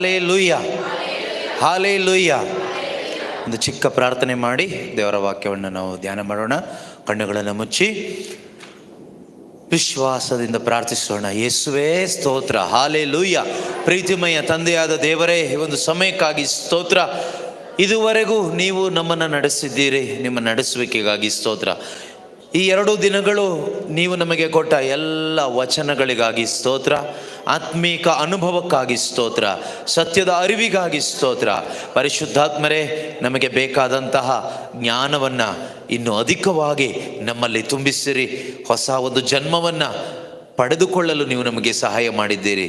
Hallelujah, hallelujah. ಒಂದು ಚಿಕ್ಕ ಪ್ರಾರ್ಥನೆ ಮಾಡಿ ದೇವರ ವಾಕ್ಯವನ್ನು ನಾವು ಧ್ಯಾನ ಮಾಡೋಣ. ಕಣ್ಣುಗಳನ್ನು ಮುಚ್ಚಿ ವಿಶ್ವಾಸದಿಂದ ಪ್ರಾರ್ಥಿಸೋಣ. ಯೇಸುವೇ ಸ್ತೋತ್ರ, ಹಾಲೆಲೂಯ. ಪ್ರೀತಿಮಯ ತಂದೆಯಾದ ದೇವರೇ, ಈ ಒಂದು ಸಮಯಕ್ಕಾಗಿ ಸ್ತೋತ್ರ. ಇದುವರೆಗೂ ನೀವು ನಮ್ಮನ್ನು ನಡೆಸಿದ್ದೀರಿ, ನಿಮ್ಮ ನಡೆಸುವಿಕೆಗಾಗಿ ಸ್ತೋತ್ರ. ಈ 2 ದಿನಗಳು ನೀವು ನಮಗೆ ಕೊಟ್ಟ ಎಲ್ಲ ವಚನಗಳಿಗಾಗಿ ಸ್ತೋತ್ರ. ಆತ್ಮೀಕ ಅನುಭವಕ್ಕಾಗಿ ಸ್ತೋತ್ರ. ಸತ್ಯದ ಅರಿವಿಗಾಗಿ ಸ್ತೋತ್ರ. ಪರಿಶುದ್ಧಾತ್ಮರೇ, ನಮಗೆ ಬೇಕಾದಂತಹ ಜ್ಞಾನವನ್ನು ಇನ್ನೂ ಅಧಿಕವಾಗಿ ನಮ್ಮಲ್ಲಿ ತುಂಬಿಸಿರಿ. ಹೊಸ ಒಂದು ಜನ್ಮವನ್ನು ಪಡೆದುಕೊಳ್ಳಲು ನೀವು ನಮಗೆ ಸಹಾಯ ಮಾಡಿದ್ದೀರಿ.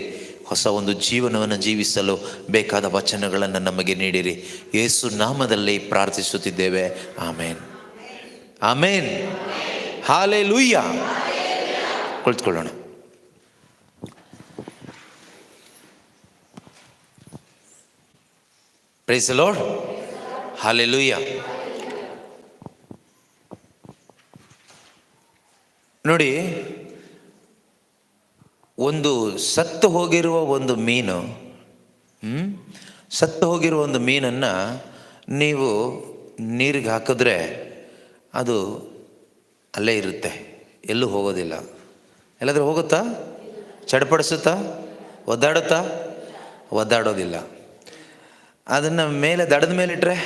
ಹೊಸ ಒಂದು ಜೀವನವನ್ನು ಜೀವಿಸಲು ಬೇಕಾದ ವಚನಗಳನ್ನು ನಮಗೆ ನೀಡಿರಿ. ಯೇಸು ನಾಮದಲ್ಲಿ ಪ್ರಾರ್ಥಿಸುತ್ತಿದ್ದೇವೆ. Amen, amen, hallelujah. ಕುಳಿತುಕೊಳ್ಳೋಣ. Praise the lord, hallelujah. ನೋಡಿ, ಒಂದು ಸತ್ತು ಹೋಗಿರುವ ಒಂದು ಮೀನು, ಸತ್ತು ಹೋಗಿರುವ ಒಂದು ಮೀನನ್ನು ನೀವು ನೀರಿಗೆ ಹಾಕಿದ್ರೆ ಅದು ಅಲ್ಲೇ ಇರುತ್ತೆ, ಎಲ್ಲೂ ಹೋಗೋದಿಲ್ಲ. ಎಲ್ಲಾದರೂ ಹೋಗುತ್ತಾ? ಚಡಪಡಿಸುತ್ತಾ? ಒದ್ದಾಡುತ್ತಾ? ಒದ್ದಾಡೋದಿಲ್ಲ. ಅದನ್ನು ಮೇಲೆ ದಡದ ಮೇಲೆ ಇಟ್ಟರೆ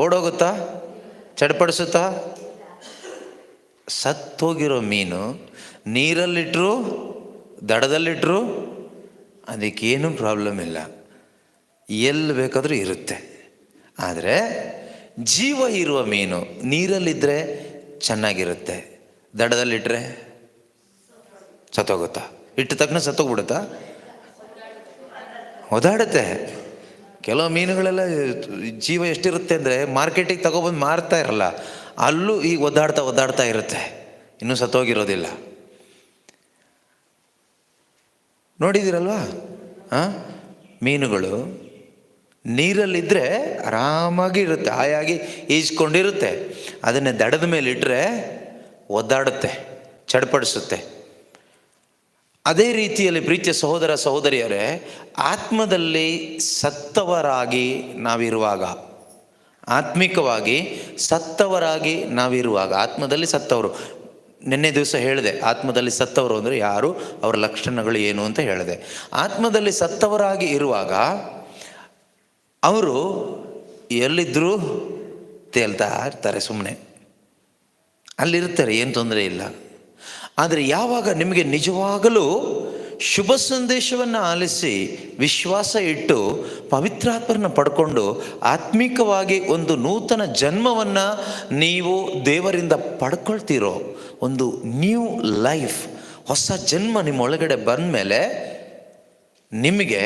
ಓಡೋಗುತ್ತಾ? ಚಡಪಡಿಸುತ್ತಾ? ಸತ್ತೋಗಿರೋ ಮೀನು ನೀರಲ್ಲಿಟ್ಟರು ದಡದಲ್ಲಿಟ್ಟರು ಅದಕ್ಕೇನು ಪ್ರಾಬ್ಲಮ್ ಇಲ್ಲ, ಎಲ್ಲಿ ಬೇಕಾದರೂ ಇರುತ್ತೆ. ಆದರೆ ಜೀವ ಇರುವ ಮೀನು ನೀರಲ್ಲಿದ್ದರೆ ಚೆನ್ನಾಗಿರುತ್ತೆ, ದಡದಲ್ಲಿಟ್ಟರೆ ಸತ್ತೋಗುತ್ತಾ? ಇಟ್ಟ ತಕ್ಷಣ ಸತ್ತೋಗ್ಬಿಡುತ್ತಾ? ಓದಾಡುತ್ತೆ. ಕೆಲವು ಮೀನುಗಳೆಲ್ಲ ಜೀವ ಎಷ್ಟಿರುತ್ತೆ ಅಂದರೆ ಮಾರ್ಕೆಟಿಗೆ ತಗೊಬಂದು ಮಾರ್ತಾ ಇರಲ್ಲ, ಅಲ್ಲೂ ಈಗ ಒದ್ದಾಡ್ತಾ ಇರುತ್ತೆ, ಇನ್ನೂ ಸತ್ತೋಗಿರೋದಿಲ್ಲ. ನೋಡಿದ್ದೀರಲ್ವಾ? ಮೀನುಗಳು ನೀರಲ್ಲಿದ್ದರೆ ಆರಾಮಾಗಿ ಇರುತ್ತೆ, ಹಾಯಾಗಿ ಈಜ್ಕೊಂಡಿರುತ್ತೆ. ಅದನ್ನೇ ದಡದ ಮೇಲೆ ಇಟ್ಟರೆ ಒದ್ದಾಡುತ್ತೆ, ಚಡಪಡಿಸುತ್ತೆ. ಅದೇ ರೀತಿಯಲ್ಲಿ ಪ್ರೀತಿಯ ಸಹೋದರ ಸಹೋದರಿಯರೇ, ಆತ್ಮದಲ್ಲಿ ಸತ್ತವರಾಗಿ ನಾವಿರುವಾಗ, ಆತ್ಮಿಕವಾಗಿ ಸತ್ತವರಾಗಿ ನಾವಿರುವಾಗ, ಆತ್ಮದಲ್ಲಿ ಸತ್ತವರು, ನಿನ್ನೆ ದಿವಸ ಹೇಳಿದೆ ಆತ್ಮದಲ್ಲಿ ಸತ್ತವರು ಅಂದರೆ ಯಾರು, ಅವರ ಲಕ್ಷಣಗಳು ಏನು ಅಂತ ಹೇಳಿದೆ. ಆತ್ಮದಲ್ಲಿ ಸತ್ತವರಾಗಿ ಇರುವಾಗ ಅವರು ಎಲ್ಲಿದ್ದರೂ ತೇಲ್ತಾ ಇರ್ತಾರೆ, ಸುಮ್ಮನೆ ಅಲ್ಲಿರ್ತಾರೆ, ಏನು ತೊಂದರೆ ಇಲ್ಲ. ಆದರೆ ಯಾವಾಗ ನಿಮಗೆ ನಿಜವಾಗಲೂ ಶುಭ ಸಂದೇಶವನ್ನು ಆಲಿಸಿ ವಿಶ್ವಾಸ ಇಟ್ಟು ಪವಿತ್ರಾತ್ಮರನ್ನ ಪಡ್ಕೊಂಡು ಆತ್ಮಿಕವಾಗಿ ಒಂದು ನೂತನ ಜನ್ಮವನ್ನು ನೀವು ದೇವರಿಂದ ಪಡ್ಕೊಳ್ತೀರೋ, ಒಂದು ನ್ಯೂ ಲೈಫ್, ಹೊಸ ಜನ್ಮ ನಿಮ್ಮ ಒಳಗಡೆ ಬಂದ ಮೇಲೆ ನಿಮಗೆ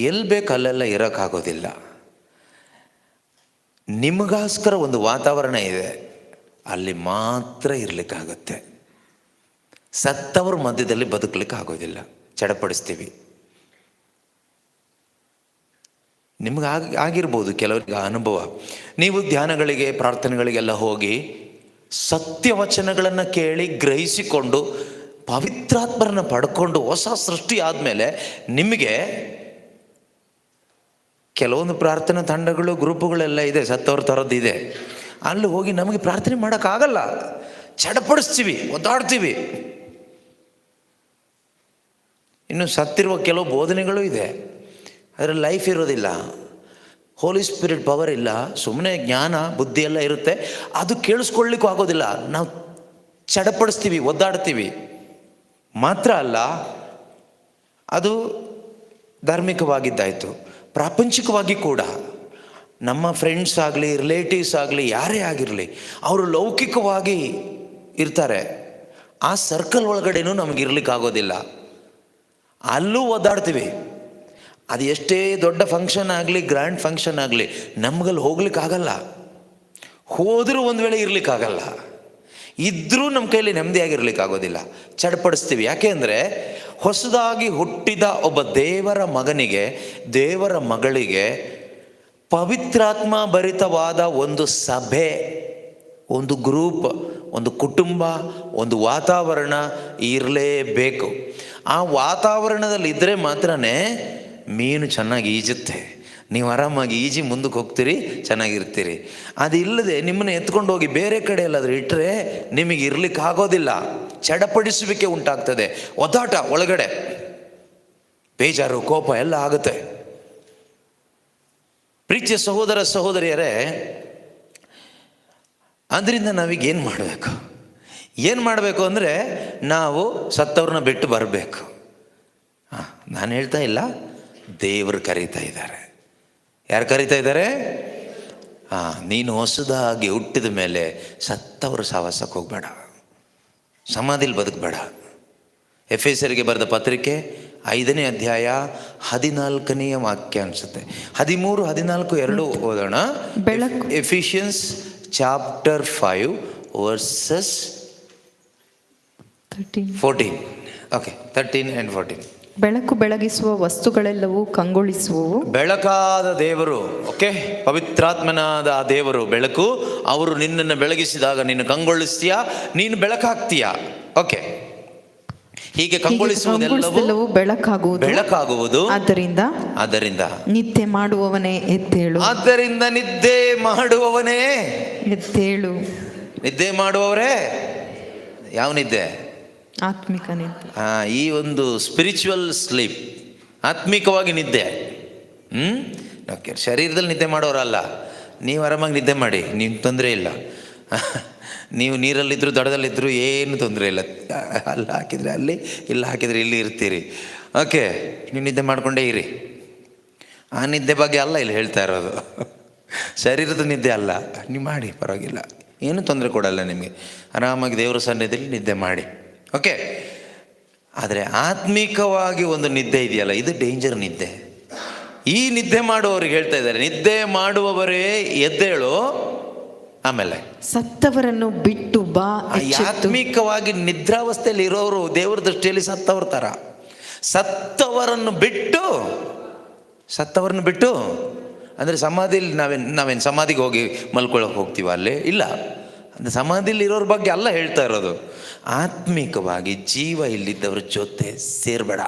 ಎಲ್ಲಿ ಬೇಕು ಅಲ್ಲೆಲ್ಲ ಇರೋಕ್ಕಾಗೋದಿಲ್ಲ. ನಿಮಗೋಸ್ಕರ ಒಂದು ವಾತಾವರಣ ಇದೆ, ಅಲ್ಲಿ ಮಾತ್ರ ಇರಲಿಕ್ಕಾಗತ್ತೆ. ಸತ್ತವ್ರ ಮಧ್ಯದಲ್ಲಿ ಬದುಕಲಿಕ್ಕೆ ಆಗೋದಿಲ್ಲ, ಚಡಪಡಿಸ್ತೀವಿ. ನಿಮ್ಗೆ ಆಗಿರ್ಬೋದು ಕೆಲವರಿಗೆ ಅನುಭವ. ನೀವು ಧ್ಯಾನಗಳಿಗೆ ಪ್ರಾರ್ಥನೆಗಳಿಗೆಲ್ಲ ಹೋಗಿ ಸತ್ಯವಚನಗಳನ್ನು ಕೇಳಿ ಗ್ರಹಿಸಿಕೊಂಡು ಪವಿತ್ರಾತ್ಮರನ್ನ ಪಡ್ಕೊಂಡು ಹೊಸ ಸೃಷ್ಟಿ ಆದಮೇಲೆ ನಿಮಗೆ ಕೆಲವೊಂದು ಪ್ರಾರ್ಥನಾ ತಂಡಗಳು ಗ್ರೂಪುಗಳೆಲ್ಲ ಇದೆ, ಸತ್ತವ್ರ ಥರದ್ದಿದೆ. ಅಲ್ಲಿ ಹೋಗಿ ನಮಗೆ ಪ್ರಾರ್ಥನೆ ಮಾಡೋಕ್ಕಾಗಲ್ಲ, ಚಡಪಡಿಸ್ತೀವಿ, ಒದ್ದಾಡ್ತೀವಿ. ಇನ್ನು ಸತ್ತಿರುವ ಕೆಲವು ಬೋಧನೆಗಳು ಇದೆ, ಅದರಲ್ಲಿ ಲೈಫ್ ಇರೋದಿಲ್ಲ, ಹೋಲಿ ಸ್ಪಿರಿಟ್ ಪವರ್ ಇಲ್ಲ, ಸುಮ್ಮನೆ ಜ್ಞಾನ ಬುದ್ಧಿ ಎಲ್ಲ ಇರುತ್ತೆ, ಅದು ಕೇಳಿಸ್ಕೊಳ್ಳಿಕ್ಕೂ ಆಗೋದಿಲ್ಲ. ನಾವು ಚಡಪಡಿಸ್ತೀವಿ, ಒದ್ದಾಡ್ತೀವಿ. ಮಾತ್ರ ಅಲ್ಲ, ಅದು ಧಾರ್ಮಿಕವಾಗಿದ್ದಾಯಿತು, ಪ್ರಾಪಂಚಿಕವಾಗಿ ಕೂಡ ನಮ್ಮ ಫ್ರೆಂಡ್ಸ್ ಆಗಲಿ ರಿಲೇಟಿವ್ಸ್ ಆಗಲಿ ಯಾರೇ ಆಗಿರಲಿ, ಅವರು ಲೌಕಿಕವಾಗಿ ಇರ್ತಾರೆ. ಆ ಸರ್ಕಲ್ ಒಳಗಡೆನೂ ನಮಗಿರ್ಲಿಕ್ಕಾಗೋದಿಲ್ಲ, ಅಲ್ಲೂ ಒದ್ದಾಡ್ತೀವಿ. ಅದು ಎಷ್ಟೇ ದೊಡ್ಡ ಫಂಕ್ಷನ್ ಆಗಲಿ, ಗ್ರ್ಯಾಂಡ್ ಫಂಕ್ಷನ್ ಆಗಲಿ, ನಮ್ಗಲ್ಲಿ ಹೋಗ್ಲಿಕ್ಕಾಗಲ್ಲ. ಹೋದರೂ ಒಂದು ವೇಳೆ ಇರ್ಲಿಕ್ಕಾಗಲ್ಲ, ಇದ್ದರೂ ನಮ್ಮ ಕೈಲಿ ನೆಮ್ಮದಿಯಾಗಿರ್ಲಿಕ್ಕಾಗೋದಿಲ್ಲ, ಚಡಪಡಿಸ್ತೀವಿ. ಯಾಕೆ ಅಂದರೆ ಹೊಸದಾಗಿ ಹುಟ್ಟಿದ ಒಬ್ಬ ದೇವರ ಮಗನಿಗೆ, ದೇವರ ಮಗಳಿಗೆ ಪವಿತ್ರಾತ್ಮ ಭರಿತವಾದ ಒಂದು ಸಭೆ, ಒಂದು ಗ್ರೂಪ್, ಒಂದು ಕುಟುಂಬ, ಒಂದು ವಾತಾವರಣ ಇರಲೇಬೇಕು. ಆ ವಾತಾವರಣದಲ್ಲಿ ಇದ್ದರೆ ಮಾತ್ರನೇ ಮೀನು ಚೆನ್ನಾಗಿ ಈಜುತ್ತೆ, ನೀವು ಆರಾಮಾಗಿ ಈಜಿ ಮುಂದಕ್ಕೆ ಹೋಗ್ತೀರಿ, ಚೆನ್ನಾಗಿರ್ತೀರಿ. ಅದಿಲ್ಲದೆ ನಿಮ್ಮನ್ನು ಎತ್ಕೊಂಡು ಹೋಗಿ ಬೇರೆ ಕಡೆ ಎಲ್ಲಾದರೂ ಇಟ್ಟರೆ ನಿಮಗೆ ಇರ್ಲಿಕ್ಕೆ ಆಗೋದಿಲ್ಲ, ಚಡಪಡಿಸುವಿಕೆ ಉಂಟಾಗ್ತದೆ, ಒದ್ದಾಟ ಒಳಗಡೆ, ಬೇಜಾರು, ಕೋಪ ಎಲ್ಲ ಆಗುತ್ತೆ. ಪ್ರೀತಿಯ ಸಹೋದರ ಸಹೋದರಿಯರೇ, ಅದರಿಂದ ನಾವೀಗ ಏನು ಮಾಡಬೇಕು ಅಂದರೆ ನಾವು ಸತ್ತವ್ರನ್ನ ಬಿಟ್ಟು ಬರಬೇಕು. ನಾನು ಹೇಳ್ತಾ ಇಲ್ಲ, ದೇವರು ಕರೀತಾ ಇದ್ದಾರೆ. ಯಾರು ಕರೀತಾ ಇದ್ದಾರೆ? ನೀನು ಹೊಸದಾಗಿ ಹುಟ್ಟಿದ ಮೇಲೆ ಸತ್ತವರು ಸಹವಾಸಕ್ಕೆ ಹೋಗಬೇಡ, ಸಮಾಧಿಲಿ ಬದುಕಬೇಡ. ಎಫೆಸರಿಗೆ ಬರೆದ ಪತ್ರಿಕೆ 5ನೇ ಅಧ್ಯಾಯ 14ನೇ ವಾಕ್ಯ ಅನಿಸುತ್ತೆ, 13, 14 ಎರಡೂ ಓದೋಣ. Ephesians chapter 5 versus 14. Okay, 13 and 14. ಬೆಳಕು ಬೆಳಗಿಸುವ ವಸ್ತುಗಳೆಲ್ಲವೂ ಕಂಗೊಳಿಸುವವು. ಬೆಳಕಾದ ದೇವರು, ಓಕೆ, ಪವಿತ್ರಾತ್ಮನಾದ ಆ ದೇವರು ಬೆಳಕು. ಅವರು ನಿನ್ನನ್ನು ಬೆಳಗಿಸಿದಾಗ ನೀನು ಕಂಗೊಳಿಸ್ತೀಯಾ, ನೀನು ಬೆಳಕಾಗ್ತೀಯಾ. ಓಕೆ, ಹೀಗೆ ಕಂಗೊಳಿಸುವುದೆಲ್ಲವೂ ಬೆಳಕಾಗುವುದು. ಆದ್ದರಿಂದ ನಿದ್ದೆ ಮಾಡುವವನೇ ಎದ್ದೇಳು. ಆದ್ದರಿಂದ ನಿದ್ದೆ ಮಾಡುವವನೇ ಎದ್ದೇಳು. ನಿದ್ದೆ ಮಾಡುವವರೇ, ಯಾವ ನಿದ್ದೆ? ಆತ್ಮಿಕ ನಿದ್ದೆ. ಈ ಒಂದು ಸ್ಪಿರಿಚುವಲ್ ಸ್ಲೀಪ್, ಆತ್ಮಿಕವಾಗಿ ನಿದ್ದೆ. ಓಕೆ, ಶರೀರದಲ್ಲಿ ನಿದ್ದೆ ಮಾಡೋರಲ್ಲ. ನೀವು ಆರಾಮಾಗಿ ನಿದ್ದೆ ಮಾಡಿ, ನೀವು ತೊಂದರೆ ಇಲ್ಲ. ನೀವು ನೀರಲ್ಲಿದ್ದರೂ ದಡದಲ್ಲಿದ್ದರೂ ಏನು ತೊಂದರೆ ಇಲ್ಲ. ಅಲ್ಲಿ ಹಾಕಿದರೆ ಅಲ್ಲಿ, ಇಲ್ಲಿ ಹಾಕಿದರೆ ಇಲ್ಲಿ ಇರ್ತೀರಿ. ಓಕೆ, ನೀವು ನಿದ್ದೆ ಮಾಡಿಕೊಂಡೇ ಇರಿ. ಆ ನಿದ್ದೆ ಬಗ್ಗೆ ಅಲ್ಲ ಇಲ್ಲಿ ಹೇಳ್ತಾ ಇರೋದು, ಶರೀರದ ನಿದ್ದೆ ಅಲ್ಲ. ನೀವು ಮಾಡಿ, ಪರವಾಗಿಲ್ಲ, ಏನು ತೊಂದರೆ ಕೊಡಲ್ಲ ನಿಮಗೆ. ಆರಾಮಾಗಿ ದೇವರ ಸನ್ನಿಧಿಯಲ್ಲಿ ನಿದ್ದೆ ಮಾಡಿ. ಓಕೆ, ಆದರೆ ಆತ್ಮಿಕವಾಗಿ ಒಂದು ನಿದ್ದೆ ಇದೆಯಲ್ಲ, ಇದು ಡೇಂಜರ್ ನಿದ್ದೆ. ಈ ನಿದ್ದೆ ಮಾಡುವವರಿಗೆ ಹೇಳ್ತಾ ಇದ್ದಾರೆ, ನಿದ್ದೆ ಮಾಡುವವರೇ ಎದ್ದೇಳು. ಆಮೇಲೆ ಸತ್ತವರನ್ನು ಬಿಟ್ಟು ಬಾ. ಆತ್ಮಿಕವಾಗಿ ನಿದ್ರಾವಸ್ಥೆಯಲ್ಲಿ ಇರೋರು ದೇವರ ದೃಷ್ಟಿಯಲ್ಲಿ ಸತ್ತವರ ಥರ. ಸತ್ತವರನ್ನು ಬಿಟ್ಟು ಅಂದರೆ ಸಮಾಧಿಲಿ ನಾವೇನು ಸಮಾಧಿಗೆ ಹೋಗಿ ಮಲ್ಕೊಳ್ಳೋಕೆ ಹೋಗ್ತೀವ? ಅಲ್ಲಿ ಇಲ್ಲ, ಅಂದರೆ ಸಮಾಧಿಲಿ ಇರೋರ ಬಗ್ಗೆ ಅಲ್ಲ ಹೇಳ್ತಾ ಇರೋದು. ಆತ್ಮಿಕವಾಗಿ ಜೀವ ಇಲ್ಲಿದ್ದವ್ರ ಜೊತೆ ಸೇರಬೇಡ,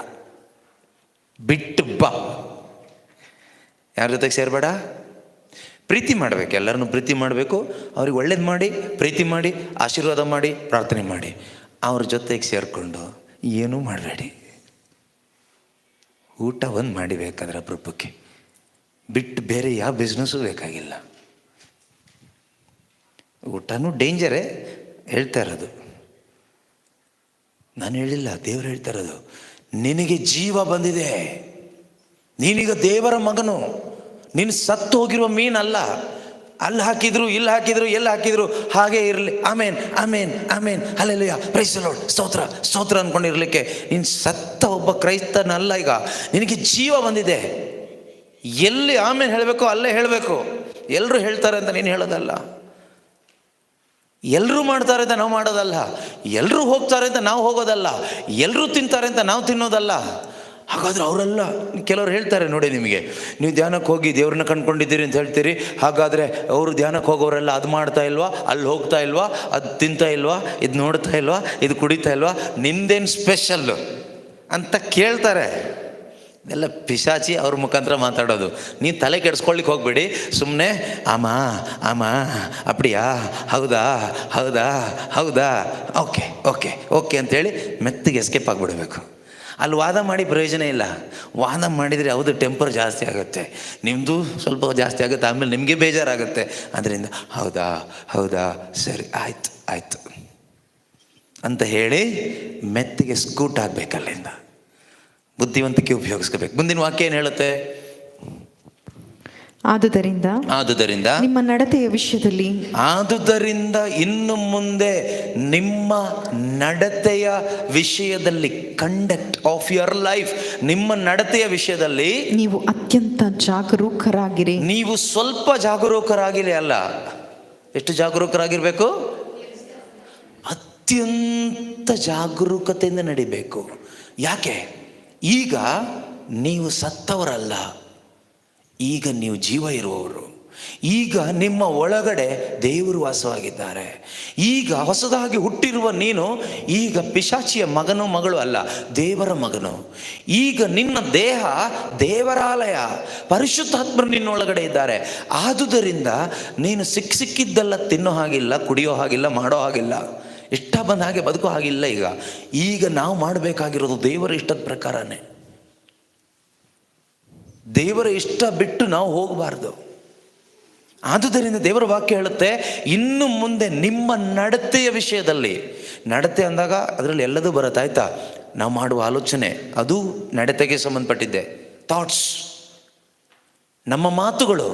ಬಿಟ್ಟು ಬಾ. ಯಾರ ಜೊತೆಗೆ ಸೇರಬೇಡ? ಪ್ರೀತಿ ಮಾಡಬೇಕು, ಎಲ್ಲರನ್ನೂ ಪ್ರೀತಿ ಮಾಡಬೇಕು, ಅವ್ರಿಗೆ ಒಳ್ಳೇದು ಮಾಡಿ, ಪ್ರೀತಿ ಮಾಡಿ, ಆಶೀರ್ವಾದ ಮಾಡಿ, ಪ್ರಾರ್ಥನೆ ಮಾಡಿ. ಅವ್ರ ಜೊತೆಗೆ ಸೇರಿಕೊಂಡು ಏನೂ ಮಾಡಬೇಡಿ. ಊಟ ಒಂದು ಮಾಡಿಬೇಕಾದ್ರೆ ಅಪರೂಪಕ್ಕೆ, ಬಿಟ್ಟು ಬೇರೆ ಯಾವ ಬಿಸ್ನೆಸ್ಸು ಬೇಕಾಗಿಲ್ಲ. ಊಟನೂ ಡೇಂಜರೇ ಹೇಳ್ತಾ ಇರೋದು, ನಾನು ಹೇಳಿಲ್ಲ, ದೇವರು ಹೇಳ್ತಾ ಇರೋದು. ನಿನಗೆ ಜೀವ ಬಂದಿದೆ, ನೀನೀಗ ದೇವರ ಮಗನು. ನೀನು ಸತ್ತು ಹೋಗಿರುವ ಮೀನಲ್ಲ. ಅಲ್ಲಿ ಹಾಕಿದ್ರು, ಇಲ್ಲಿ ಹಾಕಿದ್ರು, ಎಲ್ಲಿ ಹಾಕಿದ್ರು ಹಾಗೆ ಇರಲಿ. ಆಮೇನ್ ಆಮೇನ್ ಆಮೇನ್ ಹಲ್ಲೆಲೂಯಾ ಪ್ರೈಸ್ ದಿ ಲಾರ್ಡ್, ಸ್ತೋತ್ರ ಸ್ತೋತ್ರ ಅಂದ್ಕೊಂಡಿರ್ಲಿಕ್ಕೆ ನೀನು ಸತ್ತ ಒಬ್ಬ ಕ್ರೈಸ್ತನಲ್ಲ. ಈಗ ನಿನಗೆ ಜೀವ ಬಂದಿದೆ. ಎಲ್ಲಿ ಆಮೇನ್ ಹೇಳಬೇಕು ಅಲ್ಲೇ ಹೇಳಬೇಕು. ಎಲ್ಲರೂ ಹೇಳ್ತಾರೆ ಅಂತ ನೀನು ಹೇಳೋದಲ್ಲ, ಎಲ್ಲರೂ ಮಾಡ್ತಾರೆ ಅಂತ ನಾವು ಮಾಡೋದಲ್ಲ, ಎಲ್ಲರೂ ಹೋಗ್ತಾರೆ ಅಂತ ನಾವು ಹೋಗೋದಲ್ಲ, ಎಲ್ಲರೂ ತಿಂತಾರೆ ಅಂತ ನಾವು ತಿನ್ನೋದಲ್ಲ. ಹಾಗಾದ್ರೆ ಅವರೆಲ್ಲ, ಕೆಲವರು ಹೇಳ್ತಾರೆ ನೋಡಿ, ನಿಮಗೆ ನೀವು ಧ್ಯಾನಕ್ಕೆ ಹೋಗಿ ದೇವ್ರನ್ನ ಕಂಡ್ಕೊಂಡಿದ್ದೀರಿ ಅಂತ ಹೇಳ್ತೀರಿ. ಹಾಗಾದರೆ ಅವರು ಧ್ಯಾನಕ್ಕೆ ಹೋಗೋರೆಲ್ಲ ಅದು ಮಾಡ್ತಾ ಇಲ್ವಾ, ಅಲ್ಲಿ ಹೋಗ್ತಾ ಇಲ್ವಾ, ಅದು ತಿಂತಾ ಇಲ್ವಾ, ಇದು ನೋಡ್ತಾ ಇಲ್ವಾ, ಇದು ಕುಡಿತಾ ಇಲ್ವಾ, ನಿಂದೇನು ಸ್ಪೆಷಲ್ಲು ಅಂತ ಕೇಳ್ತಾರೆ. ಎಲ್ಲ ಪಿಶಾಚಿ ಅವ್ರ ಮುಖಾಂತರ ಮಾತಾಡೋದು. ನೀನು ತಲೆ ಕೆಡಿಸ್ಕೊಳ್ಳಿಕ್ಕೆ ಹೋಗ್ಬೇಡಿ, ಸುಮ್ಮನೆ ಆಮ ಅಪ್ಪಡಿಯಾ, ಹೌದಾ ಹೌದಾ ಹೌದಾ ಓಕೆ ಓಕೆ ಓಕೆ ಅಂತೇಳಿ ಮೆತ್ತಿಗೆ ಎಸ್ಕೇಪ್ ಆಗಿಬಿಡಬೇಕು. ಅಲ್ಲಿ ವಾದ ಮಾಡಿ ಪ್ರಯೋಜನ ಇಲ್ಲ. ವಾದ ಮಾಡಿದರೆ ಹೌದು ಟೆಂಪರ್ ಜಾಸ್ತಿ ಆಗುತ್ತೆ, ನಿಮ್ಮದು ಸ್ವಲ್ಪ ಜಾಸ್ತಿ ಆಗುತ್ತೆ, ಆಮೇಲೆ ನಿಮಗೆ ಬೇಜಾರಾಗುತ್ತೆ. ಅದರಿಂದ ಹೌದಾ ಹೌದಾ ಸರಿ ಆಯಿತು ಅಂತ ಹೇಳಿ ಮೆತ್ತಿಗೆ ಸ್ಕೂಟ್ ಆಗಬೇಕಲ್ಲಿಂದ. ಬುದ್ಧಿವಂತಿಕೆ ಉಪಯೋಗಿಸ್ಕೋಬೇಕು. ಮುಂದಿನ ವಾಕ್ಯ ಏನು ಹೇಳುತ್ತೆ? ಆದುದರಿಂದ ನಿಮ್ಮ ನಡತೆಯ ವಿಷಯದಲ್ಲಿ, ಆದುದರಿಂದ ಇನ್ನು ಮುಂದೆ ನಿಮ್ಮ ನಡತೆಯ ವಿಷಯದಲ್ಲಿ, ಕಂಡಕ್ಟ್ ಆಫ್ ಯುವರ್ ಲೈಫ್, ನಿಮ್ಮ ನಡತೆಯ ವಿಷಯದಲ್ಲಿ ನೀವು ಅತ್ಯಂತ ಜಾಗರೂಕರಾಗಿರಿ. ನೀವು ಸ್ವಲ್ಪ ಜಾಗರೂಕರಾಗಿರಿ ಅಲ್ಲ, ಎಷ್ಟು ಜಾಗರೂಕರಾಗಿರ್ಬೇಕು? ಅತ್ಯಂತ ಜಾಗರೂಕತೆಯಿಂದ ನಡಿಬೇಕು. ಯಾಕೆ? ಈಗ ನೀವು ಸತ್ತವರಲ್ಲ, ಈಗ ನೀವು ಜೀವ ಇರುವವರು. ಈಗ ನಿಮ್ಮ ಒಳಗಡೆ ದೇವರು ವಾಸವಾಗಿದ್ದಾರೆ. ಈಗ ಹೊಸದಾಗಿ ಹುಟ್ಟಿರುವ ನೀನು ಈಗ ಪಿಶಾಚಿಯ ಮಗನು ಮಗಳು ಅಲ್ಲ, ದೇವರ ಮಗನು. ಈಗ ನಿನ್ನ ದೇಹ ದೇವರಾಲಯ, ಪರಿಶುದ್ಧಾತ್ಮರು ನಿನ್ನೊಳಗಡೆ ಇದ್ದಾರೆ. ಆದುದರಿಂದ ನೀನು ಸಿಕ್ಕಿದ್ದೆಲ್ಲ ತಿನ್ನೋ ಹಾಗಿಲ್ಲ, ಕುಡಿಯೋ ಹಾಗಿಲ್ಲ, ಮಾಡೋ ಹಾಗಿಲ್ಲ, ಇಷ್ಟ ಬಂದ ಹಾಗೆ ಬದುಕೋ ಹಾಗಿಲ್ಲ. ಈಗ ನಾವು ಮಾಡಬೇಕಾಗಿರೋದು ದೇವರ ಇಷ್ಟದ ಪ್ರಕಾರನೇ. ದೇವರ ಇಷ್ಟ ಬಿಟ್ಟು ನಾವು ಹೋಗಬಾರ್ದು. ಆದುದರಿಂದ ದೇವರ ವಾಕ್ಯ ಹೇಳುತ್ತೆ, ಇನ್ನು ಮುಂದೆ ನಿಮ್ಮ ನಡತೆಯ ವಿಷಯದಲ್ಲಿ, ನಡತೆ ಅಂದಾಗ ಅದರಲ್ಲಿ ಎಲ್ಲದೂ ಬರುತ್ತೆ, ಆಯ್ತಾ? ನಾವು ಮಾಡುವ ಆಲೋಚನೆ ಅದು ನಡತೆಗೆ ಸಂಬಂಧಪಟ್ಟಿದ್ದೆ. ಥಾಟ್ಸ್, ನಮ್ಮ ಮಾತುಗಳು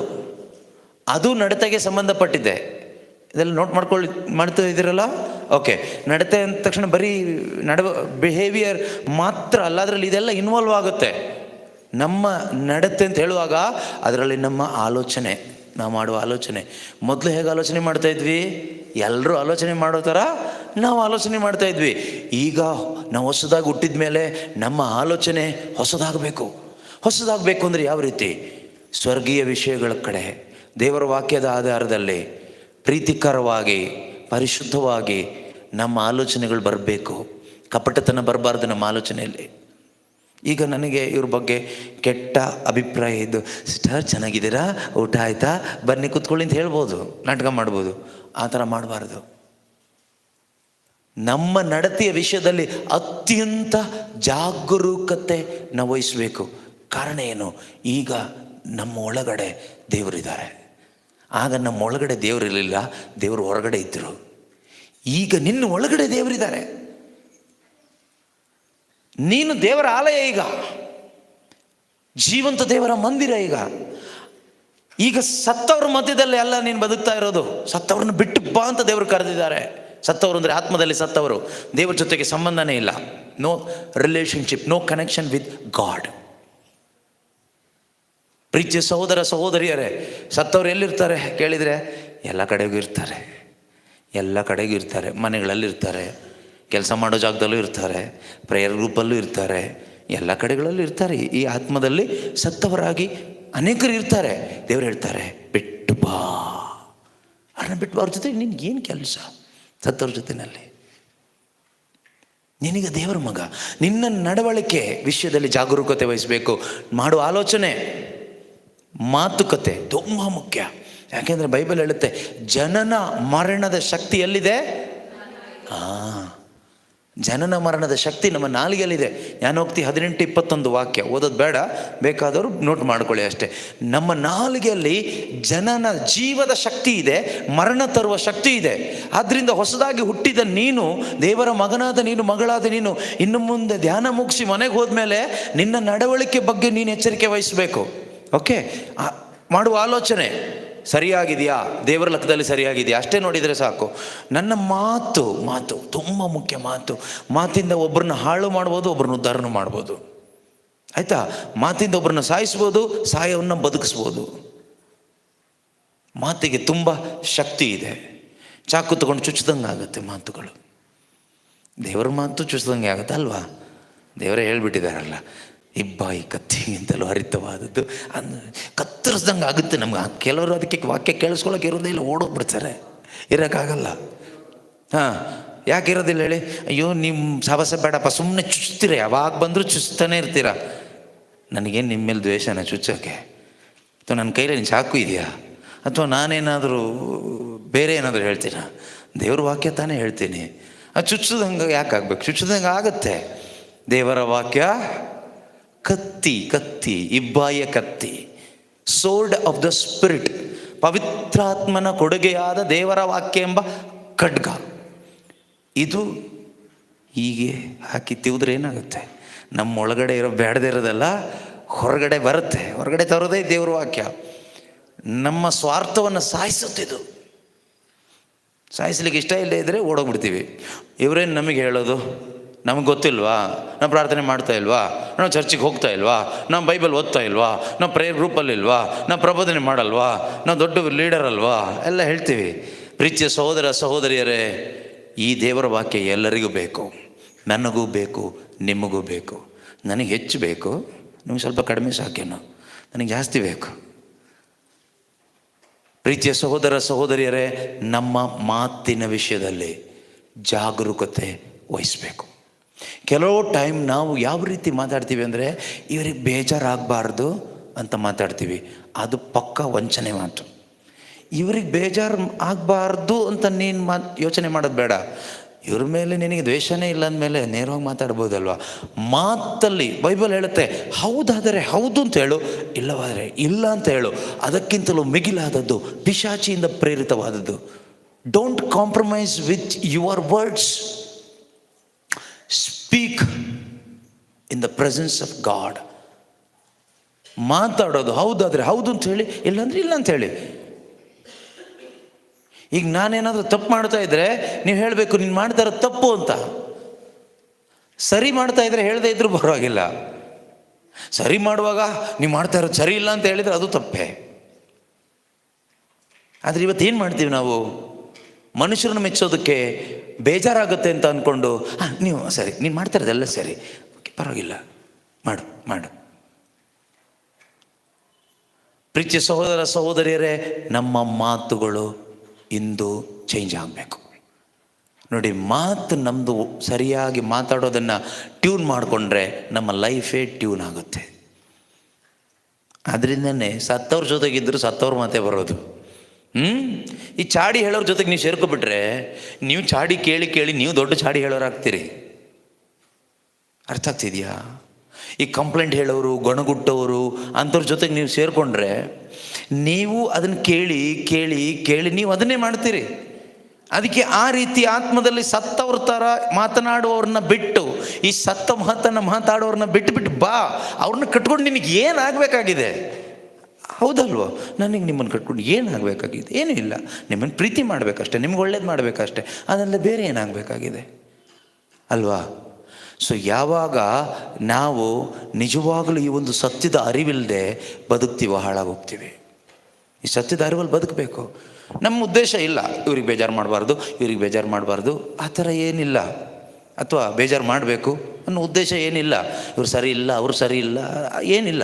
ಅದು ನಡತೆಗೆ ಸಂಬಂಧಪಟ್ಟಿದ್ದೆ. ಇದೆಲ್ಲ ನೋಟ್ ಮಾಡ್ತಾ ಇದ್ದೀರಲ್ಲ? ಓಕೆ. ನಡತೆ ಅಂದ ತಕ್ಷಣ ಬರೀ ಬಿಹೇವಿಯರ್ ಮಾತ್ರ ಅಲ್ಲ, ಅದರಲ್ಲಿ ಇದೆಲ್ಲ ಇನ್ವಾಲ್ವ್ ಆಗುತ್ತೆ. ನಮ್ಮ ನಡತೆ ಅಂತ ಹೇಳುವಾಗ ಅದರಲ್ಲಿ ನಮ್ಮ ಆಲೋಚನೆ, ನಾವು ಮಾಡುವ ಆಲೋಚನೆ. ಮೊದಲು ಹೇಗೆ ಆಲೋಚನೆ ಮಾಡ್ತಾ ಇದ್ವಿ? ಎಲ್ಲರೂ ಆಲೋಚನೆ ಮಾಡೋ ಥರ ನಾವು ಆಲೋಚನೆ ಮಾಡ್ತಾ ಇದ್ವಿ. ಈಗ ನಾವು ಹೊಸದಾಗಿ ಹುಟ್ಟಿದ ಮೇಲೆ ನಮ್ಮ ಆಲೋಚನೆ ಹೊಸದಾಗಬೇಕು. ಹೊಸದಾಗಬೇಕು ಅಂದರೆ ಯಾವ ರೀತಿ? ಸ್ವರ್ಗೀಯ ವಿಷಯಗಳ ಕಡೆ, ದೇವರ ವಾಕ್ಯದ ಆಧಾರದಲ್ಲಿ ಪ್ರೀತಿಕರವಾಗಿ, ಪರಿಶುದ್ಧವಾಗಿ ನಮ್ಮ ಆಲೋಚನೆಗಳು ಬರಬೇಕು. ಕಪಟತನ ಬರಬಾರ್ದು ನಮ್ಮ ಆಲೋಚನೆಯಲ್ಲಿ. ಈಗ ನನಗೆ ಇವ್ರ ಬಗ್ಗೆ ಕೆಟ್ಟ ಅಭಿಪ್ರಾಯ ಇದ್ದು, ಸಿಸ್ಟರ್ ಚೆನ್ನಾಗಿದ್ದೀರಾ, ಊಟ ಆಯಿತಾ, ಬನ್ನಿ ಕೂತ್ಕೊಳ್ಳಿ ಅಂತ ಹೇಳ್ಬೋದು, ನಾಟಕ ಮಾಡ್ಬೋದು. ಆ ಥರ ಮಾಡಬಾರ್ದು. ನಮ್ಮ ನಡತೆಯ ವಿಷಯದಲ್ಲಿ ಅತ್ಯಂತ ಜಾಗರೂಕತೆ ನಾವು ವಹಿಸಬೇಕು. ಕಾರಣ ಏನು? ಈಗ ನಮ್ಮ ಒಳಗಡೆ ದೇವರಿದ್ದಾರೆ. ಆಗ ನಮ್ಮ ಒಳಗಡೆ ದೇವರಿರಲಿಲ್ಲ, ದೇವರು ಹೊರಗಡೆ ಇದ್ದರು. ಈಗ ನಿನ್ನ ಒಳಗಡೆ ದೇವರಿದ್ದಾರೆ. ನೀನು ದೇವರ ಆಲಯ, ಈಗ ಜೀವಂತ ದೇವರ ಮಂದಿರ. ಈಗ ಸತ್ತವ್ರ ಮಧ್ಯದಲ್ಲಿ ಅಲ್ಲ ನೀನು ಬದುಕ್ತಾ ಇರೋದು. ಸತ್ತವ್ರನ್ನ ಬಿಟ್ಟು ಬಾ ಅಂತ ದೇವರು ಕರೆದಿದ್ದಾರೆ. ಸತ್ತವರು ಅಂದರೆ ಆತ್ಮದಲ್ಲಿ ಸತ್ತವರು, ದೇವರ ಜೊತೆಗೆ ಸಂಬಂಧನೇ ಇಲ್ಲ. No relationship, no connection with God. ಪ್ರೀತಿಯ ಸಹೋದರ ಸಹೋದರಿಯರೇ, ಸತ್ತವ್ರು ಎಲ್ಲಿರ್ತಾರೆ ಕೇಳಿದರೆ ಎಲ್ಲ ಕಡೆಗೂ ಇರ್ತಾರೆ. ಎಲ್ಲ ಕಡೆಗೂ ಇರ್ತಾರೆ. ಮನೆಗಳಲ್ಲಿರ್ತಾರೆ, ಕೆಲಸ ಮಾಡೋ ಜಾಗದಲ್ಲೂ ಇರ್ತಾರೆ, ಪ್ರೇಯರ್ ಗ್ರೂಪಲ್ಲೂ ಇರ್ತಾರೆ, ಎಲ್ಲ ಕಡೆಗಳಲ್ಲೂ ಇರ್ತಾರೆ. ಈ ಆತ್ಮದಲ್ಲಿ ಸತ್ತವರಾಗಿ ಅನೇಕರು ಇರ್ತಾರೆ. ದೇವರು ಹೇಳ್ತಾರೆ, ಬಿಟ್ಟು ಬಾ. ಅವ್ರನ್ನ ಬಿಟ್ಟು ಅವ್ರ ಜೊತೆ ನಿನ್ಗೇನು ಕೆಲಸ? ಸತ್ತವ್ರ ಜೊತೆಯಲ್ಲಿ ನಿನಗೆ ದೇವರ ಮಗ. ನಿನ್ನ ನಡವಳಿಕೆ ವಿಷಯದಲ್ಲಿ ಜಾಗರೂಕತೆ ವಹಿಸಬೇಕು. ಮಾಡುವ ಆಲೋಚನೆ, ಮಾತುಕತೆ ತುಂಬ ಮುಖ್ಯ. ಯಾಕೆಂದರೆ ಬೈಬಲ್ ಹೇಳುತ್ತೆ, ಜನನ ಮರಣದ ಶಕ್ತಿ ಎಲ್ಲಿದೆ? ಜನನ ಮರಣದ ಶಕ್ತಿ ನಮ್ಮ ನಾಲಿಗೆಯಲ್ಲಿದೆ. ಜ್ಞಾನೋಕ್ತಿ 18:21 ವಾಕ್ಯ ಓದೋದು ಬೇಡ, ಬೇಕಾದವರು ನೋಟ್ ಮಾಡ್ಕೊಳ್ಳಿ ಅಷ್ಟೇ. ನಮ್ಮ ನಾಲಿಗೆಯಲ್ಲಿ ಜನನ ಜೀವದ ಶಕ್ತಿ ಇದೆ, ಮರಣ ತರುವ ಶಕ್ತಿ ಇದೆ. ಆದ್ದರಿಂದ ಹೊಸದಾಗಿ ಹುಟ್ಟಿದ ನೀನು, ದೇವರ ಮಗನಾದ ನೀನು, ಮಗಳಾದ ನೀನು, ಇನ್ನು ಮುಂದೆ ಧ್ಯಾನ ಮುಗಿಸಿ ಮನೆಗೆ ಹೋದ್ಮೇಲೆ ನಿನ್ನ ನಡವಳಿಕೆ ಬಗ್ಗೆ ನೀನು ಎಚ್ಚರಿಕೆ ವಹಿಸಬೇಕು. ಓಕೆ. ಮಾಡುವ ಆಲೋಚನೆ ಸರಿಯಾಗಿದೆಯಾ? ದೇವರ ಲೆಕ್ಕದಲ್ಲಿ ಸರಿಯಾಗಿದೆಯಾ? ಅಷ್ಟೇ ನೋಡಿದರೆ ಸಾಕು. ನನ್ನ ಮಾತು ತುಂಬ ಮುಖ್ಯ. ಮಾತಿಂದ ಒಬ್ಬರನ್ನ ಹಾಳು ಮಾಡ್ಬೋದು, ಒಬ್ಬರನ್ನ ಉದ್ಧಾರ ಮಾಡ್ಬೋದು. ಆಯಿತಾ? ಮಾತಿಂದ ಒಬ್ಬರನ್ನ ಸಾಯಿಸ್ಬೋದು, ಸಾಯವನ್ನು ಬದುಕಿಸ್ಬೋದು. ಮಾತಿಗೆ ತುಂಬ ಶಕ್ತಿ ಇದೆ. ಚಾಕು ತಗೊಂಡು ಚುಚ್ಚಿದಂಗೆ ಆಗುತ್ತೆ ಮಾತುಗಳು. ದೇವರ ಮಾತು ಚುಚ್ಚಿದಂಗೆ ಆಗುತ್ತೆ ಅಲ್ವಾ? ದೇವರೇ ಹೇಳ್ಬಿಟ್ಟಿದ್ದಾರಲ್ಲ, ಇಬ್ಬಾಯಿ ಕತ್ತಿ ಅಂತಲೂ ಹರಿತವಾದದ್ದು. ಕತ್ತರಿಸ್ದಂಗೆ ಆಗುತ್ತೆ ನಮ್ಗೆ. ಕೆಲವರು ಅದಕ್ಕೆ ವಾಕ್ಯ ಕೇಳಿಸ್ಕೊಳ್ಳೋಕೆ ಇರೋದೇ ಇಲ್ಲ, ಓಡೋಗ್ಬಿಡ್ತಾರೆ, ಇರೋಕ್ಕಾಗಲ್ಲ. ಯಾಕೆ ಇರೋದಿಲ್ಲ ಹೇಳಿ? ಅಯ್ಯೋ ನಿಮ್ಮ ಸವಸ ಬೇಡಪ್ಪ, ಸುಮ್ಮನೆ ಚುಚ್ತೀರ, ಯಾವಾಗ ಬಂದರೂ ಚುಚ್ತಾನೆ ಇರ್ತೀರ. ನನಗೇನು ನಿಮ್ಮ ಮೇಲೆ ದ್ವೇಷನ ಚುಚ್ಚೋಕ್ಕೆ? ಅಥವಾ ನನ್ನ ಕೈಲಿ ನೀನು ಚಾಕು ಇದೆಯಾ? ಅಥವಾ ನಾನೇನಾದರೂ ಬೇರೆ ಏನಾದರೂ ಹೇಳ್ತೀನ? ದೇವ್ರ ವಾಕ್ಯ ತಾನೇ ಹೇಳ್ತೀನಿ. ಅದು ಚುಚ್ಚದಂಗೆ ಯಾಕೆ ಆಗ್ಬೇಕು? ಚುಚ್ಚದಂಗೆ ಆಗುತ್ತೆ. ದೇವರ ವಾಕ್ಯ ಕತ್ತಿ, ಇಬ್ಬಾಯಿಯ ಕತ್ತಿ, ಸೋರ್ಡ್ ಆಫ್ ದ ಸ್ಪಿರಿಟ್, ಪವಿತ್ರಾತ್ಮನ ಕೊಡುಗೆಯಾದ ದೇವರ ವಾಕ್ಯ ಎಂಬ ಖಡ್ಗ. ಇದು ಹೀಗೆ ಹಾಕಿ ತಿವಿದ್ರೆ ಏನಾಗುತ್ತೆ? ನಮ್ಮ ಒಳಗಡೆ ಇರೋ ಬೇಡದೇ ಇರೋದೆಲ್ಲ ಹೊರಗಡೆ ಬರುತ್ತೆ. ಹೊರಗಡೆ ತರೋದೇ ದೇವ್ರ ವಾಕ್ಯ. ನಮ್ಮ ಸ್ವಾರ್ಥವನ್ನು ಸಾಯಿಸುತ್ತಿದ್ದು. ಸಾಯಿಸ್ಲಿಕ್ಕೆ ಇಷ್ಟ ಇಲ್ಲದೆ ಇದ್ದರೆ ಓಡೋಗ್ಬಿಡ್ತೀವಿ. ಇವರೇನು ನಮಗೆ ಹೇಳೋದು? ನಮಗೆ ಗೊತ್ತಿಲ್ವಾ? ನಾವು ಪ್ರಾರ್ಥನೆ ಮಾಡ್ತಾ ಇಲ್ವಾ? ನಾವು ಚರ್ಚಿಗೆ ಹೋಗ್ತಾ ಇಲ್ವಾ? ನಾವು ಬೈಬಲ್ ಓದ್ತಾ ಇಲ್ವಾ? ನಾವು ಪ್ರೇಯರ್ ಗ್ರೂಪಲ್ಲಿ ಇಲ್ವಾ? ನಾವು ಪ್ರಬೋಧನೆ ಮಾಡಲ್ವಾ? ನಾವು ದೊಡ್ಡ ಲೀಡರ್ ಅಲ್ವಾ? ಎಲ್ಲ ಹೇಳ್ತೀವಿ. ಪ್ರೀತಿಯ ಸಹೋದರ ಸಹೋದರಿಯರೇ, ಈ ದೇವರ ವಾಕ್ಯ ಎಲ್ಲರಿಗೂ ಬೇಕು. ನನಗೂ ಬೇಕು, ನಿಮಗೂ ಬೇಕು. ನನಗೆ ಹೆಚ್ಚು ಬೇಕು, ನಿಮ್ಗೆ ಸ್ವಲ್ಪ ಕಡಿಮೆ ಸಾಕೇನು, ನನಗೆ ಜಾಸ್ತಿ ಬೇಕು. ಪ್ರೀತಿಯ ಸಹೋದರ ಸಹೋದರಿಯರೇ, ನಮ್ಮ ಮಾತಿನ ವಿಷಯದಲ್ಲಿ ಜಾಗರೂಕತೆ ವಹಿಸಬೇಕು. ಕೆಲವು ಟೈಮ್ ನಾವು ಯಾವ ರೀತಿ ಮಾತಾಡ್ತೀವಿ ಅಂದರೆ, ಇವರಿಗೆ ಬೇಜಾರಾಗಬಾರ್ದು ಅಂತ ಮಾತಾಡ್ತೀವಿ. ಅದು ಪಕ್ಕ ವಂಚನೆ ಮಾತು. ಇವ್ರಿಗೆ ಬೇಜಾರು ಆಗಬಾರ್ದು ಅಂತ ನೀನು ಯೋಚನೆ ಮಾಡೋದು ಬೇಡ. ಇವ್ರ ಮೇಲೆ ನಿನಗೆ ದ್ವೇಷನೇ ಇಲ್ಲ ಅಂದಮೇಲೆ ನೇರವಾಗಿ ಮಾತಾಡ್ಬೋದಲ್ವ. ಮಾತಲ್ಲಿ ಬೈಬಲ್ ಹೇಳುತ್ತೆ, ಹೌದಾದರೆ ಹೌದು ಅಂತ ಹೇಳು, ಇಲ್ಲವಾದರೆ ಇಲ್ಲ ಅಂತ ಹೇಳು. ಅದಕ್ಕಿಂತಲೂ ಮಿಗಿಲಾದದ್ದು ಪಿಶಾಚಿಯಿಂದ ಪ್ರೇರಿತವಾದದ್ದು. Don't compromise with your words. Speak in the presence of God. ಮಾತಾಡೋದು ಹೌದಾದರೆ ಹೌದು ಅಂತ ಹೇಳಿ, ಇಲ್ಲಾಂದ್ರೆ ಇಲ್ಲ ಅಂತ ಹೇಳಿ. ಈಗ ನಾನೇನಾದರೂ ತಪ್ಪು ಮಾಡ್ತಾ ಇದ್ರೆ ನೀವು ಹೇಳಬೇಕು, ನೀನು ಮಾಡ್ತಾ ಇರೋದು ತಪ್ಪು ಅಂತ. ಸರಿ ಮಾಡ್ತಾ ಇದ್ರೆ ಹೇಳದೇ ಇದ್ರೂ ಪರವಾಗಿಲ್ಲ. ಸರಿ ಮಾಡುವಾಗ ನೀವು ಮಾಡ್ತಾ ಇರೋದು ಸರಿ ಇಲ್ಲ ಅಂತ ಹೇಳಿದರೆ ಅದು ತಪ್ಪೇ. ಆದರೆ ಇವತ್ತೇನು ಮಾಡ್ತೀವಿ ನಾವು? ಮನುಷ್ಯರನ್ನು ಮೆಚ್ಚೋದಕ್ಕೆ ಬೇಜಾರಾಗುತ್ತೆ ಅಂತ ಅಂದ್ಕೊಂಡು, ನೀವು ಸರಿ, ನೀನು ಮಾಡ್ತಾ ಇರೋದೆಲ್ಲ ಸರಿ, ಪರವಾಗಿಲ್ಲ, ಮಾಡು ಮಾಡು. ಪ್ರೀತಿಯ ಸಹೋದರ ಸಹೋದರಿಯರೇ, ನಮ್ಮ ಮಾತುಗಳು ಇಂದು ಚೇಂಜ್ ಆಗಬೇಕು. ನೋಡಿ, ಮಾತು ನಮ್ಮದು ಸರಿಯಾಗಿ ಮಾತಾಡೋದನ್ನು ಟ್ಯೂನ್ ಮಾಡಿಕೊಂಡ್ರೆ ನಮ್ಮ ಲೈಫೇ ಟ್ಯೂನ್ ಆಗುತ್ತೆ. ಅದರಿಂದನೇ ಸತ್ತವ್ರ ಜೊತೆಗಿದ್ದರೂ ಸತ್ತವ್ರ ಮಾತೇ ಬರೋದು. ಈ ಚಾಡಿ ಹೇಳೋರ ಜೊತೆಗೆ ನೀವು ಸೇರ್ಕೊಬಿಟ್ರೆ, ನೀವು ಚಾಡಿ ಕೇಳಿ ಕೇಳಿ ನೀವು ದೊಡ್ಡ ಚಾಡಿ ಹೇಳೋರಾಗ್ತೀರಿ. ಅರ್ಥ ಆಗ್ತಿದೆಯಾ? ಈ ಕಂಪ್ಲೇಂಟ್ ಹೇಳೋರು, ಗೊಣಗುಟ್ಟೋರು ಅಂಥವ್ರ ಜೊತೆಗೆ ನೀವು ಸೇರಿಕೊಂಡ್ರೆ ನೀವು ಅದನ್ನು ಕೇಳಿ ಕೇಳಿ ಕೇಳಿ ನೀವು ಅದನ್ನೇ ಮಾಡ್ತೀರಿ. ಅದಕ್ಕೆ ಆ ರೀತಿ ಆತ್ಮದಲ್ಲಿ ಸತ್ತವ್ರ ಥರ ಮಾತನಾಡುವವ್ರನ್ನ ಬಿಟ್ಟು, ಈ ಸತ್ತ ಮಾತನ್ನು ಮಾತಾಡೋರನ್ನ ಬಿಟ್ಟು ಬಾ, ಅವ್ರನ್ನ ಕಟ್ಕೊಂಡು ನಿನಗೆ ಏನಾಗಬೇಕಾಗಿದೆ? ಹೌದಲ್ವೋ? ನನಗೆ ನಿಮ್ಮನ್ನು ಕಟ್ಕೊಂಡು ಏನಾಗಬೇಕಾಗಿದೆ? ಏನೂ ಇಲ್ಲ. ನಿಮ್ಮನ್ನು ಪ್ರೀತಿ ಮಾಡಬೇಕಷ್ಟೆ, ನಿಮ್ಗೆ ಒಳ್ಳೇದು ಮಾಡಬೇಕಷ್ಟೆ. ಅದೆಲ್ಲ ಬೇರೆ ಏನಾಗಬೇಕಾಗಿದೆ ಅಲ್ವಾ? ಸೊ ಯಾವಾಗ ನಾವು ನಿಜವಾಗಲೂ ಈ ಒಂದು ಸತ್ಯದ ಅರಿವಿಲ್ಲದೆ ಬದುಕ್ತೀವೋ ಹಾಳಾಗೋಗ್ತೀವಿ. ಈ ಸತ್ಯದ ಅರಿವಲ್ಲಿ ಬದುಕಬೇಕು. ನಮ್ಮ ಉದ್ದೇಶ ಇಲ್ಲ ಇವ್ರಿಗೆ ಬೇಜಾರು ಮಾಡಬಾರ್ದು, ಇವ್ರಿಗೆ ಬೇಜಾರು ಮಾಡಬಾರ್ದು, ಆ ಥರ ಏನಿಲ್ಲ. ಅಥವಾ ಬೇಜಾರು ಮಾಡಬೇಕು ಅನ್ನೋ ಉದ್ದೇಶ ಏನಿಲ್ಲ. ಇವ್ರು ಸರಿ ಇಲ್ಲ, ಅವ್ರು ಸರಿ ಇಲ್ಲ, ಏನಿಲ್ಲ.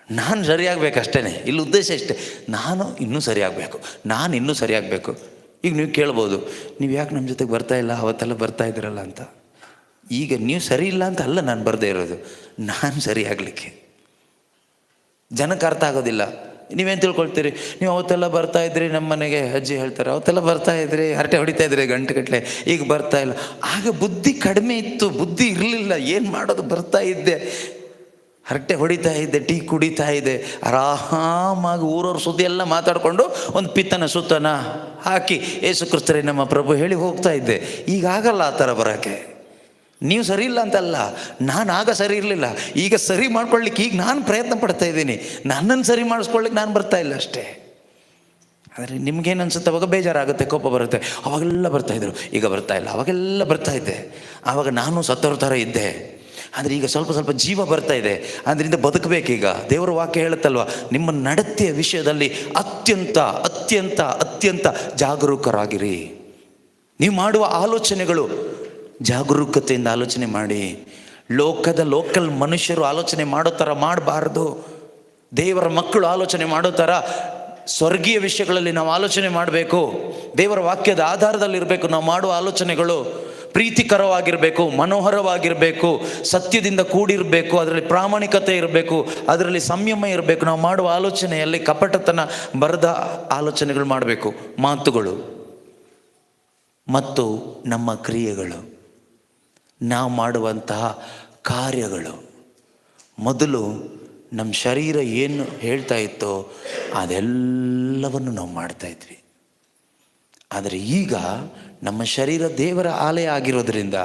ನಾನು ಸರಿಯಾಗಬೇಕಷ್ಟೇ. ಇಲ್ಲಿ ಉದ್ದೇಶ ಇಷ್ಟೇ, ನಾನು ಇನ್ನೂ ಸರಿಯಾಗಬೇಕು, ನಾನು ಇನ್ನೂ ಸರಿಯಾಗಬೇಕು. ಈಗ ನೀವು ಕೇಳ್ಬೋದು, ನೀವು ಯಾಕೆ ನಮ್ಮ ಜೊತೆಗೆ ಬರ್ತಾ ಇಲ್ಲ, ಅವತ್ತೆಲ್ಲ ಬರ್ತಾ ಇದ್ದೀರಲ್ಲ ಅಂತ. ಈಗ ನೀವು ಸರಿ ಇಲ್ಲ ಅಂತ ಅಲ್ಲ ನಾನು ಬರದೇ ಇರೋದು, ನಾನು ಸರಿ ಆಗಲಿಕ್ಕೆ. ಜನಕ್ಕೆ ಅರ್ಥ ಆಗೋದಿಲ್ಲ. ನೀವೇನು ತಿಳ್ಕೊಳ್ತೀರಿ? ನೀವು ಅವತ್ತೆಲ್ಲ ಬರ್ತಾ ಇದ್ರಿ, ನಮ್ಮ ಮನೆಗೆ ಅಜ್ಜಿ ಹೇಳ್ತಾರೆ, ಅವತ್ತೆಲ್ಲ ಬರ್ತಾ ಇದ್ರಿ, ಹರಟೆ ಹೊಡಿತಾ ಇದ್ರಿ ಗಂಟೆಗಟ್ಟಲೆ, ಈಗ ಬರ್ತಾ ಇಲ್ಲ. ಆಗ ಬುದ್ಧಿ ಕಡಿಮೆ ಇತ್ತು, ಬುದ್ಧಿ ಇರಲಿಲ್ಲ, ಏನು ಮಾಡೋದು, ಬರ್ತಾ ಇದ್ದೆ, ಹರಟೆ ಹೊಡಿತಾ ಇದ್ದೆ, ಟೀ ಕುಡಿತಾ ಇದ್ದೆ, ಆರಾಮಾಗಿ ಊರವ್ರ ಸುದ್ದಿ ಎಲ್ಲ ಮಾತಾಡಿಕೊಂಡು ಒಂದು ಪಿತ್ತನ ಸುತ್ತನ ಹಾಕಿ ಏಸು ಕ್ರಿಸ್ತರೇ ನಮ್ಮ ಪ್ರಭು ಹೇಳಿ ಹೋಗ್ತಾ ಇದ್ದೆ. ಈಗ ಆಗಲ್ಲ ಆ ಥರ ಬರೋಕ್ಕೆ. ನೀವು ಸರಿ ಇಲ್ಲ ಅಂತಲ್ಲ, ನಾನು ಆಗ ಸರಿ ಇರಲಿಲ್ಲ, ಈಗ ಸರಿ ಮಾಡ್ಕೊಳ್ಳಿಕ್ಕೆ ಈಗ ನಾನು ಪ್ರಯತ್ನ ಪಡ್ತಾ ಇದ್ದೀನಿ. ನನ್ನನ್ನು ಸರಿ ಮಾಡಿಸ್ಕೊಳ್ಳಿಕ್ಕೆ ನಾನು ಬರ್ತಾ ಇಲ್ಲ ಅಷ್ಟೇ. ಆದರೆ ನಿಮ್ಗೇನು ಅನ್ಸುತ್ತೆ? ಅವಾಗ ಬೇಜಾರಾಗುತ್ತೆ, ಕೋಪ ಬರುತ್ತೆ. ಅವಾಗೆಲ್ಲ ಬರ್ತಾಯಿದ್ರು, ಈಗ ಬರ್ತಾ ಇಲ್ಲ. ಅವಾಗೆಲ್ಲ ಬರ್ತಾ ಇದ್ದೆ, ಆವಾಗ ನಾನು ಸತ್ತವ್ರ ಥರ ಇದ್ದೆ. ಆದರೆ ಈಗ ಸ್ವಲ್ಪ ಸ್ವಲ್ಪ ಜೀವ ಬರ್ತಾ ಇದೆ, ಅದರಿಂದ ಬದುಕಬೇಕೀಗ. ದೇವರ ವಾಕ್ಯ ಹೇಳುತ್ತಲ್ವ, ನಿಮ್ಮ ನಡತೆಯ ವಿಷಯದಲ್ಲಿ ಅತ್ಯಂತ ಅತ್ಯಂತ ಅತ್ಯಂತ ಜಾಗರೂಕರಾಗಿರಿ. ನೀವು ಮಾಡುವ ಆಲೋಚನೆಗಳು ಜಾಗರೂಕತೆಯಿಂದ ಆಲೋಚನೆ ಮಾಡಿ. ಲೋಕಲ್ ಮನುಷ್ಯರು ಆಲೋಚನೆ ಮಾಡೋ ಥರ ಮಾಡಬಾರ್ದು. ದೇವರ ಮಕ್ಕಳು ಆಲೋಚನೆ ಮಾಡೋ ಥರ ಸ್ವರ್ಗೀಯ ವಿಷಯಗಳಲ್ಲಿ ನಾವು ಆಲೋಚನೆ ಮಾಡಬೇಕು. ದೇವರ ವಾಕ್ಯದ ಆಧಾರದಲ್ಲಿರಬೇಕು ನಾವು ಮಾಡುವ ಆಲೋಚನೆಗಳು. ಪ್ರೀತಿಕರವಾಗಿರಬೇಕು, ಮನೋಹರವಾಗಿರಬೇಕು, ಸತ್ಯದಿಂದ ಕೂಡಿರಬೇಕು, ಅದರಲ್ಲಿ ಪ್ರಾಮಾಣಿಕತೆ ಇರಬೇಕು, ಅದರಲ್ಲಿ ಸಂಯಮ ಇರಬೇಕು. ನಾವು ಮಾಡುವ ಆಲೋಚನೆಯಲ್ಲಿ ಕಪಟತನ ಬರದ ಆಲೋಚನೆಗಳು ಮಾಡಬೇಕು. ಮಾತುಗಳು ಮತ್ತು ನಮ್ಮ ಕ್ರಿಯೆಗಳು, ನಾವು ಮಾಡುವಂತಹ ಕಾರ್ಯಗಳು, ಮೊದಲು ನಮ್ಮ ಶರೀರ ಏನು ಹೇಳ್ತಾ ಇತ್ತೋ ಅದೆಲ್ಲವನ್ನು ನಾವು ಮಾಡ್ತಾಯಿದ್ವಿ. ಆದರೆ ಈಗ ನಮ್ಮ ಶರೀರ ದೇವರ ಆಲಯ ಆಗಿರೋದ್ರಿಂದ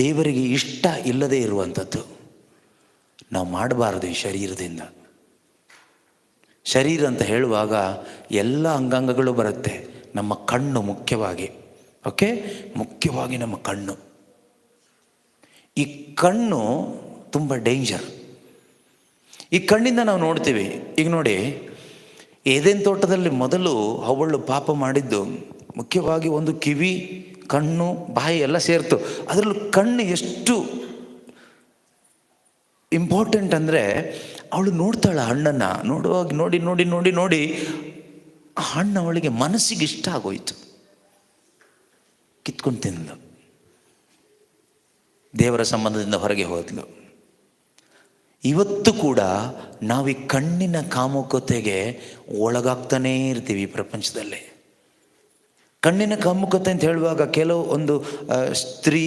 ದೇವರಿಗೆ ಇಷ್ಟ ಇಲ್ಲದೆ ಇರುವಂಥದ್ದು ನಾವು ಮಾಡಬಾರ್ದು. ಈ ಶರೀರದಿಂದ, ಶರೀರ ಅಂತ ಹೇಳುವಾಗ ಎಲ್ಲ ಅಂಗಾಂಗಗಳು ಬರುತ್ತೆ. ನಮ್ಮ ಕಣ್ಣು ಮುಖ್ಯವಾಗಿ, ಓಕೆ, ಮುಖ್ಯವಾಗಿ ನಮ್ಮ ಕಣ್ಣು. ಈ ಕಣ್ಣು ತುಂಬ ಡೇಂಜರ್. ಈ ಕಣ್ಣಿಂದ ನಾವು ನೋಡ್ತೀವಿ. ಈಗ ನೋಡಿ, ಏದೇನ್ ತೋಟದಲ್ಲಿ ಮೊದಲು ಅವಳು ಪಾಪ ಮಾಡಿದ್ದು ಮುಖ್ಯವಾಗಿ ಒಂದು ಕಿವಿ, ಕಣ್ಣು, ಬಾಯಿ ಎಲ್ಲ ಸೇರ್ತು. ಅದರಲ್ಲೂ ಕಣ್ಣು ಎಷ್ಟು ಇಂಪಾರ್ಟೆಂಟ್ ಅಂದರೆ, ಅವಳು ನೋಡ್ತಾಳೆ ಹಣ್ಣನ್ನು. ನೋಡುವಾಗ ನೋಡಿ ನೋಡಿ ನೋಡಿ ನೋಡಿ ಆ ಹಣ್ಣು ಅವಳಿಗೆ ಮನಸ್ಸಿಗೆ ಇಷ್ಟ ಆಗೋಯ್ತು, ಕಿತ್ಕೊಂಡು ತಿಂದಳು. ದೇವರ ಸಂಬಂಧದಿಂದ ಹೊರಗೆ ಹೋದ್ಲು. ಇವತ್ತು ಕೂಡ ನಾವು ಈ ಕಣ್ಣಿನ ಕಾಮುಕತೆಗೆ ಒಳಗಾಗ್ತಾನೇ ಇರ್ತೀವಿ ಈ ಪ್ರಪಂಚದಲ್ಲಿ. ಕಣ್ಣಿನ ಕಾಮುಕತೆ ಅಂತ ಹೇಳುವಾಗ ಕೆಲವು ಒಂದು ಸ್ತ್ರೀ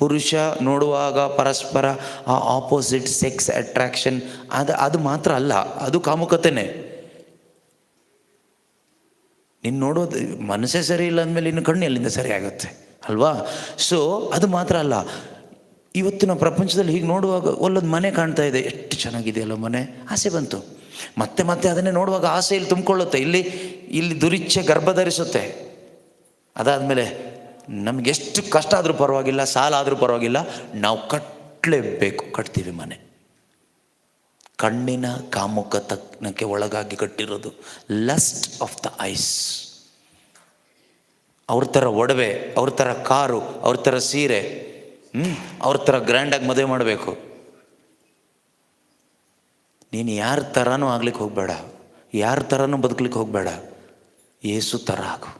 ಪುರುಷ ನೋಡುವಾಗ ಪರಸ್ಪರ ಆ ಆಪೋಸಿಟ್ ಸೆಕ್ಸ್ ಅಟ್ರಾಕ್ಷನ್ ಅದು ಮಾತ್ರ ಅಲ್ಲ, ಅದು ಕಾಮುಕತೆನೇ. ನೀನು ನೋಡೋದು ಮನಸ್ಸೇ ಸರಿ ಇಲ್ಲ ಅಂದಮೇಲೆ ಇನ್ನು ಕಣ್ಣು ಎಲ್ಲಿಂದ ಸರಿ ಆಗುತ್ತೆ ಅಲ್ವಾ? ಸೊ ಅದು ಮಾತ್ರ ಅಲ್ಲ, ಇವತ್ತಿನ ಪ್ರಪಂಚದಲ್ಲಿ ಹೀಗೆ ನೋಡುವಾಗ ಒಲ್ಲೊಂದು ಮನೆ ಕಾಣ್ತಾ ಇದೆ, ಎಷ್ಟು ಚೆನ್ನಾಗಿದೆಯಲ್ಲ ಮನೆ, ಆಸೆ ಬಂತು. ಮತ್ತೆ ಮತ್ತೆ ಅದನ್ನೇ ನೋಡುವಾಗ ಆಸೆ ಇಲ್ಲಿ ತುಂಬಿಕೊಳ್ಳುತ್ತೆ, ಇಲ್ಲಿ ದುರಿಚ್ಛೆ ಗರ್ಭ ಧರಿಸುತ್ತೆ. ಅದಾದಮೇಲೆ ನಮಗೆಷ್ಟು ಕಷ್ಟ ಆದರೂ ಪರವಾಗಿಲ್ಲ, ಸಾಲ ಆದರೂ ಪರವಾಗಿಲ್ಲ, ನಾವು ಕಟ್ಟಲೇಬೇಕು, ಕಟ್ತೀವಿ ಮನೆ. ಕಣ್ಣಿನ ಕಾಮುಕತನಕ್ಕೆ ಒಳಗಾಗಿ ಕಟ್ಟಿರೋದು, ಲಸ್ಟ್ ಆಫ್ ದ ಐಸ್. ಅವ್ರ ಥರ ಒಡವೆ, ಅವ್ರ ಥರ ಕಾರು, ಅವ್ರ ಥರ ಸೀರೆ, ಅವ್ರ ಥರ ಗ್ರ್ಯಾಂಡಾಗಿ ಮದುವೆ ಮಾಡಬೇಕು. ನೀನು ಯಾರ ಥರನೂ ಆಗ್ಲಿಕ್ಕೆ ಹೋಗಬೇಡ, ಯಾರ ಥರನೂ ಬದುಕಲಿಕ್ಕೆ ಹೋಗಬೇಡ, ಯೇಸು ಥರ ಆಗು.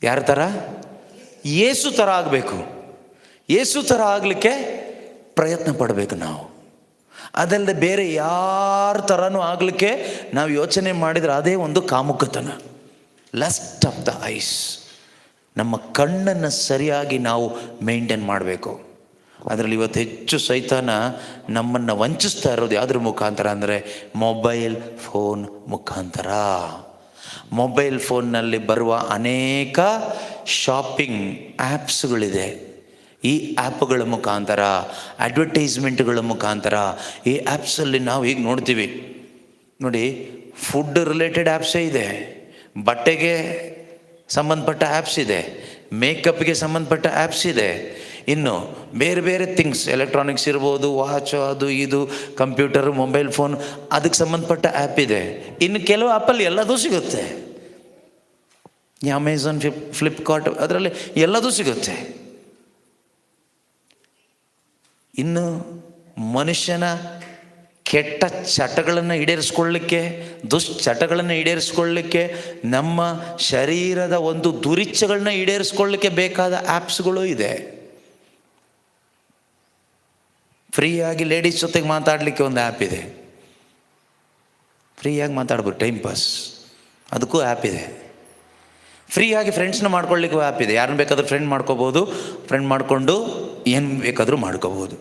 ಯಾರ ಥರ? ಯೇಸು ಥರ ಆಗಬೇಕು. ಯೇಸು ಥರ ಆಗಲಿಕ್ಕೆ ಪ್ರಯತ್ನ ಪಡಬೇಕು ನಾವು. ಅದಲ್ಲದೆ ಬೇರೆ ಯಾರ ಥರನೂ ಆಗಲಿಕ್ಕೆ ನಾವು ಯೋಚನೆ ಮಾಡಿದರೆ ಅದೇ ಒಂದು ಕಾಮುಕತನ, ಲಸ್ಟ್ ಆಫ್ ದ ಐಸ್. ನಮ್ಮ ಕಣ್ಣನ್ನು ಸರಿಯಾಗಿ ನಾವು ಮೇಂಟೈನ್ ಮಾಡಬೇಕು. ಅದರಲ್ಲಿ ಇವತ್ತು ಹೆಚ್ಚು ಸೈತಾನ ನಮ್ಮನ್ನು ವಂಚಿಸ್ತಾ ಇರೋದು ಯಾವುದ್ರ ಮುಖಾಂತರ ಅಂದರೆ ಮೊಬೈಲ್ ಫೋನ್ ಮುಖಾಂತರ. ಮೊಬೈಲ್ ಫೋನ್ನಲ್ಲಿ ಬರುವ ಅನೇಕ ಶಾಪಿಂಗ್ ಆ್ಯಪ್ಸ್ಗಳಿದೆ. ಈ ಆ್ಯಪ್ಗಳ ಮುಖಾಂತರ, ಅಡ್ವರ್ಟೈಸ್ಮೆಂಟ್ಗಳ ಮುಖಾಂತರ, ಈ ಆ್ಯಪ್ಸಲ್ಲಿ ನಾವು ಈಗ ನೋಡ್ತೀವಿ ನೋಡಿ, ಫುಡ್ ರಿಲೇಟೆಡ್ ಆ್ಯಪ್ಸೇ ಇದೆ, ಬಟ್ಟೆಗೆ ಸಂಬಂಧಪಟ್ಟ ಆ್ಯಪ್ಸ್ ಇದೆ, ಮೇಕಪ್ಗೆ ಸಂಬಂಧಪಟ್ಟ ಆ್ಯಪ್ಸ್ ಇದೆ, ಇನ್ನು ಬೇರೆ ಬೇರೆ ಥಿಂಗ್ಸ್, ಎಲೆಕ್ಟ್ರಾನಿಕ್ಸ್ ಇರ್ಬೋದು, ವಾಚ್, ಅದು ಇದು, ಕಂಪ್ಯೂಟರು, ಮೊಬೈಲ್ ಫೋನ್, ಅದಕ್ಕೆ ಸಂಬಂಧಪಟ್ಟ ಆ್ಯಪ್ ಇದೆ. ಇನ್ನು ಕೆಲವು ಆ್ಯಪಲ್ಲಿ ಎಲ್ಲದೂ ಸಿಗುತ್ತೆ. ಈ ಅಮೆಝಾನ್, ಫ್ಲಿಪ್ಕಾರ್ಟ್, ಅದರಲ್ಲಿ ಎಲ್ಲದೂ ಸಿಗುತ್ತೆ. ಇನ್ನು ಮನುಷ್ಯನ ಕೆಟ್ಟ ಚಟಗಳನ್ನು ಈಡೇರಿಸ್ಕೊಳ್ಳಿಕ್ಕೆ, ದುಶ್ಚಟಗಳನ್ನು ಈಡೇರಿಸ್ಕೊಳ್ಳಿಕ್ಕೆ, ನಮ್ಮ ಶರೀರದ ಒಂದು ದುರಿಚ್ಛೆಗಳನ್ನ ಈಡೇರಿಸ್ಕೊಳ್ಳಿಕ್ಕೆ ಬೇಕಾದ ಆ್ಯಪ್ಸ್ಗಳು ಇದೆ. ಫ್ರೀಯಾಗಿ ಲೇಡೀಸ್ ಜೊತೆಗೆ ಮಾತಾಡಲಿಕ್ಕೆ ಒಂದು ಆ್ಯಪ್ ಇದೆ, ಫ್ರೀಯಾಗಿ ಮಾತಾಡ್ಬೋದು, ಟೈಮ್ ಪಾಸ್, ಅದಕ್ಕೂ ಆ್ಯಪ್ ಇದೆ. ಫ್ರೀಯಾಗಿ ಫ್ರೆಂಡ್ಸ್ನ ಮಾಡ್ಕೊಳ್ಳಿಕ್ಕೂ ಆ್ಯಪ್ ಇದೆ, ಯಾರನ್ನ ಬೇಕಾದ್ರೂ ಫ್ರೆಂಡ್ ಮಾಡ್ಕೋಬೋದು, ಫ್ರೆಂಡ್ ಮಾಡಿಕೊಂಡು ಏನು ಬೇಕಾದರೂ ಮಾಡ್ಕೋಬೋದು.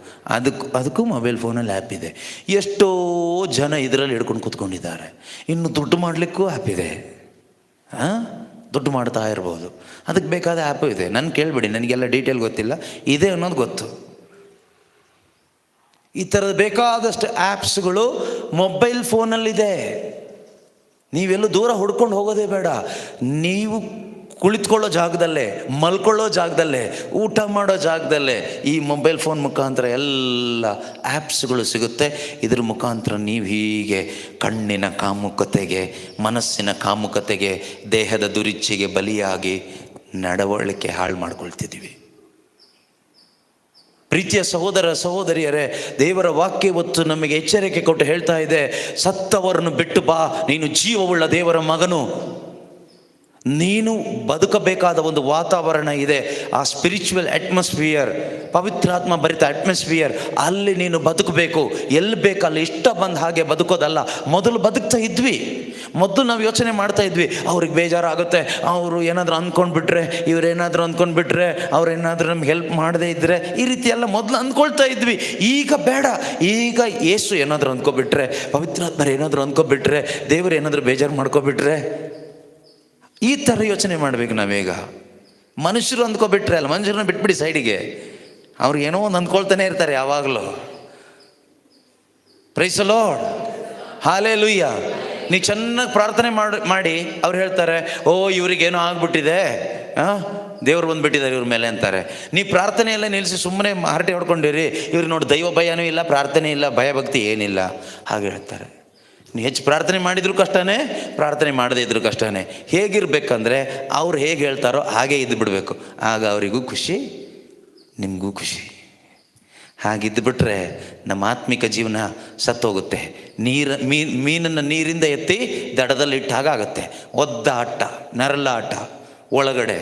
ಅದಕ್ಕೂ ಮೊಬೈಲ್ ಫೋನಲ್ಲಿ ಆ್ಯಪ್ ಇದೆ. ಎಷ್ಟೋ ಜನ ಇದರಲ್ಲಿ ಹಿಡ್ಕೊಂಡು ಕೂತ್ಕೊಂಡಿದ್ದಾರೆ. ಇನ್ನು ದುಡ್ಡು ಮಾಡಲಿಕ್ಕೂ ಆ್ಯಪ್ ಇದೆ, ದುಡ್ಡು ಮಾಡ್ತಾ ಇರ್ಬೋದು, ಅದಕ್ಕೆ ಬೇಕಾದ ಆ್ಯಪು ಇದೆ. ನನ್ನ ಕೇಳಬೇಡಿ, ನನಗೆಲ್ಲ ಡೀಟೇಲ್ ಗೊತ್ತಿಲ್ಲ, ಇದೆ ಅನ್ನೋದು ಗೊತ್ತು. ಈ ಥರದ ಬೇಕಾದಷ್ಟು ಆ್ಯಪ್ಸ್ಗಳು ಮೊಬೈಲ್ ಫೋನಲ್ಲಿದೆ. ನೀವೆಲ್ಲೂ ದೂರ ಹುಡ್ಕೊಂಡು ಹೋಗೋದೇ ಬೇಡ. ನೀವು ಕುಳಿತುಕೊಳ್ಳೋ ಜಾಗದಲ್ಲೇ, ಮಲ್ಕೊಳ್ಳೋ ಜಾಗದಲ್ಲೇ, ಊಟ ಮಾಡೋ ಜಾಗದಲ್ಲೇ ಈ ಮೊಬೈಲ್ ಫೋನ್ ಮುಖಾಂತರ ಎಲ್ಲ ಆ್ಯಪ್ಸ್ಗಳು ಸಿಗುತ್ತೆ. ಇದ್ರ ಮುಖಾಂತರ ನೀವು ಹೀಗೆ ಕಣ್ಣಿನ ಕಾಮುಕತೆಗೆ, ಮನಸ್ಸಿನ ಕಾಮುಕತೆಗೆ, ದೇಹದ ದುರಿಚ್ಛೆಗೆ ಬಲಿಯಾಗಿ ನಡವಳಿಕೆ ಹಾಳು ಮಾಡ್ಕೊಳ್ತಿದ್ದೀವಿ. ಪ್ರೀತಿಯ ಸಹೋದರ ಸಹೋದರಿಯರೇ, ದೇವರ ವಾಕ್ಯ ಇವತ್ತು ನಮಗೆ ಎಚ್ಚರಿಕೆ ಕೊಟ್ಟು ಹೇಳ್ತಾ ಇದೆ, ಸತ್ತವರನ್ನು ಬಿಟ್ಟು ಬಾ, ನೀನು ಜೀವವುಳ್ಳ ದೇವರ ಮಗನು. ನೀನು ಬದುಕಬೇಕಾದ ಒಂದು ವಾತಾವರಣ ಇದೆ, ಆ ಸ್ಪಿರಿಚುವಲ್ ಅಟ್ಮಾಸ್ಫಿಯರ್, ಪವಿತ್ರಾತ್ಮ ಭರಿತ ಅಟ್ಮಾಸ್ಫಿಯರ್, ಅಲ್ಲಿ ನೀನು ಬದುಕಬೇಕು. ಎಲ್ಲಿ ಬೇಕಲ್ಲಿ ಇಷ್ಟ ಬಂದ ಹಾಗೆ ಬದುಕೋದಲ್ಲ. ಮೊದಲು ಬದುಕ್ತಾ ಇದ್ವಿ, ಮೊದಲು ನಾವು ಯೋಚನೆ ಮಾಡ್ತಾ ಇದ್ವಿ, ಅವ್ರಿಗೆ ಬೇಜಾರಾಗುತ್ತೆ, ಅವರು ಏನಾದರೂ ಅಂದ್ಕೊಂಡ್ಬಿಟ್ರೆ, ಇವರೇನಾದರೂ ಅಂದ್ಕೊಂಡ್ಬಿಟ್ರೆ, ಅವ್ರೇನಾದರೂ ನಮ್ಗೆ ಹೆಲ್ಪ್ ಮಾಡದೇ ಇದ್ದರೆ, ಈ ರೀತಿ ಎಲ್ಲ ಮೊದಲು ಅಂದ್ಕೊಳ್ತಾ ಇದ್ವಿ. ಈಗ ಬೇಡ, ಈಗ ಯೇಸು ಏನಾದರೂ ಅಂದ್ಕೊಬಿಟ್ರೆ, ಪವಿತ್ರಾತ್ಮರು ಏನಾದರೂ ಅಂದ್ಕೊಬಿಟ್ರೆ, ದೇವರು ಏನಾದರೂ ಬೇಜಾರು ಮಾಡ್ಕೊಬಿಟ್ರೆ, ಈ ಥರ ಯೋಚನೆ ಮಾಡಬೇಕು ನಾವೀಗ. ಮನುಷ್ಯರು ಅಂದ್ಕೊಬಿಟ್ರೆ ಅಲ್ಲ, ಮನುಷ್ಯರನ್ನ ಬಿಟ್ಬಿಡಿ ಸೈಡಿಗೆ, ಅವ್ರು ಏನೋ ಒಂದು ಅಂದ್ಕೊಳ್ತಾನೆ ಇರ್ತಾರೆ ಯಾವಾಗಲೂ. Praise the Lord, hallelujah. ನೀವು ಚೆನ್ನಾಗಿ ಪ್ರಾರ್ಥನೆ ಮಾಡಿ ಅವ್ರು ಹೇಳ್ತಾರೆ, ಓ ಇವರಿಗೇನೋ ಆಗ್ಬಿಟ್ಟಿದೆ, ದೇವ್ರು ಬಂದುಬಿಟ್ಟಿದ್ದಾರೆ ಇವ್ರ ಮೇಲೆ ಅಂತಾರೆ. ನೀವು ಪ್ರಾರ್ಥನೆ ಎಲ್ಲ ನಿಲ್ಲಿಸಿ ಸುಮ್ಮನೆ ಹರಟೆ ಹೊಡ್ಕೊಂಡಿರಿ, ಇವ್ರಿಗೆ ನೋಡಿ ದೈವ ಭಯನೂ ಇಲ್ಲ, ಪ್ರಾರ್ಥನೆ ಇಲ್ಲ, ಭಯಭಕ್ತಿ ಏನಿಲ್ಲ, ಹಾಗೆ ಹೇಳ್ತಾರೆ. ನೀವು ಹೆಚ್ಚು ಪ್ರಾರ್ಥನೆ ಮಾಡಿದ್ರು ಕಷ್ಟನೇ, ಪ್ರಾರ್ಥನೆ ಮಾಡದೇ ಇದ್ರು ಕಷ್ಟನೇ. ಹೇಗಿರ್ಬೇಕಂದ್ರೆ ಅವ್ರು ಹೇಗೆ ಹೇಳ್ತಾರೋ ಹಾಗೆ ಇದ್ದು ಬಿಡಬೇಕು. ಆಗ ಅವರಿಗೂ ಖುಷಿ, ನಿಮಗೂ ಖುಷಿ. ಹಾಗಿದ್ದು ಬಿಟ್ರೆ ನಮ್ಮ ಆತ್ಮಿಕ ಜೀವನ ಸತ್ತೋಗುತ್ತೆ. ಮೀನನ್ನು ನೀರಿಂದ ಎತ್ತಿ ದಡದಲ್ಲಿ ಹಾಗಾಗತ್ತೆ. ಒದ್ದಾಟ, ನರಳಾಟ ಒಳಗಡೆ.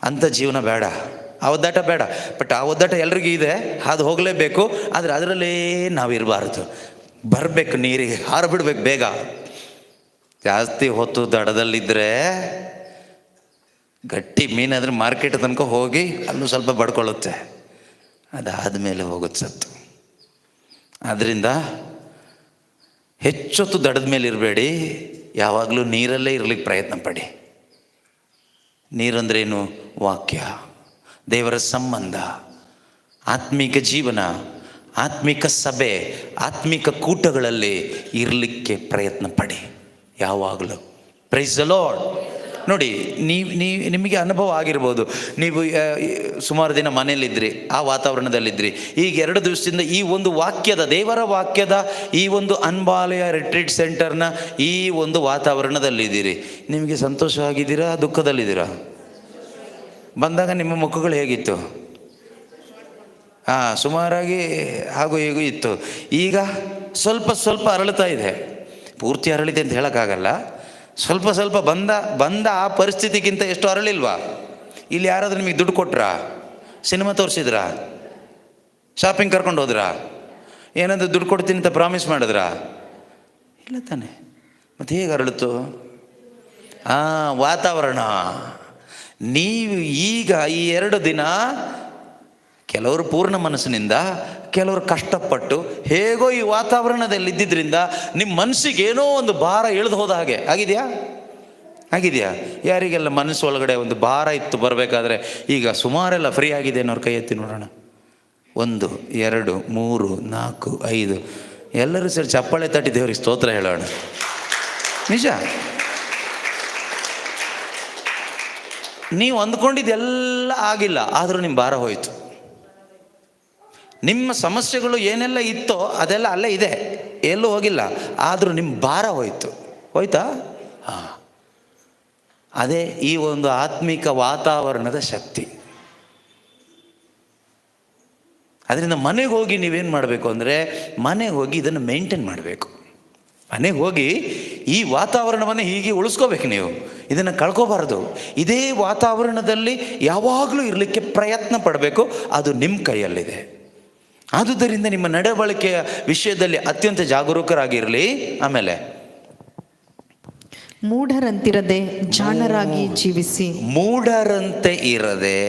ಅಂಥ ಜೀವನ ಬೇಡ, ಆ ಒದ್ದಾಟ ಬೇಡ. ಬಟ್ ಆ ಒದ್ದಾಟ ಎಲ್ರಿಗೂ ಇದೆ, ಅದು ಹೋಗಲೇಬೇಕು. ಆದರೆ ಅದರಲ್ಲೇ ನಾವಿರಬಾರ್ದು. ಬರಬೇಕು, ನೀರಿಗೆ ಹಾರಿಬಿಡ್ಬೇಕು ಬೇಗ. ಜಾಸ್ತಿ ಹೊತ್ತು ದಡದಲ್ಲಿದ್ದರೆ ಗಟ್ಟಿ ಮೀನಾದರೆ ಮಾರ್ಕೆಟ್ ತನಕ ಹೋಗಿ ಅಲ್ಲೂ ಸ್ವಲ್ಪ ಬಡ್ಕೊಳ್ಳುತ್ತೆ, ಅದಾದಮೇಲೆ ಹೋಗುತ್ತೆ ಸತ್ತು. ಆದ್ದರಿಂದ ಹೆಚ್ಚೊತ್ತು ದಡದ ಮೇಲೆ ಇರಬೇಡಿ, ಯಾವಾಗಲೂ ನೀರಲ್ಲೇ ಇರಲಿಕ್ಕೆ ಪ್ರಯತ್ನ ಪಡಿ. ನೀರಂದ್ರೇನು? ವಾಕ್ಯ, ದೇವರ ಸಂಬಂಧ, ಆತ್ಮಿಕ ಜೀವನ, ಆತ್ಮಿಕ ಸಭೆ, ಆತ್ಮಿಕ ಕೂಟಗಳಲ್ಲಿ ಇರಲಿಕ್ಕೆ ಪ್ರಯತ್ನ ಪಡಿ ಯಾವಾಗಲೂ. Praise the lord. ನೋಡಿ, ನಿಮಗೆ ಅನುಭವ ಆಗಿರ್ಬೋದು. ನೀವು ಸುಮಾರು ದಿನ ಮನೆಯಲ್ಲಿದ್ದಿರಿ, ಆ ವಾತಾವರಣದಲ್ಲಿದ್ದಿರಿ. ಈಗ 2 ದಿವಸದಿಂದ ಈ ಒಂದು ವಾಕ್ಯದ, ದೇವರ ವಾಕ್ಯದ ಈ ಒಂದು ಅನ್ಬಾಲಯ ರಿಟ್ರೀಟ್ ಸೆಂಟರ್ನ ಈ ಒಂದು ವಾತಾವರಣದಲ್ಲಿದ್ದೀರಿ. ನಿಮಗೆ ಸಂತೋಷವಾಗಿದ್ದೀರಾ, ದುಃಖದಲ್ಲಿದ್ದೀರಾ? ಬಂದಾಗ ನಿಮ್ಮ ಮುಖಗಳು ಹೇಗಿತ್ತು? ಸುಮಾರಾಗಿ ಹಾಗೂ ಹೀಗೂ ಇತ್ತು. ಈಗ ಸ್ವಲ್ಪ ಸ್ವಲ್ಪ ಅರಳುತ್ತಾ ಇದೆ. ಪೂರ್ತಿ ಅರಳಿದೆ ಅಂತ ಹೇಳೋಕ್ಕಾಗಲ್ಲ. ಸ್ವಲ್ಪ ಸ್ವಲ್ಪ ಬಂದ ಆ ಪರಿಸ್ಥಿತಿಗಿಂತ ಎಷ್ಟು ಅರಳಿಲ್ವಾ? ಇಲ್ಲಿ ಯಾರಾದ್ರೂ ನಿಮಗೆ ದುಡ್ಡು ಕೊಟ್ರಾ? ಸಿನಿಮಾ ತೋರಿಸಿದ್ರಾ? ಶಾಪಿಂಗ್ ಕರ್ಕೊಂಡು ಹೋದ್ರಾ? ಏನಾದರೂ ದುಡ್ಡು ಕೊಡ್ತೀನಿ ಅಂತ ಪ್ರಾಮಿಸ್ ಮಾಡಿದ್ರಾ? ಇಲ್ಲ ತಾನೆ. ಮತ್ತೆ ಹೇಗೆ ಅರಳಿತು? ವಾತಾವರಣ. ನೀವು ಈಗ ಈ 2 ದಿನ ಕೆಲವರು ಪೂರ್ಣ ಮನಸ್ಸಿನಿಂದ, ಕೆಲವರು ಕಷ್ಟಪಟ್ಟು ಹೇಗೋ ಈ ವಾತಾವರಣದಲ್ಲಿ ಇದ್ದಿದ್ದರಿಂದ ನಿಮ್ಮ ಮನಸ್ಸಿಗೆ ಏನೋ ಒಂದು ಭಾರ ಇಳಿದು ಹೋದ ಹಾಗೆ ಆಗಿದೆಯಾ? ಯಾರಿಗೆಲ್ಲ ಮನಸ್ಸು ಒಳಗಡೆ ಒಂದು ಭಾರ ಇತ್ತು ಬರಬೇಕಾದ್ರೆ, ಈಗ ಸುಮಾರೆಲ್ಲ ಫ್ರೀ ಆಗಿದೆ ಅನ್ನೋರು ಕೈ ಎತ್ತಿ ನೋಡೋಣ. 1 2 3 4 5 ಎಲ್ಲರೂ ಸೇರಿ ಚಪ್ಪಾಳೆ ತಟ್ಟಿ ದೇವರಿಗೆ ಸ್ತೋತ್ರ ಹೇಳೋಣ. ನಿಜ, ನೀವು ಅಂದ್ಕೊಂಡಿದ್ದೆಲ್ಲ ಆಗಿಲ್ಲ, ಆದರೂ ನಿಮ್ಮ ಭಾರ ಹೋಯಿತು. ನಿಮ್ಮ ಸಮಸ್ಯೆಗಳು ಏನೆಲ್ಲ ಇತ್ತೋ ಅದೆಲ್ಲ ಅಲ್ಲೇ ಇದೆ, ಎಲ್ಲೂ ಹೋಗಿಲ್ಲ, ಆದರೂ ನಿಮ್ಮ ಭಾರ ಹೋಯ್ತಾ? ಅದೇ ಈ ಒಂದು ಆತ್ಮಿಕ ವಾತಾವರಣದ ಶಕ್ತಿ. ಅದರಿಂದ ಮನೆಗೆ ಹೋಗಿ ನೀವೇನು ಮಾಡಬೇಕು ಅಂದರೆ, ಮನೆಗೆ ಹೋಗಿ ಇದನ್ನು ಮೇಂಟೈನ್ ಮಾಡಬೇಕು. ಮನೆಗೆ ಹೋಗಿ ಈ ವಾತಾವರಣವನ್ನು ಹೀಗೆ ಉಳಿಸ್ಕೋಬೇಕು. ನೀವು ಇದನ್ನು ಕಳ್ಕೋಬಾರ್ದು. ಇದೇ ವಾತಾವರಣದಲ್ಲಿ ಯಾವಾಗಲೂ ಇರಲಿಕ್ಕೆ ಪ್ರಯತ್ನ ಪಡಬೇಕು. ಅದು ನಿಮ್ಮ ಕೈಯಲ್ಲಿದೆ. ಆದುದರಿಂದ ನಿಮ್ಮ ನಡವಳಿಕೆಯ ವಿಷಯದಲ್ಲಿ ಅತ್ಯಂತ ಜಾಗರೂಕರಾಗಿರಲಿ. ಆಮೇಲೆ ಮೂಢರಂತಿರದೆ ಜಾಣರಾಗಿ ಜೀವಿಸಿ. ಮೂಢರಂತೆ ಇರದೆ,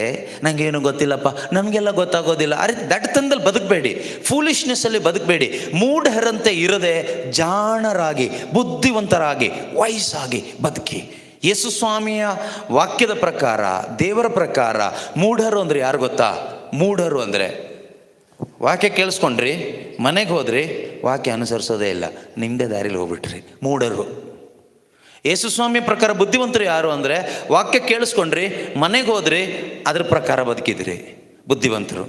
ನನಗೇನು ಗೊತ್ತಿಲ್ಲಪ್ಪ, ನಮಗೆಲ್ಲ ಗೊತ್ತಾಗೋದಿಲ್ಲ, ಅರೆ ದಡ್ತನದಲ್ಲಿ ಬದುಕಬೇಡಿ, ಫೂಲಿಶ್ನೆಸ್ಸಲ್ಲಿ ಬದುಕಬೇಡಿ. ಮೂಢರಂತೆ ಇರದೆ ಜಾಣರಾಗಿ, ಬುದ್ಧಿವಂತರಾಗಿ, ವಯಸ್ಸಾಗಿ ಬದುಕಿ. ಯೇಸು ಸ್ವಾಮಿಯ ವಾಕ್ಯದ ಪ್ರಕಾರ, ದೇವರ ಪ್ರಕಾರ ಮೂಢರು ಅಂದರೆ ಯಾರು ಗೊತ್ತಾ? ಮೂಢರು ಅಂದರೆ ವಾಕ್ಯ ಕೇಳಿಸ್ಕೊಂಡ್ರಿ, ಮನೆಗೆ ಹೋದ್ರಿ, ವಾಕ್ಯ ಅನುಸರಿಸೋದೇ ಇಲ್ಲ, ನಿಮ್ಮದೇ ದಾರಿಲಿ ಹೋಗ್ಬಿಟ್ರಿ, ಮೂಢರು. ಯೇಸು ಸ್ವಾಮಿ ಪ್ರಕಾರ ಬುದ್ಧಿವಂತರು ಯಾರು ಅಂದರೆ, ವಾಕ್ಯ ಕೇಳಿಸ್ಕೊಂಡ್ರಿ, ಮನೆಗೆ ಹೋದ್ರಿ, ಅದ್ರ ಪ್ರಕಾರ ಬದುಕಿದ್ರಿ, ಬುದ್ಧಿವಂತರು.